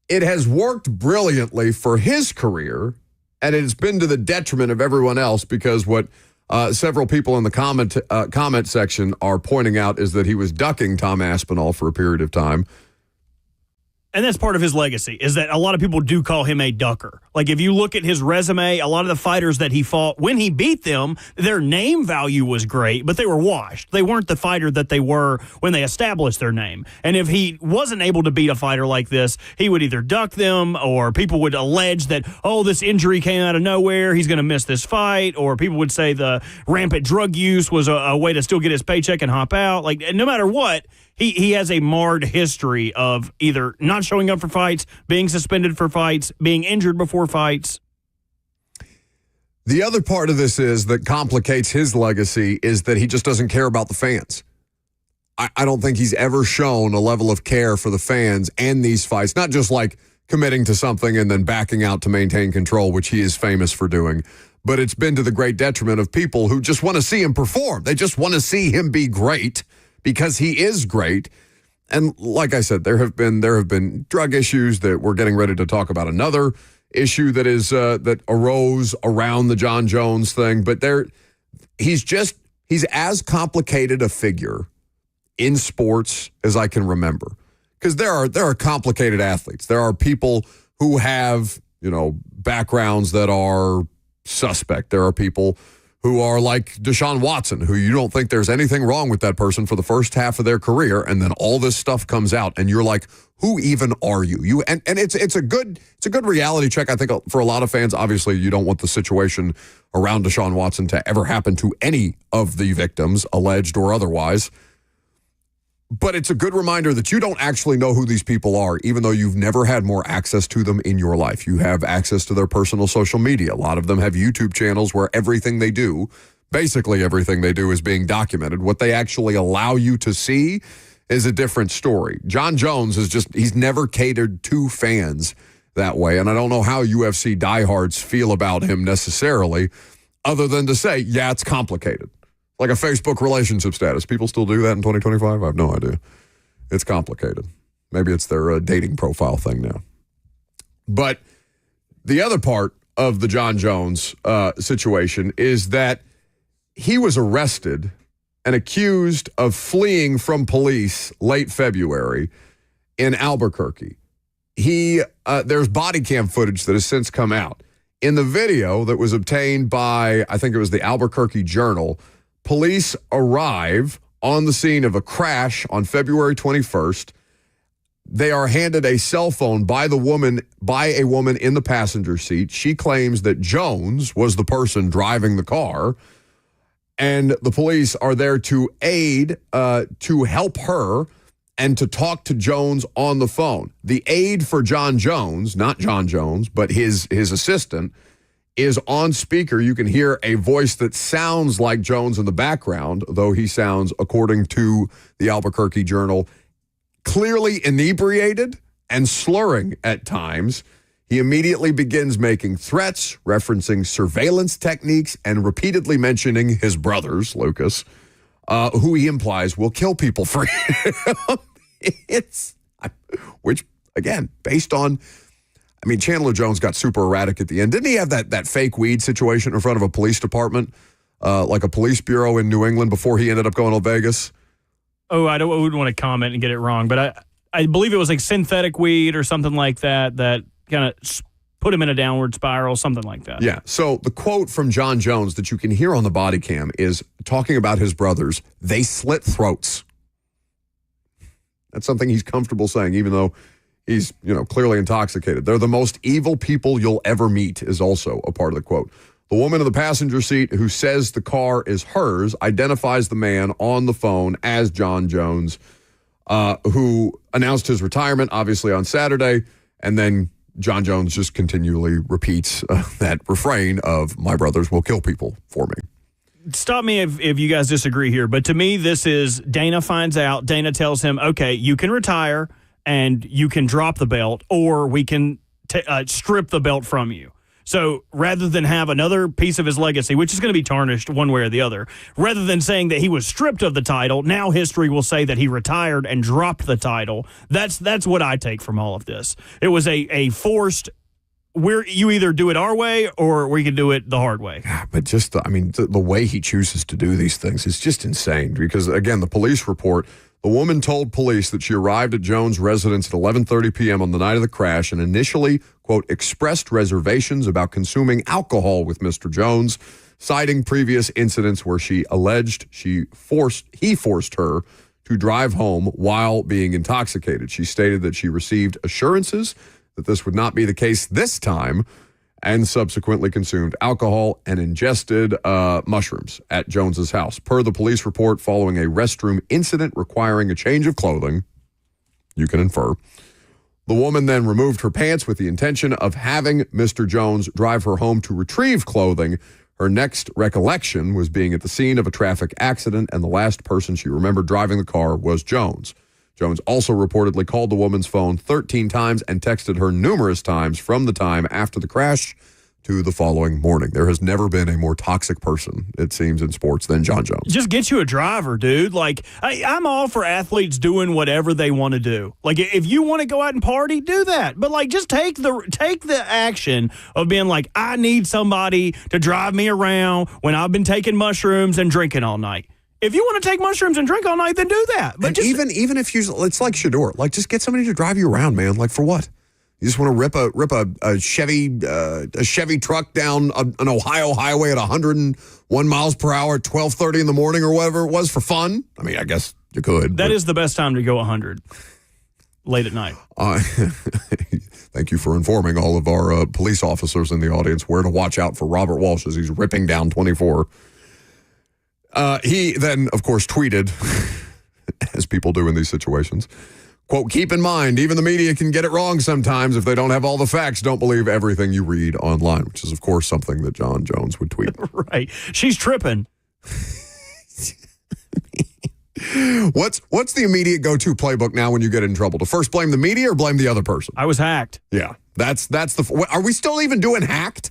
it has worked brilliantly for his career, and it has been to the detriment of everyone else because what several people in the comment section are pointing out is that he was ducking Tom Aspinall for a period of time. And that's part of his legacy, is that a lot of people do call him a ducker. Like, if you look at his resume, a lot of the fighters that he fought, when he beat them, their name value was great, but they were washed. They weren't the fighter that they were when they established their name. And if he wasn't able to beat a fighter like this, he would either duck them, or people would allege that, oh, this injury came out of nowhere, he's going to miss this fight, or people would say the rampant drug use was a way to still get his paycheck and hop out. Like, no matter what, he has a marred history of either not showing up for fights, being suspended for fights, being injured before fights. The other part of this is that complicates his legacy is that he just doesn't care about the fans. I don't think he's ever shown a level of care for the fans and these fights, not just like committing to something and then backing out to maintain control, which he is famous for doing, but it's been to the great detriment of people who just want to see him perform. They just want to see him be great because he is great. And like I said, there have been drug issues that we're getting ready to talk about. Another issue that is that arose around the Jon Jones thing, but he's as complicated a figure in sports as I can remember. Because there are complicated athletes. There are people who have, backgrounds that are suspect. There are people who are like Deshaun Watson, who you don't think there's anything wrong with that person for the first half of their career, and then all this stuff comes out, and you're like, who even are you? And it's a good reality check, I think, for a lot of fans. Obviously, you don't want the situation around Deshaun Watson to ever happen to any of the victims, alleged or otherwise. But it's a good reminder that you don't actually know who these people are, even though you've never had more access to them in your life. You have access to their personal social media. A lot of them have YouTube channels where everything they do, basically everything they do, is being documented. What they actually allow you to see is a different story. Jon Jones he's never catered to fans that way. And I don't know how UFC diehards feel about him necessarily, other than to say, yeah, it's complicated. Like a Facebook relationship status. People still do that in 2025? I have no idea. It's complicated. Maybe it's their dating profile thing now. But the other part of the Jon Jones situation is that he was arrested and accused of fleeing from police late February in Albuquerque. There's body cam footage that has since come out. In the video that was obtained by, I think it was the Albuquerque Journal, police arrive on the scene of a crash on February 21st. They are handed a cell phone by a woman in the passenger seat. She claims that Jones was the person driving the car, and the police are there to aid, to help her and to talk to Jones on the phone. The aide for Jon Jones, not Jon Jones, but his assistant, is on speaker. You can hear a voice that sounds like Jones in the background, though he sounds, according to the Albuquerque Journal, clearly inebriated and slurring at times. He immediately begins making threats, referencing surveillance techniques, and repeatedly mentioning his brothers, Lucas, who he implies will kill people for him. Which, again, based on... I mean, Chandler Jones got super erratic at the end. Didn't he have that fake weed situation in front of a police department, like a police bureau in New England, before he ended up going to Vegas? Oh, I wouldn't want to comment and get it wrong, but I believe it was like synthetic weed or something like that kind of put him in a downward spiral, something like that. Yeah. So the quote from Jon Jones that you can hear on the body cam is talking about his brothers. They slit throats. That's something he's comfortable saying, even though he's, clearly intoxicated. They're the most evil people you'll ever meet is also a part of the quote. The woman in the passenger seat who says the car is hers identifies the man on the phone as Jon Jones, who announced his retirement, obviously, on Saturday. And then Jon Jones just continually repeats that refrain of, my brothers will kill people for me. Stop me if you guys disagree here, but to me, this is Dana finds out. Dana tells him, okay, you can retire and you can drop the belt, or we can strip the belt from you. So rather than have another piece of his legacy, which is going to be tarnished one way or the other, rather than saying that he was stripped of the title, now history will say that he retired and dropped the title. That's what I take from all of this. It was a forced you either do it our way or we can do it the hard way. But just, the way he chooses to do these things is just insane. Because, again, the police report, the woman told police that she arrived at Jones' residence at 11:30 p.m. on the night of the crash and initially, quote, expressed reservations about consuming alcohol with Mr. Jones, citing previous incidents where she alleged he forced her to drive home while being intoxicated. She stated that she received assurances that this would not be the case this time, and subsequently consumed alcohol and ingested mushrooms at Jones's house. Per the police report, following a restroom incident requiring a change of clothing, you can infer, the woman then removed her pants with the intention of having Mr. Jones drive her home to retrieve clothing. Her next recollection was being at the scene of a traffic accident, and the last person she remembered driving the car was Jones. Jones also reportedly called the woman's phone 13 times and texted her numerous times from the time after the crash to the following morning. There has never been a more toxic person, it seems, in sports than Jon Jones. Just get you a driver, dude. Like, I'm all for athletes doing whatever they want to do. Like, if you want to go out and party, do that. But, like, just take the action of being like, I need somebody to drive me around when I've been taking mushrooms and drinking all night. If you want to take mushrooms and drink all night, then do that. But just, even if it's like Shador, like just get somebody to drive you around, man. Like for what? You just want to rip a Chevy truck down an Ohio highway at 101 miles per hour at 12:30 in the morning or whatever it was for fun? I mean, I guess you could. That is the best time to go 100 late at night. Thank you for informing all of our police officers in the audience where to watch out for Robert Walsh as he's ripping down 24. He then, of course, tweeted, as people do in these situations, quote, keep in mind, even the media can get it wrong sometimes if they don't have all the facts. Don't believe everything you read online, which is, of course, something that Jon Jones would tweet. Right. She's tripping. What's the immediate go-to playbook now when you get in trouble? To first blame the media or blame the other person? I was hacked. Yeah. Are we still even doing hacked?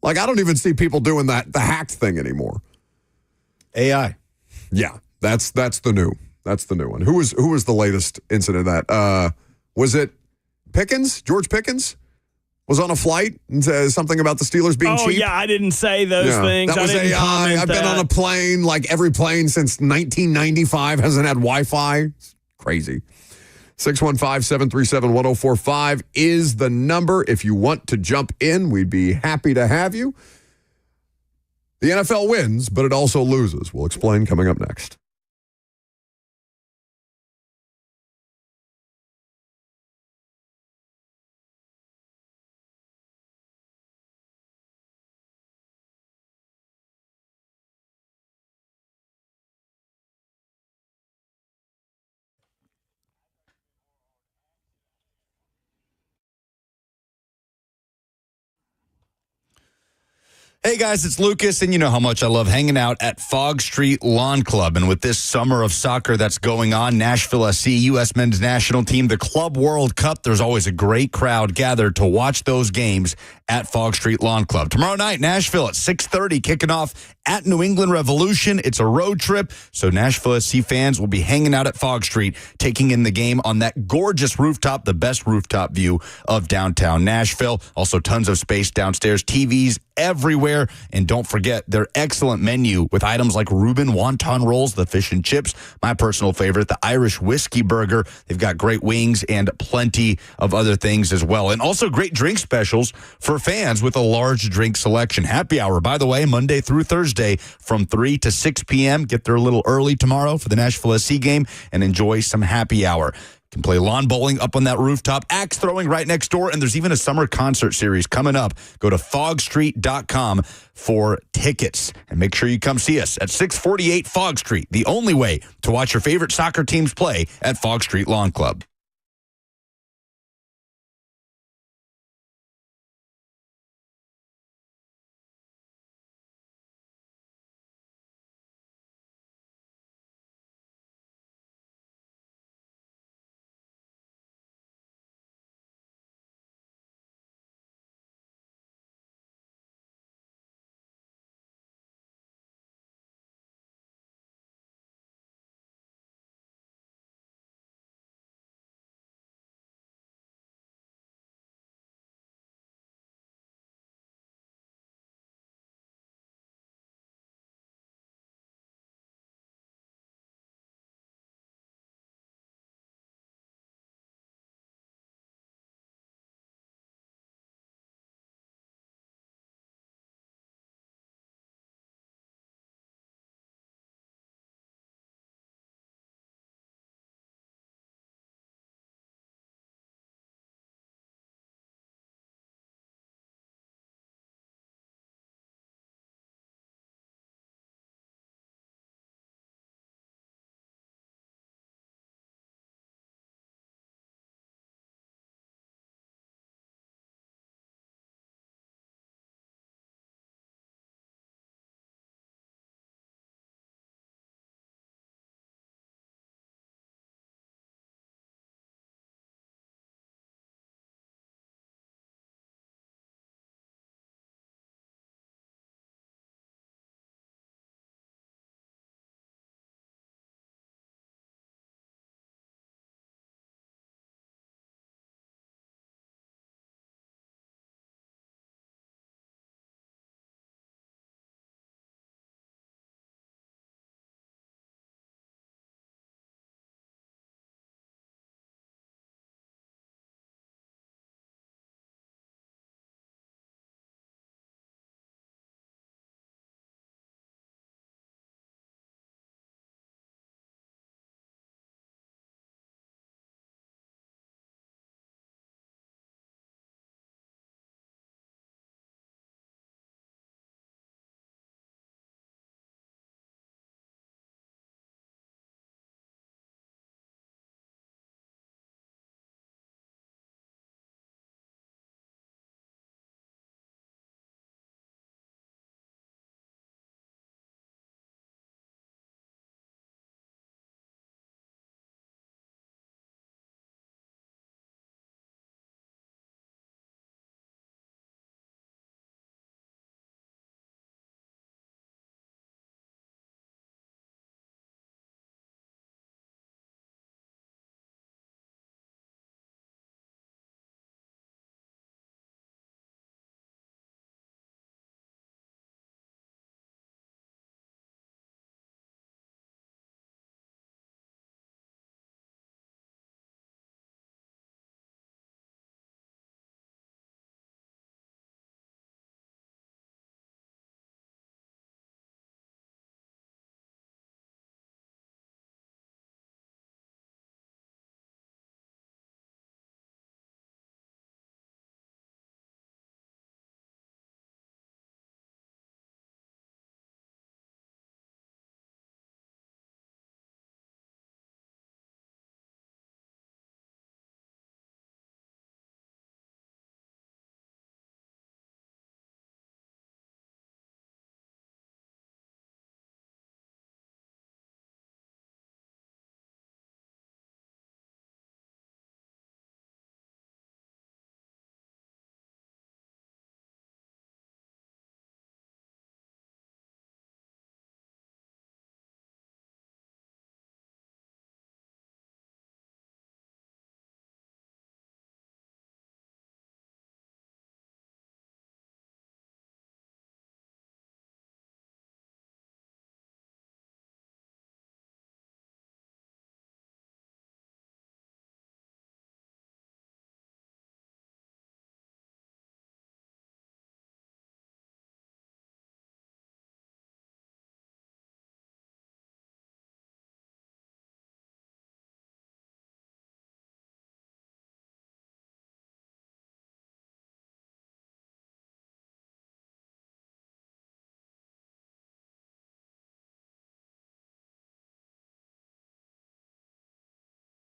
Like, I don't even see people doing the hacked thing anymore. AI. Yeah, that's the new one. Who was the latest incident of that? Was it Pickens? George Pickens was on a flight and said something about the Steelers being cheap. Oh yeah, I didn't say those things. That was AI. I've been on a plane, like every plane since 1995 hasn't had Wi-Fi. It's crazy. 615-737-1045 is the number. If you want to jump in, we'd be happy to have you. The NFL wins, but it also loses. We'll explain coming up next. Hey guys, it's Lucas, and you know how much I love hanging out at Fog Street Lawn Club. And with this summer of soccer that's going on, Nashville SC, U.S. men's national team, the Club World Cup, there's always a great crowd gathered to watch those games at Fog Street Lawn Club. Tomorrow night, Nashville at 6:30, kicking off at New England Revolution. It's a road trip, so Nashville SC fans will be hanging out at Fog Street, taking in the game on that gorgeous rooftop, the best rooftop view of downtown Nashville. Also, tons of space downstairs, TVs everywhere. And don't forget their excellent menu with items like Reuben wonton rolls, the fish and chips, my personal favorite, the Irish whiskey burger. They've got great wings and plenty of other things as well. And also great drink specials for fans with a large drink selection. Happy hour, by the way, Monday through Thursday from 3 to 6 p.m. Get there a little early tomorrow for the Nashville SC game and enjoy some happy hour. Can play lawn bowling up on that rooftop, axe throwing right next door, and there's even a summer concert series coming up. Go to fogstreet.com for tickets, and make sure you come see us at 648 Fog Street, the only way to watch your favorite soccer teams play at Fog Street Lawn Club.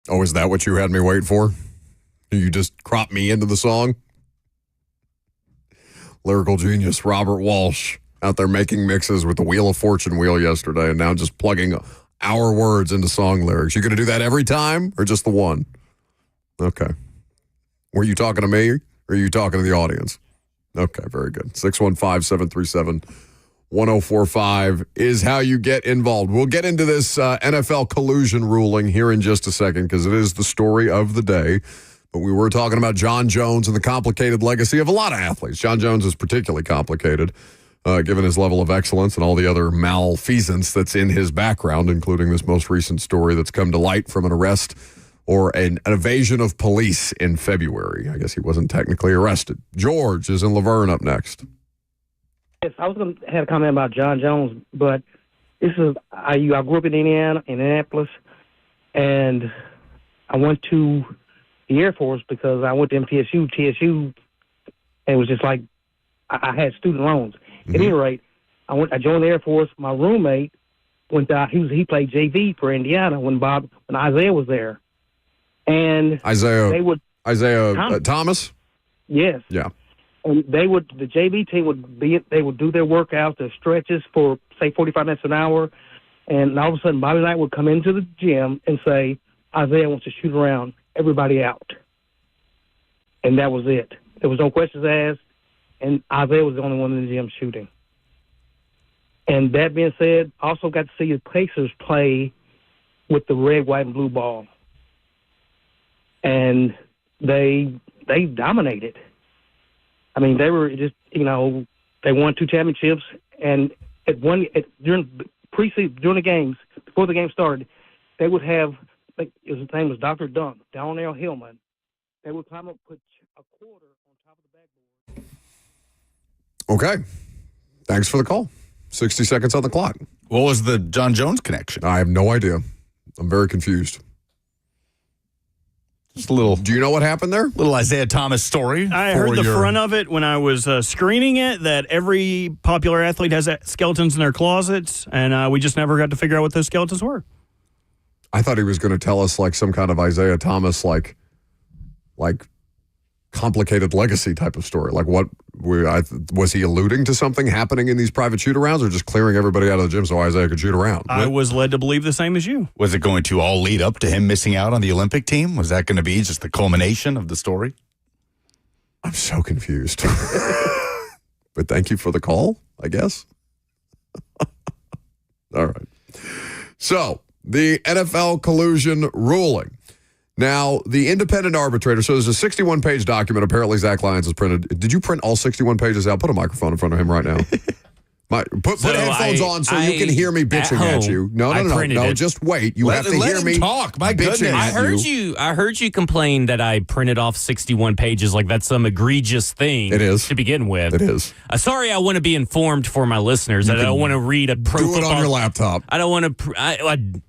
Oh, is that what you had me wait for? You just cropped me into the song? Lyrical genius Robert Walsh out there making mixes with the Wheel of Fortune wheel yesterday and now just plugging our words into song lyrics. You going to do that every time or just the one? Okay. Were you talking to me or are you talking to the audience? Okay, very good. 615-737-1045 is how you get involved. We'll get into this NFL collusion ruling here in just a second because it is the story of the day. But we were talking about Jon Jones and the complicated legacy of a lot of athletes. Jon Jones is particularly complicated, given his level of excellence and all the other malfeasance that's in his background, including this most recent story that's come to light from an arrest or an evasion of police in February. I guess he wasn't technically arrested. George is in Laverne up next. Yes, I was going to have a comment about Jon Jones, but this is I grew up in Indiana, in Indianapolis, and I went to the Air Force because I went to MTSU. TSU, and it was just like I had student loans. At any rate, I joined the Air Force. My roommate went out. He played JV for Indiana when Isaiah was there, and Isaiah Thomas. Thomas. Yes. Yeah. And the JV team would do their workouts, their stretches for say 45 minutes an hour, and all of a sudden Bobby Knight would come into the gym and say, Isaiah wants to shoot around everybody out. And that was it. There was no questions asked, and Isaiah was the only one in the gym shooting. And that being said, also got to see the Pacers play with the red, white, and blue ball. And they dominated. I mean, they were just, they won 2 championships, and during the games, before the game started, they would have, his name was Dr. Dunk, Donnell Hillman. They would climb up, put a quarter on top of the backboard. Okay. Thanks for the call. 60 seconds on the clock. What was the Jon Jones connection? I have no idea. I'm very confused. Just a little. Do you know what happened there? Little Isaiah Thomas story. I heard the front of it when I was screening it, that every popular athlete has skeletons in their closets, and we just never got to figure out what those skeletons were. I thought he was going to tell us like some kind of Isaiah Thomas, like complicated legacy type of story. Like was he alluding to something happening in these private shoot-arounds or just clearing everybody out of the gym so Isaiah could shoot around? I was led to believe the same as you. Was it going to all lead up to him missing out on the Olympic team? Was that going to be just the culmination of the story? I'm so confused. But thank you for the call, I guess. All right. So, the NFL collusion ruling. Now, the independent arbitrator, so there's a 61-page document. Apparently, Zach Lyons has printed. Did you print all 61 pages out? Put a microphone in front of him right now. Put headphones on so you can hear me bitching at you. No. Just wait. You have to hear me talk. My goodness. I heard you complain that I printed off 61 pages like that's some egregious thing. It is. To begin with. It is. Sorry, I want to be informed for my listeners. I don't want to read a pro football. Do it on your laptop. I don't want to.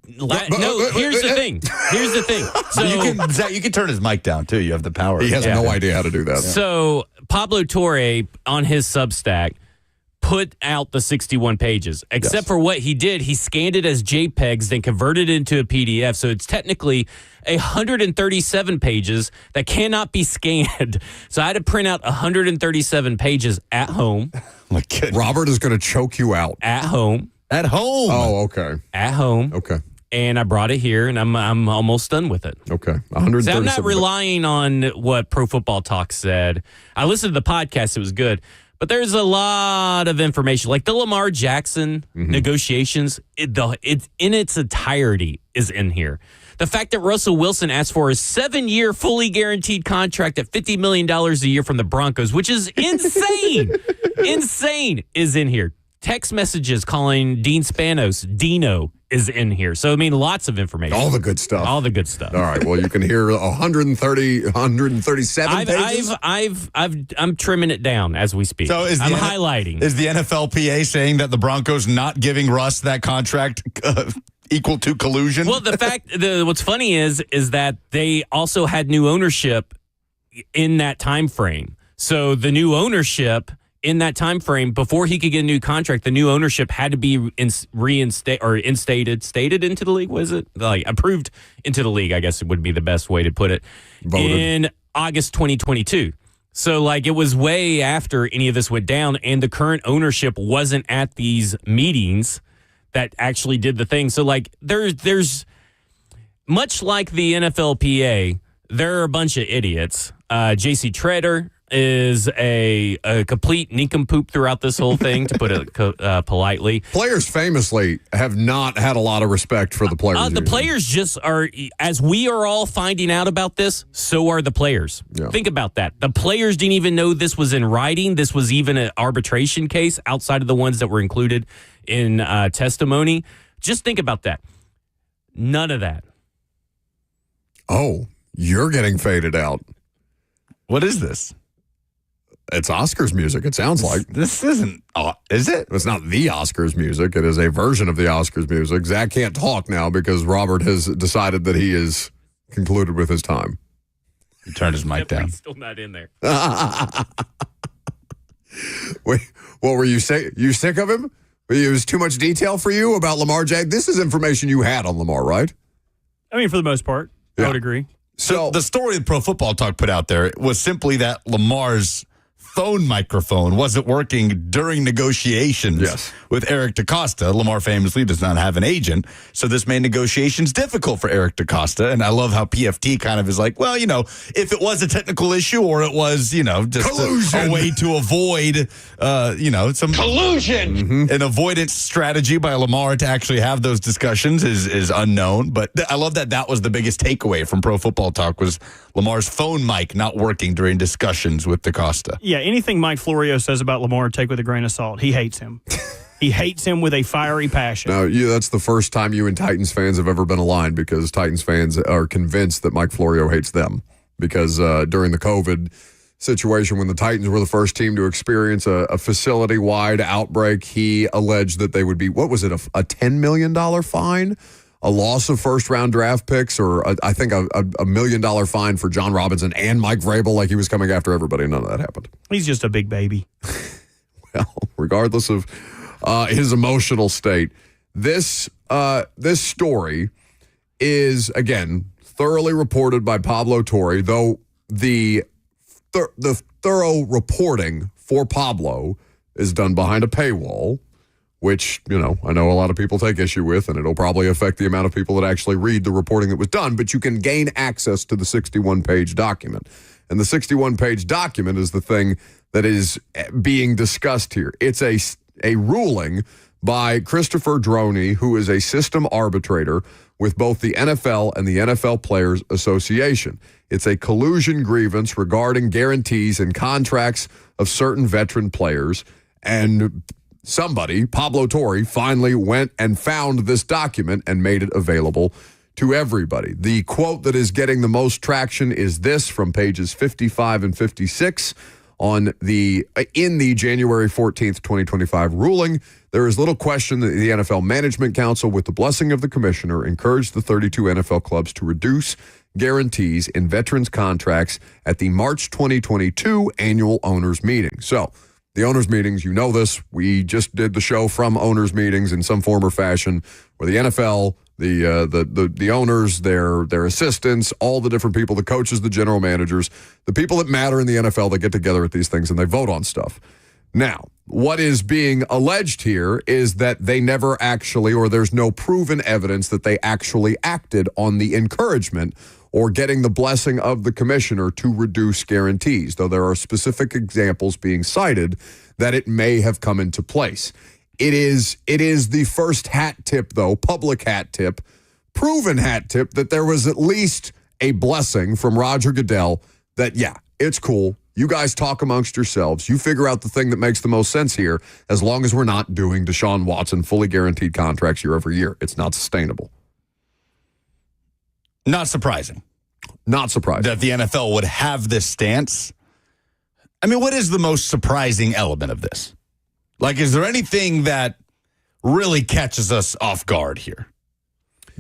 Here's the thing. So you can turn his mic down too. You have the power. He has no idea how to do that. So Pablo Torre on his Substack put out the 61 pages. Except for what he did, he scanned it as JPEGs, then converted it into a PDF. So it's technically 137 pages that cannot be scanned. So I had to print out 137 pages at home. My goodness. Robert is going to choke you out. At home. At home. Oh, okay. At home. Okay. And I brought it here, and I'm almost done with it. Okay. 137. So I'm not relying on what Pro Football Talk said. I listened to the podcast. It was good. But there's a lot of information. Like the Lamar Jackson negotiations, it's in its entirety is in here. The fact that Russell Wilson asked for a 7-year fully guaranteed contract at $50 million a year from the Broncos, which is insane. Insane is in here. Text messages calling Dean Spanos Dino is in here. So, I mean, lots of information. All the good stuff. All the good stuff. All right. Well, you can hear 137 pages. I'm trimming it down as we speak. So I'm highlighting. Is the NFLPA saying that the Broncos not giving Russ that contract equal to collusion? Well, what's funny is that they also had new ownership in that time frame. So the new ownership in that time frame, before he could get a new contract, the new ownership had to be stated into the league. Was it like approved into the league? I guess it would be the best way to put it. Voted. In August 2022. So like it was way after any of this went down, and the current ownership wasn't at these meetings that actually did the thing. So like there's much like the NFLPA, there are a bunch of idiots. J.C. Treader is a complete nincompoop throughout this whole thing, to put it politely. Players famously have not had a lot of respect for the players. The players just are, as we are all finding out about this, so are the players. Yeah. Think about that. The players didn't even know this was in writing. This was even an arbitration case outside of the ones that were included in testimony. Just think about that. None of that. Oh, you're getting faded out. What is this? It's Oscars music, it sounds like. This isn't, is it? It's not the Oscars music. It is a version of the Oscars music. Zach can't talk now because Robert has decided that he is concluded with his time. He turned his mic down. He's still not in there. Wait, what were you saying? You sick of him? It was too much detail for you about Lamar Jackson? This is information you had on Lamar, right? I mean, for the most part, I would agree. So the story that Pro Football Talk put out there was simply that Lamar's phone microphone wasn't working during negotiations with Eric DaCosta. Lamar famously does not have an agent, so this made negotiations difficult for Eric DaCosta. And I love how PFT kind of is like, well, if it was a technical issue or it was, just a way to avoid, some collusion, an avoidance strategy by Lamar to actually have those discussions is unknown. But I love that was the biggest takeaway from Pro Football Talk was Lamar's phone mic not working during discussions with DaCosta. Yeah, anything Mike Florio says about Lamar, take with a grain of salt. He hates him. He hates him with a fiery passion. Now, that's the first time you and Titans fans have ever been aligned, because Titans fans are convinced that Mike Florio hates them. Because during the COVID situation, when the Titans were the first team to experience a facility-wide outbreak, he alleged that they would be, what was it, a $10 million fine? A loss of first-round draft picks, or I think a $1 million fine for John Robinson and Mike Vrabel, like he was coming after everybody. None of that happened. He's just a big baby. Well, regardless of his emotional state, this story is, again, thoroughly reported by Pablo Torre, though the thorough reporting for Pablo is done behind a paywall, which, I know a lot of people take issue with, and it'll probably affect the amount of people that actually read the reporting that was done, but you can gain access to the 61-page document. And the 61-page document is the thing that is being discussed here. It's a ruling by Christopher Droney, who is a system arbitrator with both the NFL and the NFL Players Association. It's a collusion grievance regarding guarantees and contracts of certain veteran players, and somebody, Pablo Torre, finally went and found this document and made it available to everybody. The quote that is getting the most traction is this from pages 55 and 56 in the January 14th, 2025 ruling. There is little question that the NFL Management Council, with the blessing of the commissioner, encouraged the 32 NFL clubs to reduce guarantees in veterans' contracts at the March 2022 annual owners meeting. So, the owners' meetings, you know this. We just did the show from owners' meetings in some form or fashion, where the NFL, the owners, their assistants, all the different people, the coaches, the general managers, the people that matter in the NFL, that get together at these things and they vote on stuff. Now, what is being alleged here is that they never actually, or there's no proven evidence that they actually acted on the encouragement or getting the blessing of the commissioner to reduce guarantees, though there are specific examples being cited that it may have come into place. It is the first hat tip, though, public hat tip, proven hat tip, that there was at least a blessing from Roger Goodell that, yeah, it's cool. You guys talk amongst yourselves. You figure out the thing that makes the most sense here, as long as we're not doing Deshaun Watson fully guaranteed contracts year over year. It's not sustainable. Not surprising. Not surprising. That the NFL would have this stance. I mean, what is the most surprising element of this? Like, is there anything that really catches us off guard here?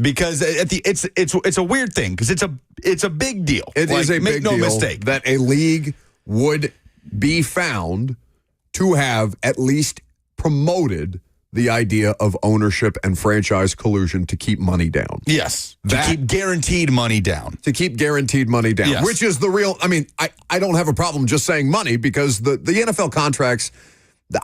Because it's a weird thing, because it's a big deal. It is a big deal. Make no mistake that a league would be found to have at least promoted the idea of ownership and franchise collusion to keep money down. Yes. To keep guaranteed money down. To keep guaranteed money down, yes. Which is the real, I don't have a problem just saying money because the NFL contracts,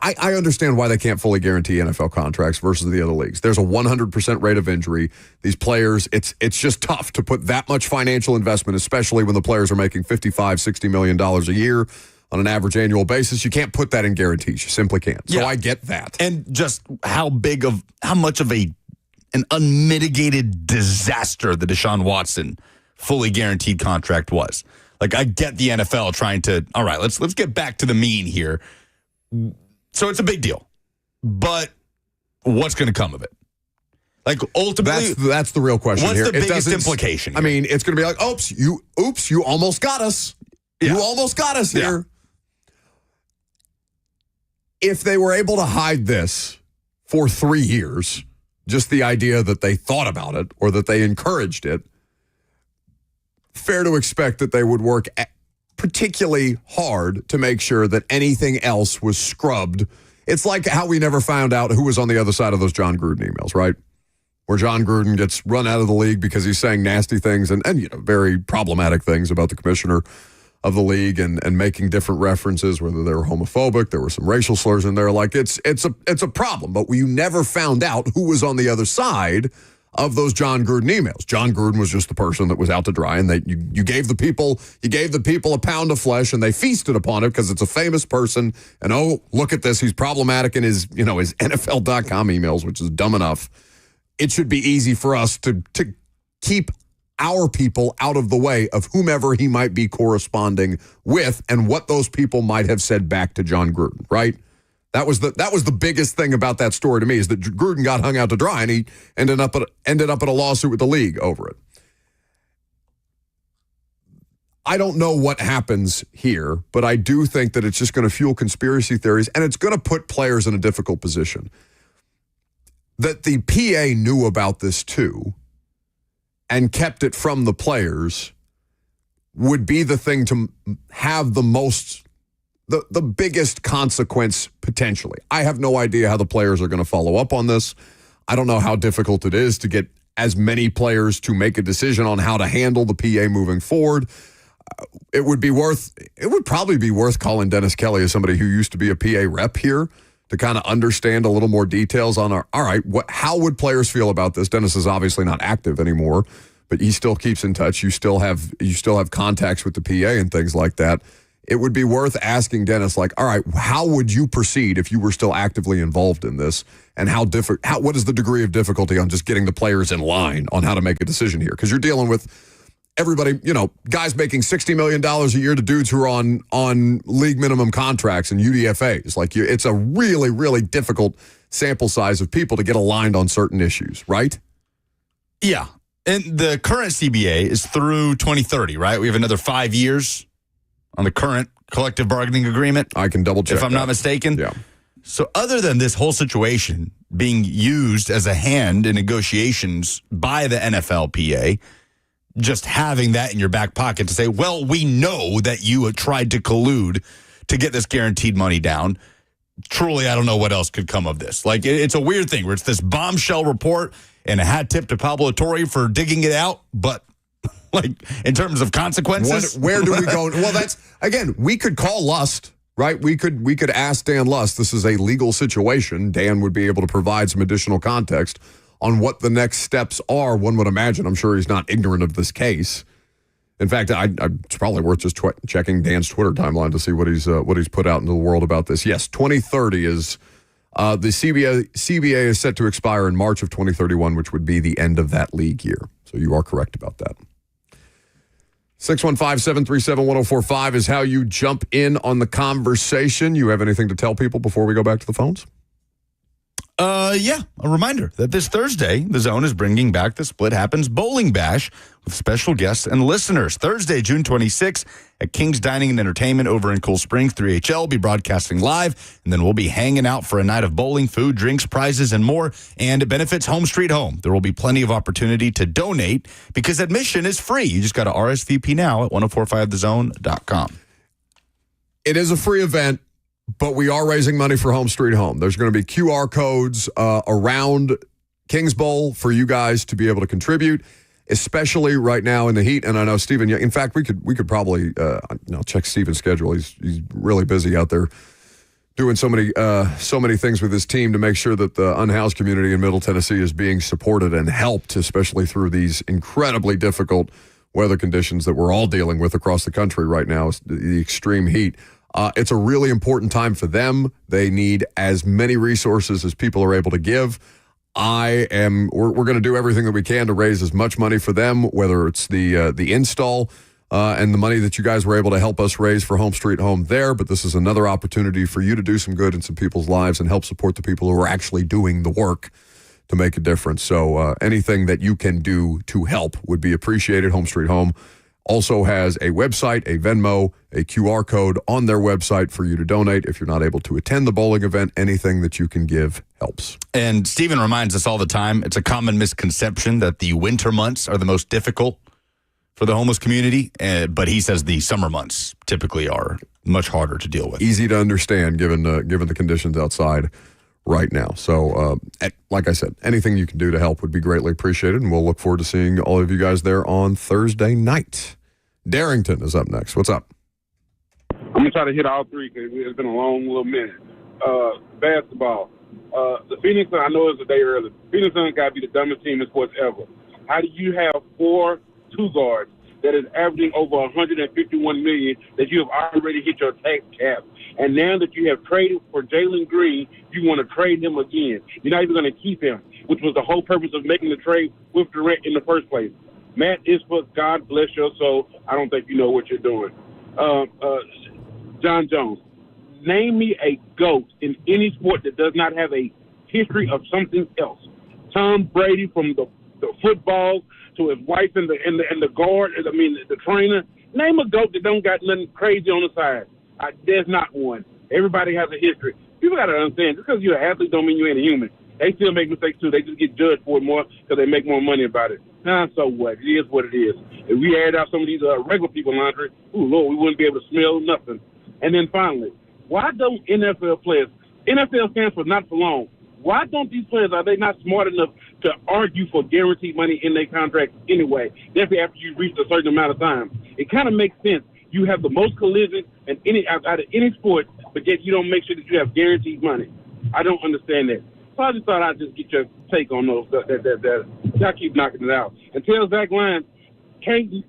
I understand why they can't fully guarantee NFL contracts versus the other leagues. There's a 100% rate of injury. These players, it's just tough to put that much financial investment, especially when the players are making $55-60 million a year on an average annual basis. You can't put that in guarantees. You simply can't. So I get that. And just how much of an unmitigated disaster the Deshaun Watson fully guaranteed contract was. Like, I get the NFL trying to, all right, let's get back to the mean here. So it's a big deal. But what's going to come of it? Like, ultimately, that's the real question what's here. What's the biggest implication here? It's going to be like, oops, you almost got us. Yeah. You almost got us here. If they were able to hide this for 3 years, just the idea that they thought about it or that they encouraged it, fair to expect that they would work particularly hard to make sure that anything else was scrubbed. It's like how we never found out who was on the other side of those Jon Gruden emails, right? Where Jon Gruden gets run out of the league because he's saying nasty things and very problematic things about the commissioner of the league and making different references, whether they were homophobic, there were some racial slurs in there. Like, it's a problem, but you never found out who was on the other side of those Jon Gruden emails. Jon Gruden was just the person that was out to dry, and you gave the people a pound of flesh, and they feasted upon it because it's a famous person. And oh, look at this, he's problematic in his NFL.com emails, which is dumb enough. It should be easy for us to keep our people out of the way of whomever he might be corresponding with and what those people might have said back to Jon Gruden, right? That was the biggest thing about that story to me, is that Gruden got hung out to dry and he ended up at a lawsuit with the league over it. I don't know what happens here, but I do think that it's just going to fuel conspiracy theories, and it's going to put players in a difficult position. That the PA knew about this too and kept it from the players would be the thing to have the biggest consequence potentially. I have no idea how the players are going to follow up on this. I don't know how difficult it is to get as many players to make a decision on how to handle the PA moving forward. It would probably be worth calling Dennis Kelly as somebody who used to be a PA rep here to kind of understand a little more details on how would players feel about this? Dennis is obviously not active anymore, but he still keeps in touch. You still have contacts with the PA and things like that. It would be worth asking Dennis, like, all right, how would you proceed if you were still actively involved in this? And what is the degree of difficulty on just getting the players in line on how to make a decision here? Because you're dealing with everybody, guys making $60 million a year to dudes who are on league minimum contracts and UDFAs. Like, it's a really, really difficult sample size of people to get aligned on certain issues, right? Yeah. And the current CBA is through 2030, right? We have another 5 years on the current collective bargaining agreement. I can double check if I'm not mistaken. Yeah. So other than this whole situation being used as a hand in negotiations by the NFLPA, just having that in your back pocket to say, well, we know that you have tried to collude to get this guaranteed money down. Truly, I don't know what else could come of this. Like, it's a weird thing where it's this bombshell report and a hat tip to Pablo Torre for digging it out, but like, in terms of consequences, where do we go? Well, that's, again, we could call Lust, right? We could ask Dan Lust. This is a legal situation. Dan would be able to provide some additional context on what the next steps are. One would imagine. I'm sure he's not ignorant of this case. In fact, it's probably worth just checking Dan's Twitter timeline to see what he's put out into the world about this. Yes, 2030 is the CBA is set to expire in March of 2031, which would be the end of that league year. So you are correct about that. 615-737-1045 is how you jump in on the conversation. You have anything to tell people before we go back to the phones? Yeah, a reminder that this Thursday, the Zone is bringing back the Split Happens Bowling Bash with special guests and listeners. Thursday, June 26th at King's Dining and Entertainment over in Cool Springs. 3HL will be broadcasting live, and then we'll be hanging out for a night of bowling, food, drinks, prizes, and more. And it benefits Home Street Home. There will be plenty of opportunity to donate because admission is free. You just got to RSVP now at 1045thezone.com. It is a free event, But we are raising money for Home Street Home. There's going to be QR codes around Kings Bowl for you guys to be able to contribute, especially right now in the heat. And I know Steven, in fact, we could probably check Steven's schedule. He's really busy out there doing so many things with his team to make sure that the unhoused community in Middle Tennessee is being supported and helped, especially through these incredibly difficult weather conditions that we're all dealing with across the country right now, the extreme heat. It's a really important time for them. They need as many resources as people are able to give. We're going to do everything that we can to raise as much money for them, whether it's the install and the money that you guys were able to help us raise for Home Street Home there. But this is another opportunity for you to do some good in some people's lives and help support the people who are actually doing the work to make a difference. So anything that you can do to help would be appreciated. Home Street Home also has a website, a Venmo, a QR code on their website for you to donate. If you're not able to attend the bowling event, anything that you can give helps. And Steven reminds us all the time, it's a common misconception that the winter months are the most difficult for the homeless community, but he says the summer months typically are much harder to deal with. Easy to understand given the conditions outside right now. So, like I said, anything you can do to help would be greatly appreciated, and we'll look forward to seeing all of you guys there on Thursday night. Darrington is up next. What's up? I'm going to try to hit all three because it's been a long little minute. Basketball. The Phoenix Suns, I know it's a day early. Phoenix Suns got to be the dumbest team in sports ever. How do you have 4 two guards that is averaging over $151 million that you have already hit your tax cap? And now that you have traded for Jalen Green, you want to trade him again. You're not even going to keep him, which was the whole purpose of making the trade with Durant in the first place. Matt Isbrook, God bless your soul. I don't think you know what you're doing. Jon Jones, name me a GOAT in any sport that does not have a history of something else. Tom Brady, from the football to his wife and the guard, the trainer. Name a GOAT that don't got nothing crazy on the side. There's not one. Everybody has a history. People got to understand, just because you're an athlete don't mean you ain't a human. They still make mistakes too. They just get judged for it more because they make more money about it. Nah, so what? It is what it is. If we aired out some of these regular people laundry, Lord, we wouldn't be able to smell nothing. And then finally, why don't NFL players, NFL stands for not for long, why don't these players, are they not smart enough to argue for guaranteed money in their contract anyway, definitely after you reach a certain amount of time? It kind of makes sense. You have the most collision out of any sport, but yet you don't make sure that you have guaranteed money. I don't understand that. So I just thought I'd just get your take on those. Y'all keep knocking it out. And tell Zach Lyons,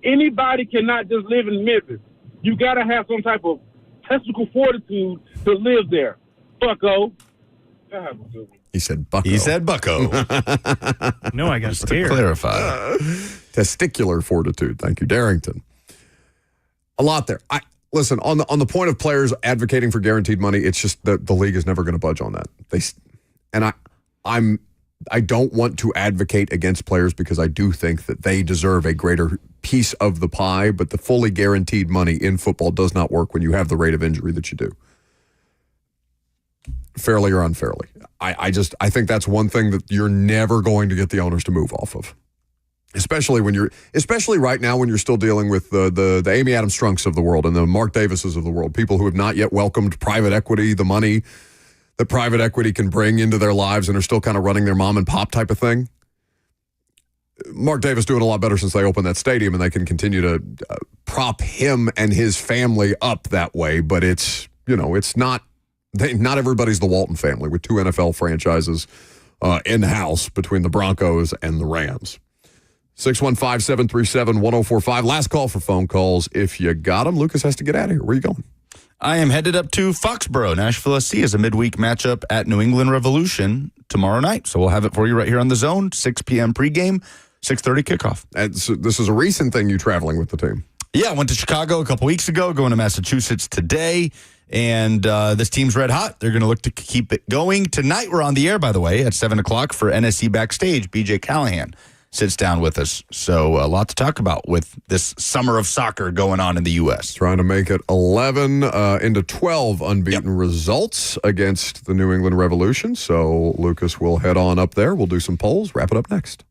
anybody cannot just live in Memphis. You got to have some type of testicle fortitude to live there. Bucko. He said Bucko. He said Bucko. No, I got Just scared. to clarify. Testicular fortitude. Thank you, Darrington. A lot there. Listen, on the point of players advocating for guaranteed money, it's just that the league is never going to budge on that. I don't want to advocate against players because I do think that they deserve a greater piece of the pie, but the fully guaranteed money in football does not work when you have the rate of injury that you do. Fairly or unfairly. I think that's one thing that you're never going to get the owners to move off of. Especially right now when you're still dealing with the Amy Adams Strunks of the world and the Mark Davises of the world, people who have not yet welcomed private equity, the money that private equity can bring into their lives and are still kind of running their mom and pop type of thing. Mark Davis doing a lot better since they opened that stadium, and they can continue to prop him and his family up that way. But it's not everybody's the Walton family with 2 NFL franchises in-house between the Broncos and the Rams. 615-737-1045. Last call for phone calls. If you got them, Lucas has to get out of here. Where are you going? I am headed up to Foxborough. Nashville SC is a midweek matchup at New England Revolution tomorrow night. So we'll have it for you right here on the Zone. 6 p.m. pregame, 6:30 kickoff. And so this is a recent thing, you traveling with the team. Yeah, I went to Chicago a couple weeks ago, going to Massachusetts today. And this team's red hot. They're going to look to keep it going. Tonight, we're on the air, by the way, at 7 o'clock for NSC Backstage. BJ Callahan sits down with us. So a lot to talk about with this summer of soccer going on in the U.S. Trying to make it 11 into 12 unbeaten results against the New England Revolution. So Lucas will head on up there. We'll do some polls. Wrap it up next.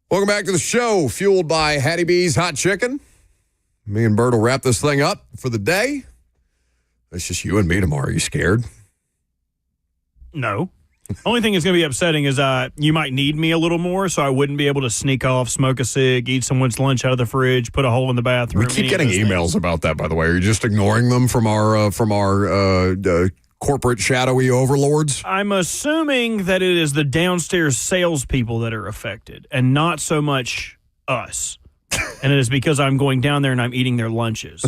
Welcome back to the show, fueled by Hattie B's Hot Chicken. Me and Bert will wrap this thing up for the day. It's just you and me tomorrow. Are you scared? No. Only thing that's going to be upsetting is you might need me a little more, so I wouldn't be able to sneak off, smoke a cig, eat someone's lunch out of the fridge, put a hole in the bathroom. We keep getting emails about that, by the way. Are you just ignoring them from our corporate shadowy overlords? I'm assuming that it is the downstairs salespeople that are affected and not so much us. And it is because I'm going down there and I'm eating their lunches.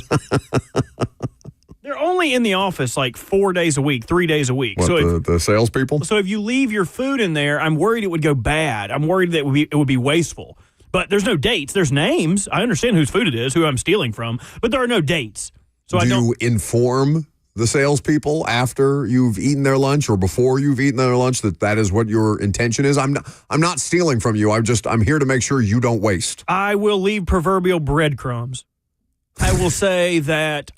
They're only in the office like 4 days a week, 3 days a week. What, the salespeople? So if you leave your food in there, I'm worried it would go bad. I'm worried that it would be wasteful. But there's no dates. There's names. I understand whose food it is, who I'm stealing from, but there are no dates. So Do you inform the salespeople after you've eaten their lunch or before you've eaten their lunch that is what your intention is? I'm not stealing from you. I'm here to make sure you don't waste. I will leave proverbial breadcrumbs. I will say that,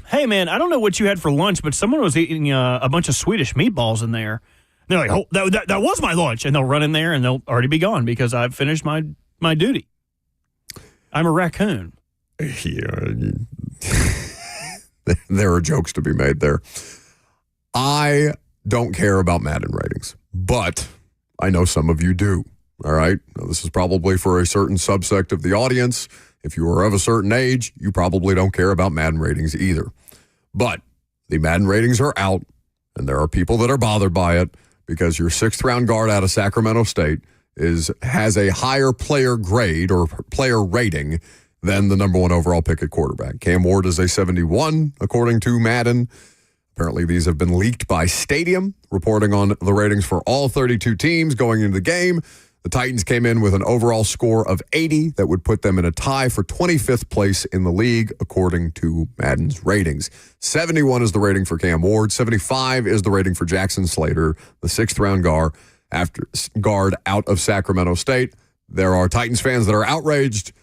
hey, man, I don't know what you had for lunch, but someone was eating a bunch of Swedish meatballs in there. And they're like, oh, that was my lunch. And they'll run in there and they'll already be gone because I've finished my duty. I'm a raccoon. Yeah. There are jokes to be made there. I don't care about Madden ratings, but I know some of you do. All right. Now, this is probably for a certain subsect of the audience. If you are of a certain age, you probably don't care about Madden ratings either. But the Madden ratings are out, and there are people that are bothered by it because your sixth-round guard out of Sacramento State has a higher player grade or player rating than the number one overall pick at quarterback. Cam Ward is a 71, according to Madden. Apparently, these have been leaked by Stadium, reporting on the ratings for all 32 teams going into the game. The Titans came in with an overall score of 80 that would put them in a tie for 25th place in the league, according to Madden's ratings. 71 is the rating for Cam Ward. 75 is the rating for Jackson Slater, the sixth-round guard out of Sacramento State. There are Titans fans that are outraged.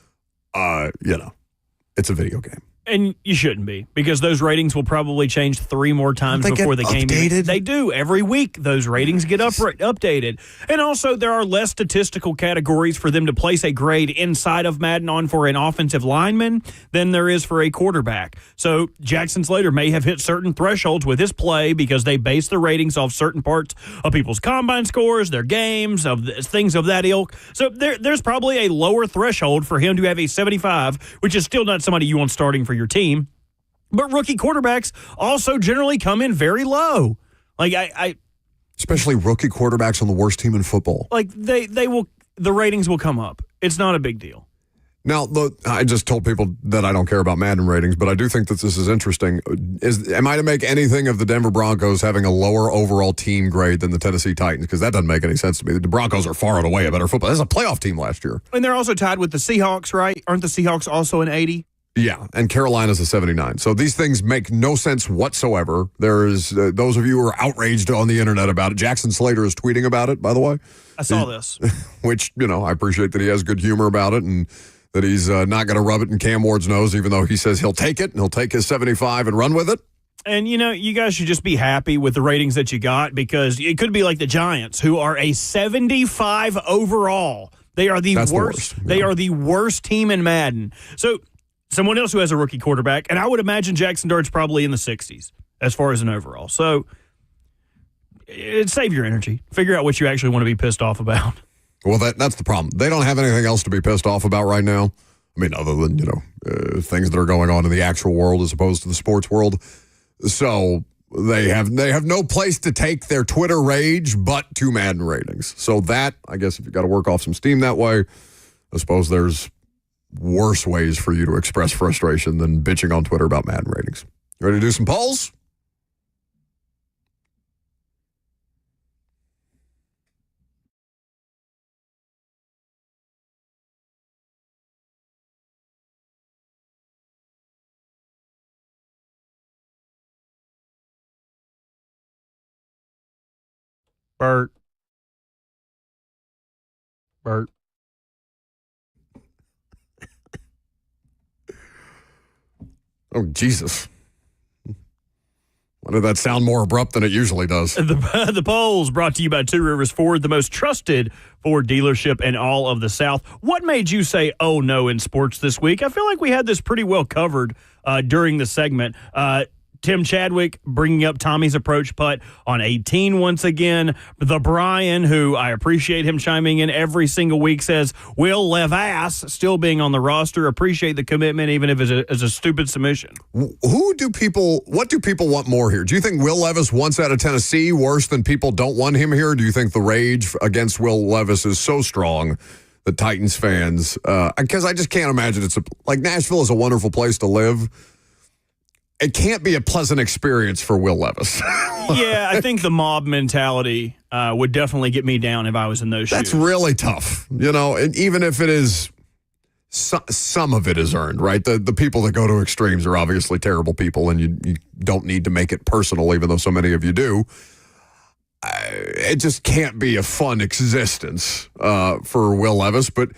It's a video game. And you shouldn't be, because those ratings will probably change 3 more times before the game. They do. Every week, those ratings get updated. And also, there are less statistical categories for them to place a grade inside of Madden on for an offensive lineman than there is for a quarterback. So Jackson Slater may have hit certain thresholds with his play because they base the ratings off certain parts of people's combine scores, their games, of things of that ilk. So there's probably a lower threshold for him to have a 75, which is still not somebody you want starting for your team. But rookie quarterbacks also generally come in very low. Like especially rookie quarterbacks on the worst team in football. Like the ratings will come up. It's not a big deal. Now, I just told people that I don't care about Madden ratings, but I do think that this is interesting. Am I to make anything of the Denver Broncos having a lower overall team grade than the Tennessee Titans? Because that doesn't make any sense to me. The Broncos are far and away a better football. This is a playoff team last year. And they're also tied with the Seahawks, right? Aren't the Seahawks also an 80? Yeah, and Carolina's a 79. So these things make no sense whatsoever. There's those of you who are outraged on the internet about it. Jackson Slater is tweeting about it, by the way. I saw this. Which, I appreciate that he has good humor about it and that he's not going to rub it in Cam Ward's nose, even though he says he'll take it and he'll take his 75 and run with it. And, you guys should just be happy with the ratings that you got, because it could be like the Giants, who are a 75 overall. They are the worst. They are the worst team in Madden. So someone else who has a rookie quarterback, and I would imagine Jackson Dart's probably in the 60s as far as an overall. So save your energy. Figure out what you actually want to be pissed off about. Well, that's the problem. They don't have anything else to be pissed off about right now. I mean, other than, things that are going on in the actual world as opposed to the sports world. So they have no place to take their Twitter rage but to Madden ratings. So that, I guess, if you got to work off some steam that way, I suppose there's worse ways for you to express frustration than bitching on Twitter about Madden ratings. You ready to do some polls? Bert. Oh, Jesus. Why did that sound more abrupt than it usually does? The polls brought to you by Two Rivers Ford, the most trusted Ford dealership in all of the South. What made you say, oh, no, in sports this week? I feel like we had this pretty well covered during the segment. Tim Chadwick bringing up Tommy's approach putt on 18 once again. The Brian, who I appreciate him chiming in every single week, says Will Levis still being on the roster. Appreciate the commitment, even if it's a stupid submission. What do people want more here? Do you think Will Levis wants out of Tennessee worse than people don't want him here? Or do you think the rage against Will Levis is so strong that Titans fans, because I just can't imagine like Nashville is a wonderful place to live. It can't be a pleasant experience for Will Levis. Yeah, I think the mob mentality would definitely get me down if I was in those shoes. That's really tough, and even if it is, some of it is earned, right? The people that go to extremes are obviously terrible people, and you don't need to make it personal, even though so many of you do. It just can't be a fun existence for Will Levis, but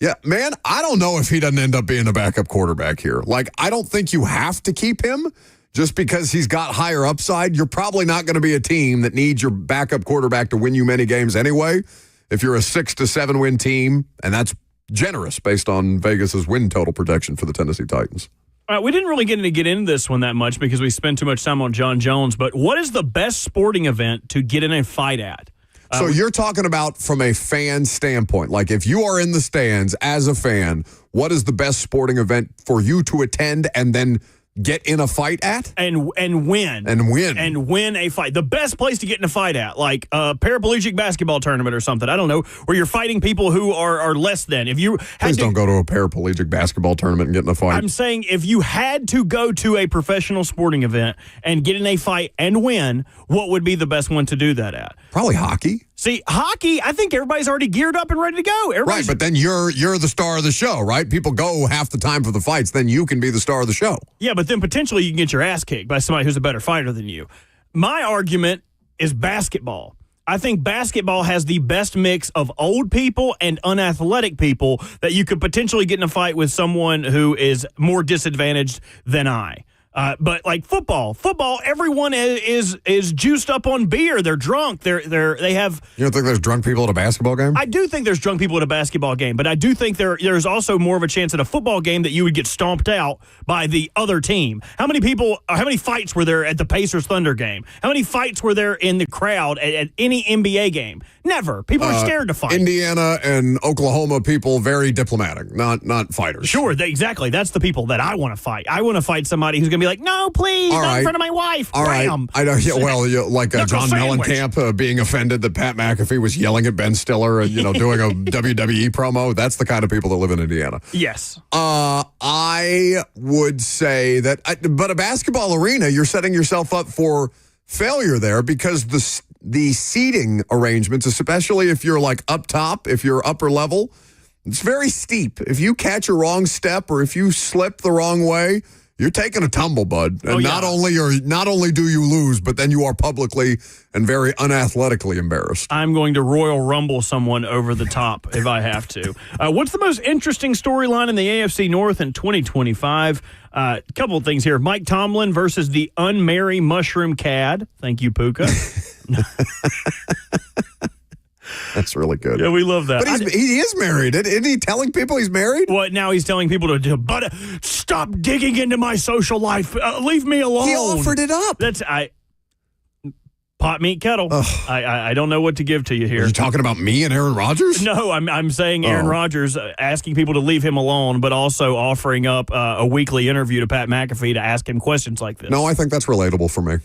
yeah, man, I don't know if he doesn't end up being a backup quarterback here. Like, I don't think you have to keep him just because he's got higher upside. You're probably not going to be a team that needs your backup quarterback to win you many games anyway. If you're a 6 to 7 win team, and that's generous based on Vegas's win total projection for the Tennessee Titans. All right, we didn't really get into this one that much because we spent too much time on Jon Jones, but what is the best sporting event to get in a fight at? So you're talking about from a fan standpoint. Like, if you are in the stands as a fan, what is the best sporting event for you to attend and then get in a fight at? And win. And win. And win a fight. The best place to get in a fight at, like a paraplegic basketball tournament or something. I don't know, where you're fighting people who are less than. If you Please don't go to a paraplegic basketball tournament and get in a fight. I'm saying if you had to go to a professional sporting event and get in a fight and win, what would be the best one to do that at? Probably hockey. See, hockey, I think everybody's already geared up and ready to go. Right, but then you're the star of the show, right? People go half the time for the fights, then you can be the star of the show. Yeah, but then potentially you can get your ass kicked by somebody who's a better fighter than you. My argument is basketball. I think basketball has the best mix of old people and unathletic people that you could potentially get in a fight with someone who is more disadvantaged than I. But like football, everyone is juiced up on beer. They're drunk. They have. You don't think there's drunk people at a basketball game? I do think there's drunk people at a basketball game, but I do think there's also more of a chance at a football game that you would get stomped out by the other team. How many fights were there at the Pacers Thunder game? How many fights were there in the crowd at any NBA game? Never. People are scared to fight. Indiana and Oklahoma people, very diplomatic, not fighters. Sure, exactly. That's the people that I want to fight. I want to fight somebody who's going to be like, no, please, not in front of my wife. All right. I know. Yeah, well, like John sandwich. Mellencamp being offended that Pat McAfee was yelling at Ben Stiller and doing a WWE promo. That's the kind of people that live in Indiana. Yes. I would say that, but a basketball arena, you're setting yourself up for failure there because the seating arrangements, especially if you're like up top, if you're upper level, it's very steep. If you catch a wrong step or if you slip the wrong way, you're taking a tumble, bud. And not only do you lose, but then you are publicly and very unathletically embarrassed. I'm going to Royal Rumble someone over the top if I have to. What's the most interesting storyline in the AFC North in 2025? A couple of things here. Mike Tomlin versus the unmarried mushroom cad. Thank you, Puka. That's really good. Yeah, we love that. But he is married. Isn't he telling people he's married? What, now he's telling people to stop digging into my social life. Leave me alone. He offered it up. Pot meat kettle. I don't know what to give to you here. Are you talking about me and Aaron Rodgers? No, I'm saying Aaron Rodgers asking people to leave him alone, but also offering up a weekly interview to Pat McAfee to ask him questions like this. No, I think that's relatable for me.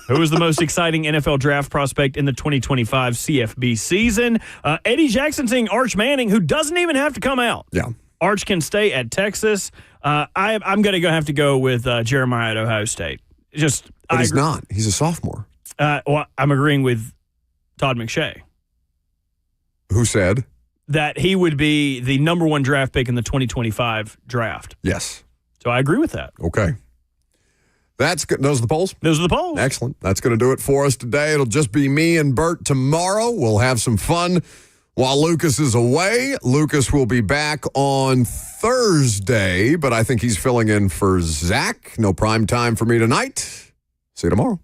Who was the most exciting NFL draft prospect in the 2025 CFB season? Eddie Jackson saying Arch Manning, who doesn't even have to come out. Yeah. Arch can stay at Texas. I'm going to have to go with Jeremiah at Ohio State. But he's not. He's a sophomore. Well, I'm agreeing with Todd McShay. Who said? That he would be the number one draft pick in the 2025 draft. Yes. So I agree with that. Okay. That's good. Those are the polls? Those are the polls. Excellent. That's going to do it for us today. It'll just be me and Bert tomorrow. We'll have some fun while Lucas is away. Lucas will be back on Thursday, but I think he's filling in for Zach. No prime time for me tonight. See you tomorrow.